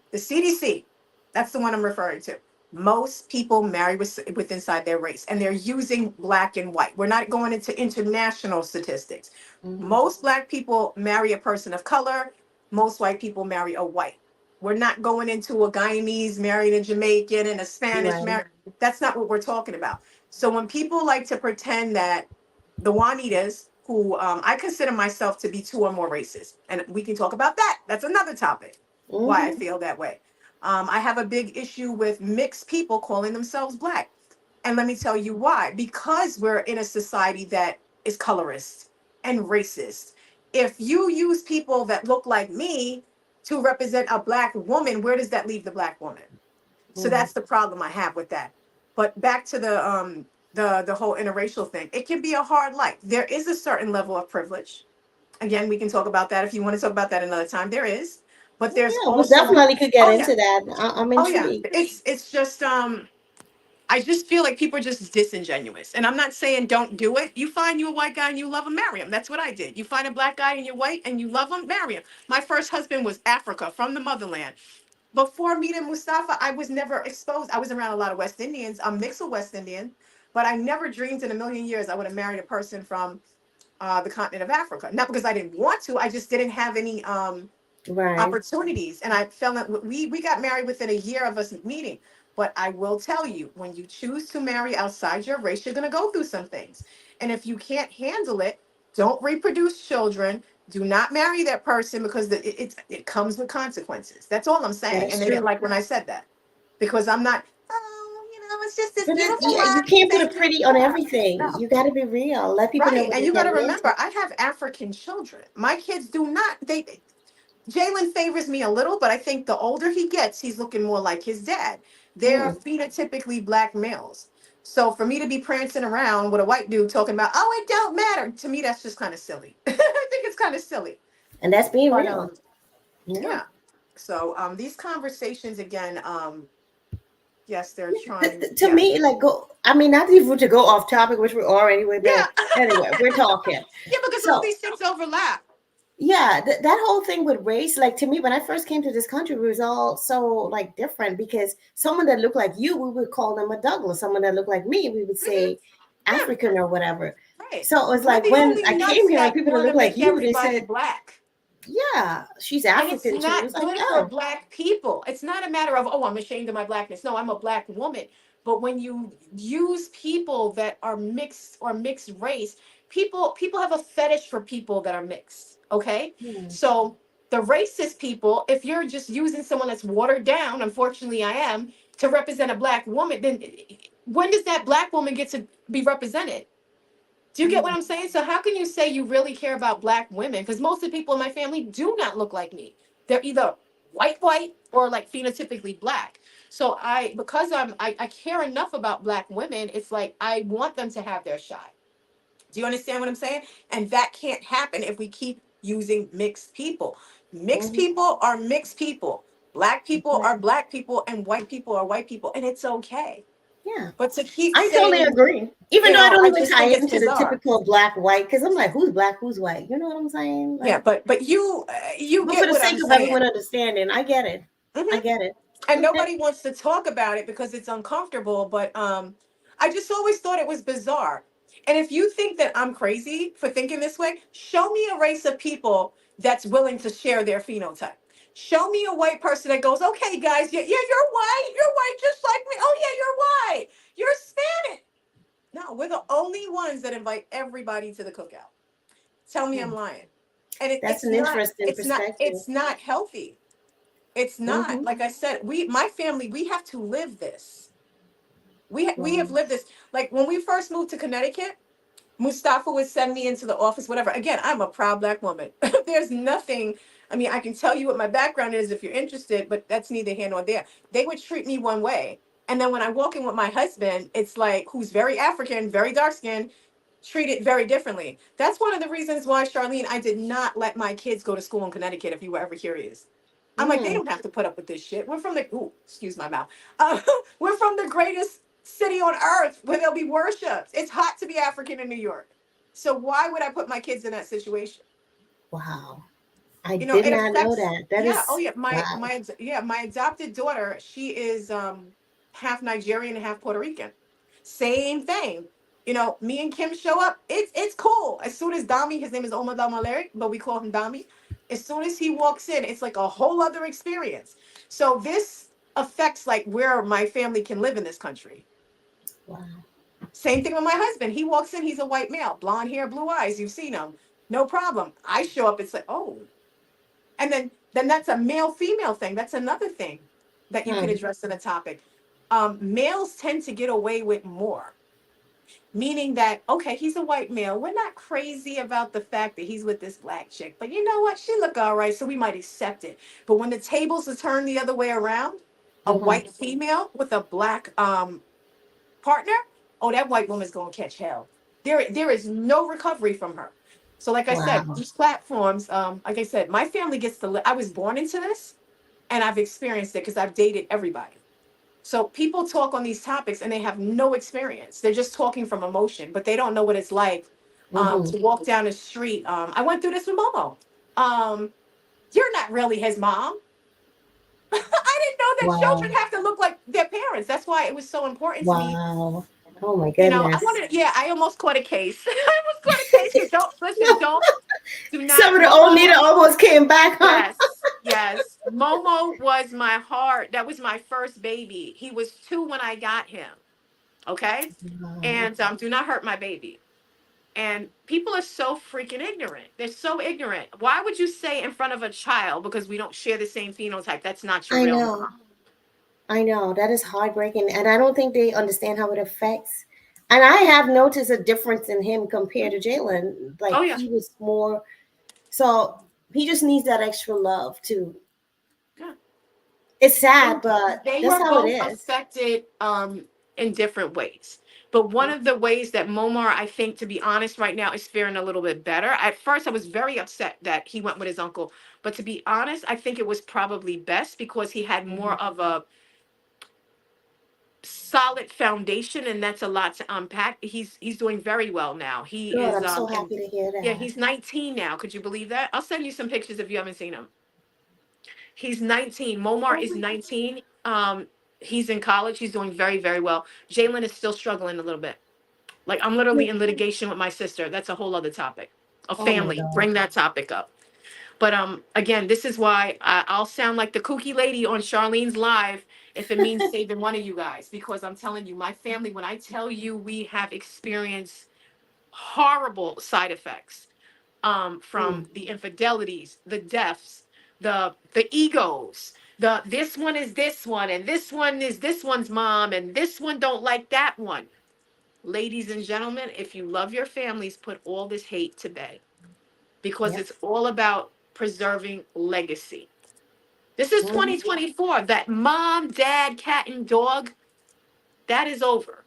the CDC, that's the one I'm referring to. Most people marry with inside their race, and they're using black and white. We're not going into international statistics. Mhm. Most black people marry a person of color. Most white people marry a white. We're not going into a Guyanese marrying a Jamaican and a Spanish Right. marry. That's not what we're talking about. So when people like to pretend that the Juanitas, who I consider myself to be two or more races, and we can talk about that. That's another topic, why I Hmm. feel that way. I have a big issue with mixed people calling themselves black. And let me tell you why. Because we're in a society that is colorist and racist. If you use people that look like me to represent a black woman, where does that leave the black woman? So Hmm. that's the problem I have with that. But back to the whole interracial thing. It can be a hard life. There is a certain level of privilege. Again, we can talk about that if you want to talk about that another time. There is, but there's Yeah, we also, definitely could get oh yeah, into that. I'm oh yeah. intrigued. It's just I just feel like people are just disingenuous. And I'm not saying don't do it. You find you a white guy and you love him, marry him. That's what I did. You find a black guy and you're white and you love him, marry him. My first husband was Africa, from the motherland. before meeting Mustafa, I was never exposed. I was around a lot of West Indians. I'm mixed with West Indian, but I never dreamed in a million years I would have married a person from the continent of Africa. Not because I didn't want to, I just didn't have any Right. opportunities. And I fell in, we got married within a year of us meeting. But I will tell you, when you choose to marry outside your race, you're going to go through some things. And if you can't handle it, don't reproduce children. Do not marry that person because it comes with consequences. That's all I'm saying. That's And they didn't true. like when I said that because I'm not, oh, it's just this But beautiful yeah, you life. can't put a Thank you. pretty on Yeah. everything. No. You got to be real. Let people know Right. what And they're you got to getting into. remember, I have African children. My kids do not, Jalen favors me a little, but I think the older he gets, he's looking more like his dad. They're Mm, phenotypically black males. So for me to be prancing around with a white dude talking about, oh, it don't matter, to me, that's just kind of silly. I think it's kind of silly. and that's being But real. Yeah. yeah. So these conversations again, yes, they're trying. To Yeah. me, like go. I mean, not even to go off topic, which we are anyway. Yeah. But anyway, we're talking. Yeah, because all So these things overlap. yeah, that whole thing with race, like to me, when I first came to this country, it was all so like different because someone that looked like you, we would call them a Douglas. Someone that looked like me, we would Hmm. say Yeah. African or whatever. Right. So it was We're like the when only I nuts came here and that people that want look to like make you, they everybody said, black. "Yeah, she's And it's African too." It was not like, good for "Yeah, black people. It's not a matter of, oh, I'm ashamed of my blackness. No, I'm a black woman. But when you use people that are mixed or mixed race, people have a fetish for people that are mixed. Okay. hmm, So the racist people, if you're just using someone that's watered down, unfortunately I am, to represent a black woman, then when does that black woman get to be represented? Do you get what hmm, I'm saying? So how can you say you really care about black women? Because most of the people in my family do not look like me. They're either white, or like phenotypically black. So I care enough about black women. It's like I want them to have their shot. Do you understand what I'm saying? And that can't happen if we keep using mixed people. Mixed hmm, people are mixed people. Black people are exactly." black people, and white people are white people, and it's okay. Yeah, But to keep I totally saying, agree. Even though I don't I even just tie think it it's into the bizarre. typical black white, because I'm like, who's black, who's white? You know what I'm saying? Yeah, Like, but you but for get the what I'm sake of saying. everyone understanding, I get it. I Hmm. get it. And nobody wants to talk about it because it's uncomfortable. But I just always thought it was bizarre. And if you think that I'm crazy for thinking this way, show me a race of people that's willing to share their phenotype. Show me a white person that goes, okay, guys, yeah, you're white just like me. Oh yeah, you're white, you're Spanish. No, we're the only ones that invite everybody to the cookout. Tell me I'm lying. And That's an interesting it's not, perspective. it's not healthy. It's not. Hmm. Like I said, my family, we have to live this. We have Wow. lived this. Like when we first moved to Connecticut, Mustafa would send me into the office, whatever. Again, I'm a proud black woman. There's nothing. I mean, I can tell you what my background is if you're interested, but that's neither here nor there. They would treat me one way. And then when I walk in with my husband, it's like, who's very African, very dark skinned, treated very differently. That's one of the reasons why, Charlene, I did not let my kids go to school in Connecticut, if you were ever curious. I'm like, they Mm. don't have to put up with this shit. We're from the, ooh, excuse my mouth. We're from the greatest city on earth where there'll be worships. It's hot to be African in New York. So why would I put my kids in that situation? Wow. I You know, did it not know affects, that. That yeah, oh is yeah, wow. my adopted daughter, she is half Nigerian and half Puerto Rican. Same thing. You know, me and Kim show up, it's cool. As soon as Dami, his name is Omar Maleric, but we call him Dami. As soon as he walks in, it's like a whole other experience. So this affects like where my family can live in this country. Wow. Same thing with my husband. He walks in, he's a white male, blonde hair, blue eyes. You've seen him. No problem. I show up, it's like, oh, and then that's a male female thing. That's another thing that you could Hmm. address in a topic. Males tend to get away with more, meaning that okay, he's a white male, we're not crazy about the fact that he's with this black chick, but you know what, she look all right, so we might accept it. But when the tables are turned the other way around, a Hmm. white female with a black partner, oh, that white woman's gonna catch hell. There is no recovery from her. So, like I said, Wow. these platforms, like I said, my family gets to live. I was born into this, and I've experienced it because I've dated everybody. So people talk on these topics and they have no experience. They're just talking from emotion, but they don't know what it's like Hmm. to walk down the street. I went through this with Momo. You're not really his mom. I didn't know that Wow. children have to look like their parents. That's why it was so important to me. Wow. Oh my You know, I goodness. wanted, yeah, I almost caught a case. I almost caught a case. So don't listen, don't, do Some not, of the old Momo. Nita almost came back, huh? Yes, yes. Momo was my heart. That was my first baby. He was 2 when I got him. Okay. Wow. And do not hurt my baby. And people are so freaking ignorant. They're so ignorant. Why would you say in front of a child, because we don't share the same phenotype, that's not your I real know. mom? I know. That is heartbreaking. And I don't think they understand how it affects. And I have noticed a difference in him compared to Jalen. Oh, Like yeah. he was more, so he just needs that extra love too. Yeah. It's They, sad, but they that's were how it both is. affected in different ways. But one of the ways that Momar, I think, to be honest, right now is faring a little bit better. At first, I was very upset that he went with his uncle. But to be honest, I think it was probably best because he had more Mhm. of a solid foundation, and that's a lot to unpack. He's doing very well now. He Good. is I'm so and happy to hear yeah, that. he's 19 now. Could you believe that? I'll send you some pictures if you haven't seen him. He's 19. Momar Oh is my 19. He's in college. He's doing very, very well. Jalen is still struggling a little bit. Like I'm literally God. in litigation with my sister. That's a whole other topic. A Oh my family. God. Bring that topic up. But again, this is why I'll sound like the kooky lady on Charlene's live if it means saving one of you guys, because I'm telling you, my family. When I tell you, we have experienced horrible side effects from Mm. the infidelities, the deaths, the egos. The this one is this one, and this one is this one's mom, and this one don't like that one. Ladies and gentlemen, if you love your families, put all this hate to bed because Yep. it's all about preserving legacy. This is Mhm. 2024. That mom, dad, cat, and dog, that is over.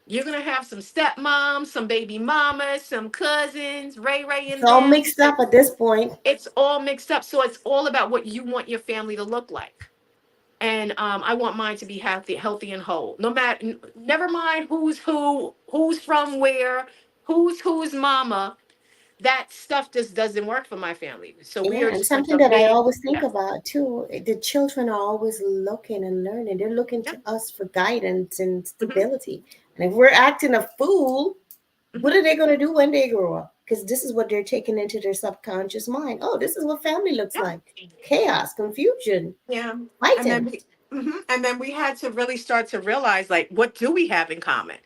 You're gonna have some stepmoms, some baby mamas, some cousins, Ray It's and all them. mixed up at this point. It's all mixed up. So it's all about what you want your family to look like. And I want mine to be healthy and whole. No matter, never mind who's who, who's from where, who's mama. That stuff just doesn't work for my family. So we Yeah, are and just like something a that I big, always think yeah, about too, the children are always looking and learning. They're looking yeah, to us for guidance and hmm stability. And if we're acting a fool, what hmm are they going to do when they grow up? Because this is what they're taking into their subconscious mind. Oh, this is what family looks yeah, like: chaos, confusion, yeah. And then fighting. we had to really start to realize like what do we have in common?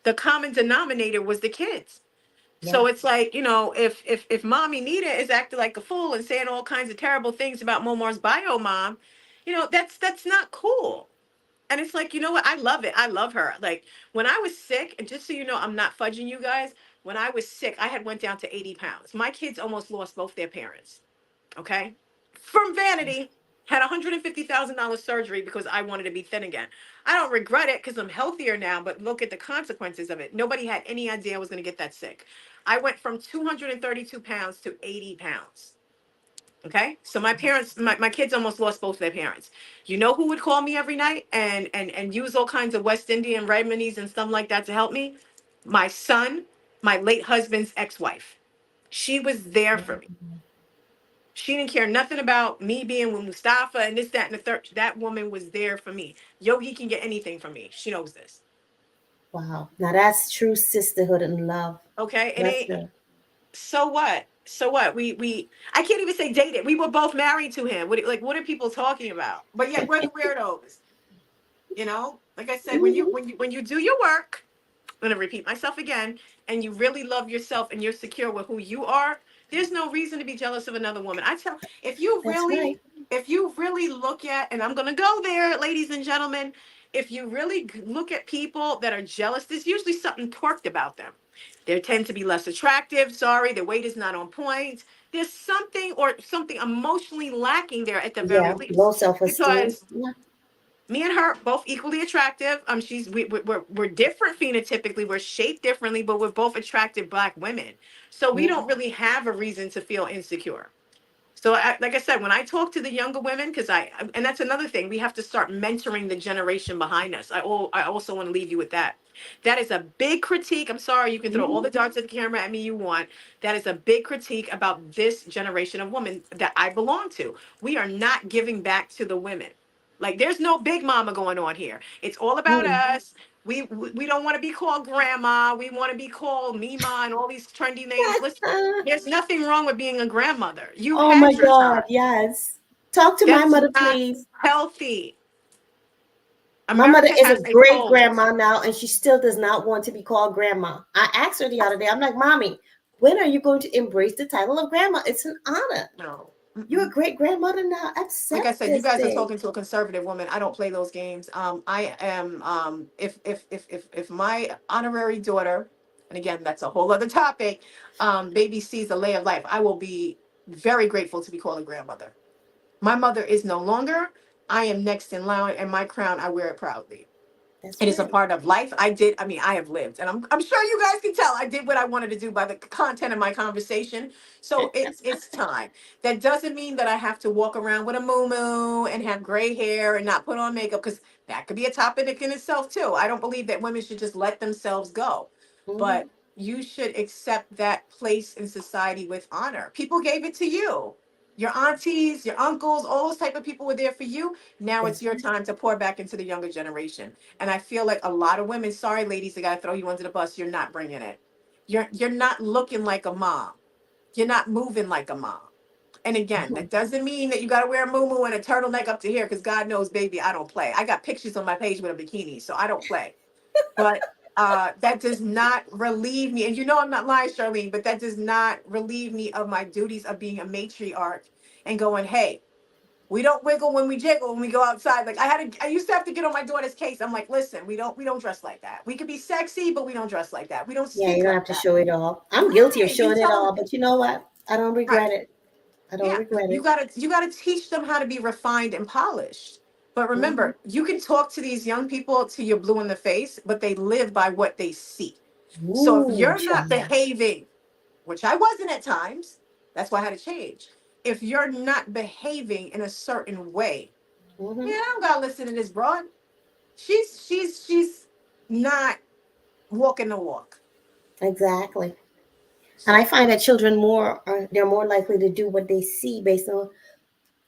The common denominator was the kids. Yeah, So it's like, if mommy Nita is acting like a fool and saying all kinds of terrible things about Momar's bio mom, that's not cool. And it's like, you know what? I love it. I love her. Like when I was sick, and just so you know, I'm not fudging you guys. When I was sick, I had went down to 80 pounds. My kids almost lost both their parents. Okay. From vanity, had $150,000 surgery because I wanted to be thin again. I don't regret it because I'm healthier now, but look at the consequences of it. Nobody had any idea I was going to get that sick. I went from 232 pounds to 80 pounds. Okay. So my parents, my kids almost lost both their parents. You know who would call me every night and use all kinds of West Indian remedies and stuff like that to help me? My son, my late husband's ex-wife. She was there for me. She didn't care nothing about me being with Mustafa and this, that, and the third. That woman was there for me. Yogi can get anything from me. She knows this. wow. Now that's true sisterhood and love. Okay. It That's ain't good. so what? So what? We I can't even say dated. We were both married to him. What are people talking about? But yet we're the weirdos. Like I said, when you Hmm. when you when you do your work, I'm gonna repeat myself again, and you really love yourself and you're secure with who you are, there's no reason to be jealous of another woman. I tell That's right. if you really look at, and I'm gonna go there, ladies and gentlemen, if you really look at people that are jealous, there's usually something twerked about them. They tend to be less attractive. Sorry, their weight is not on point. There's something emotionally lacking there at the very Yeah, low least. self-esteem. Because Yeah. me and her both equally attractive. We're different phenotypically. We're shaped differently, but we're both attractive Black women. So we Yeah. don't really have a reason to feel insecure. So, like I said, when I talk to the younger women, because and that's another thing, we have to start mentoring the generation behind us. I also want to leave you with that. That is a big critique. I'm sorry, you can throw all Hmm. the darts at the camera at me you want. That is a big critique about this generation of women that I belong to. We are not giving back to the women. Like there's no big mama going on here. It's all about Mm. us. We don't want to be called grandma. We want to be called Mima and all these trendy names. Listen, there's nothing wrong with being a grandmother. You Oh my had your God, time. yes. Talk to my That's mother, not please. healthy. My mother America is a has a great cult. grandma now, and she still does not want to be called grandma. I asked her the other day, I'm like, Mommy, when are you going to embrace the title of grandma? It's an honor. No. You're a Mm-mm. great grandmother now. Like I Accept said, you this guys are thing. talking to a conservative woman. I don't play those games. I am if my honorary daughter, and again that's a whole other topic, baby sees a lay of life, I will be very grateful to be called a grandmother. My mother is no longer. I am next in line, and my crown I wear it proudly. That's It is a right. part of life. I mean, I have lived, and I'm sure you guys can tell I did what I wanted to do by the content of my conversation. So it's time. That doesn't mean that I have to walk around with a moo and have gray hair and not put on makeup, because that could be a topic in itself too. I don't believe that women should just let themselves go, but Hmm. you should accept that place in society with honor. People gave it to you. Your aunties, your uncles, all those type of people were there for you. Now it's That's your right. time to pour back into the younger generation. And I feel like a lot of women, sorry ladies, I gotta throw you under the bus. You're not bringing it. You're not looking like a mom. You're not moving like a mom. And again, Mhm. that doesn't mean that you gotta wear a muumuu and a turtleneck up to here, because God knows, baby, I don't play. I got pictures on my page with a bikini, so I don't play. But that does not relieve me. And you know I'm not lying, Charlene, but that does not relieve me of my duties of being a matriarch and going, hey, we don't wiggle when we jiggle when we go outside. Like I used to have to get on my daughter's case. I'm like, listen, we don't dress like that. We could be sexy, but we don't dress like that. We don't Yeah, you speak don't like have to that. show it all. I'm guilty of Right. You showing it tell them all, but you know what? I don't right. regret it. I don't Yeah. regret You it. gotta teach them how to be refined and polished. But Hmm. remember, you can talk to these young people till you're blue in the face, but they live by what they see. So if Ooh, you're not child. behaving, which I wasn't at times, that's why I had to change. If you're not behaving in a certain way, yeah, Hmm. I don't gotta listen to this broad. She's not walking the walk. Exactly. And I So find that children they're more likely to do what they see based on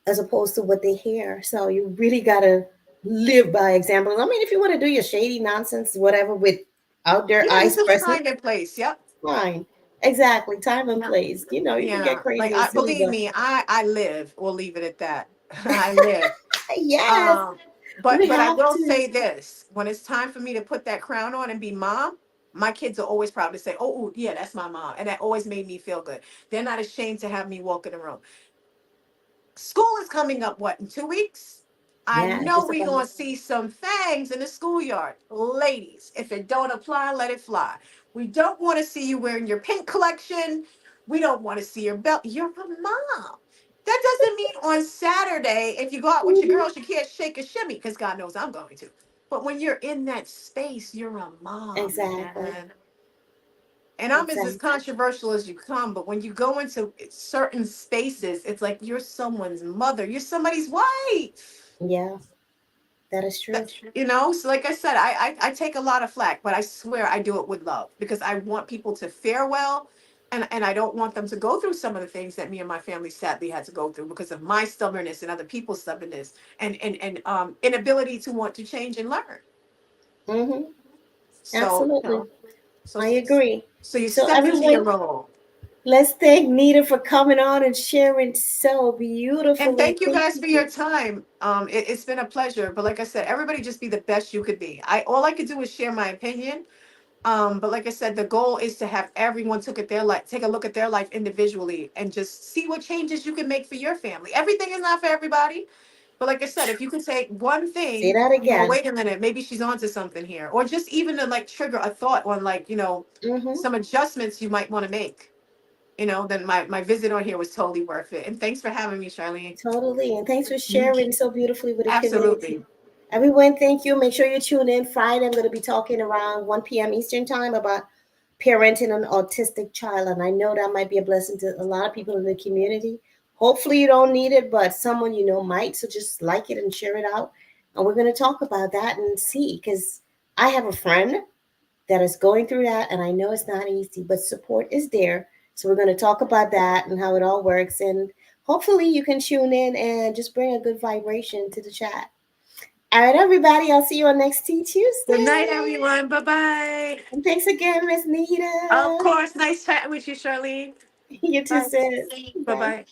as opposed to what they hear. So you really gotta live by example. I mean, if you want to do your shady nonsense, whatever, with out their yeah, eyes there's a present, time and place. Yep. fine. Exactly. Time and Yeah. place. You can get Yeah. Like crazy and I silly, believe but me, I live. We'll leave it at that. I live. yes, Um, we but I have will to. say this: when it's time for me to put that crown on and be mom, my kids are always proud to say, "Oh, ooh, yeah, that's my mom," and that always made me feel good. They're not ashamed to have me walk in the room. School is coming up, what, in 2 weeks? I Yeah, know just we about. gonna see some things in the schoolyard. Ladies, if it don't apply, let it fly. We don't want to see you wearing your pink collection. We don't want to see your belt. You're a mom. That doesn't mean on Saturday, if you go out with your Mhm. girls, you can't shake a shimmy, because God knows I'm going to. But when you're in that space, you're a mom, Exactly. man. And I'm as Exactly. controversial as you come, but when you go into certain spaces, it's like you're someone's mother, you're somebody's wife. Yeah, that is true. So like I said, I take a lot of flack, but I swear I do it with love, because I want people to fare well, and I don't want them to go through some of the things that me and my family sadly had to go through because of my stubbornness and other people's stubbornness and inability to want to change and learn. Hmm. So Absolutely. so I agree. so you So step into your everyone, role. let's thank Nita for coming on and sharing so And beautifully. thank you Thank guys for you. your time. It's been a pleasure. But like I said, everybody just be the best you could be. I all I could do is share my opinion. But like I said, the goal is to have everyone take a look at their life individually and just see what changes you can make for your family. Everything is not for everybody. But like I said, if you can take one Say thing, that again. wait a minute, maybe she's onto something here. Or just even to like trigger a thought on like, Hmm. some adjustments you might want to make. Then my visit on here was totally worth it. And thanks for having me, Charlene. Totally. And thanks for sharing so beautifully with the community. Absolutely. Everyone, thank you. Make sure you tune in Friday. I'm going to be talking around 1 p.m. Eastern Time about parenting an autistic child. And I know that might be a blessing to a lot of people in the community. Hopefully, you don't need it, but someone you know might. So just like it and share it out. And we're going to talk about that and see, because I have a friend that is going through that. And I know it's not easy, but support is there. So we're going to talk about that and how it all works. And hopefully, you can tune in and just bring a good vibration to the chat. All right, everybody. I'll see you on next Tea Good night, Tuesday. everyone. Bye-bye. And thanks again, Miss Of Nita. course. Nice chatting with you, Charlene. You too, Bye. sis. Bye. Bye-bye.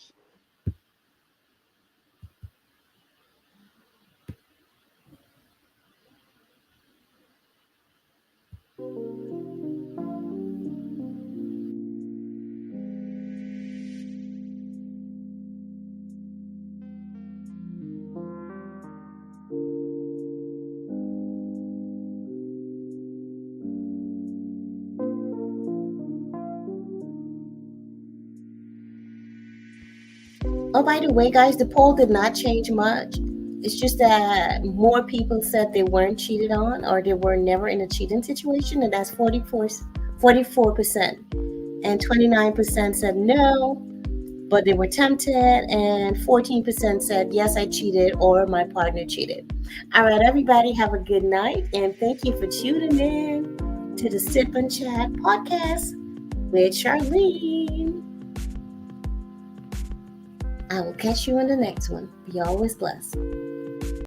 Oh, by the way, guys, the poll did not change much. It's just that more people said they weren't cheated on or they were never in a cheating situation, and that's 44%. And 29% said no, but they were tempted, and 14% said, yes, I cheated or my partner cheated. All right, everybody, have a good night, and thank you for tuning in to the Sip and Chat podcast with Charlene. I will catch you in the next one. Be always blessed.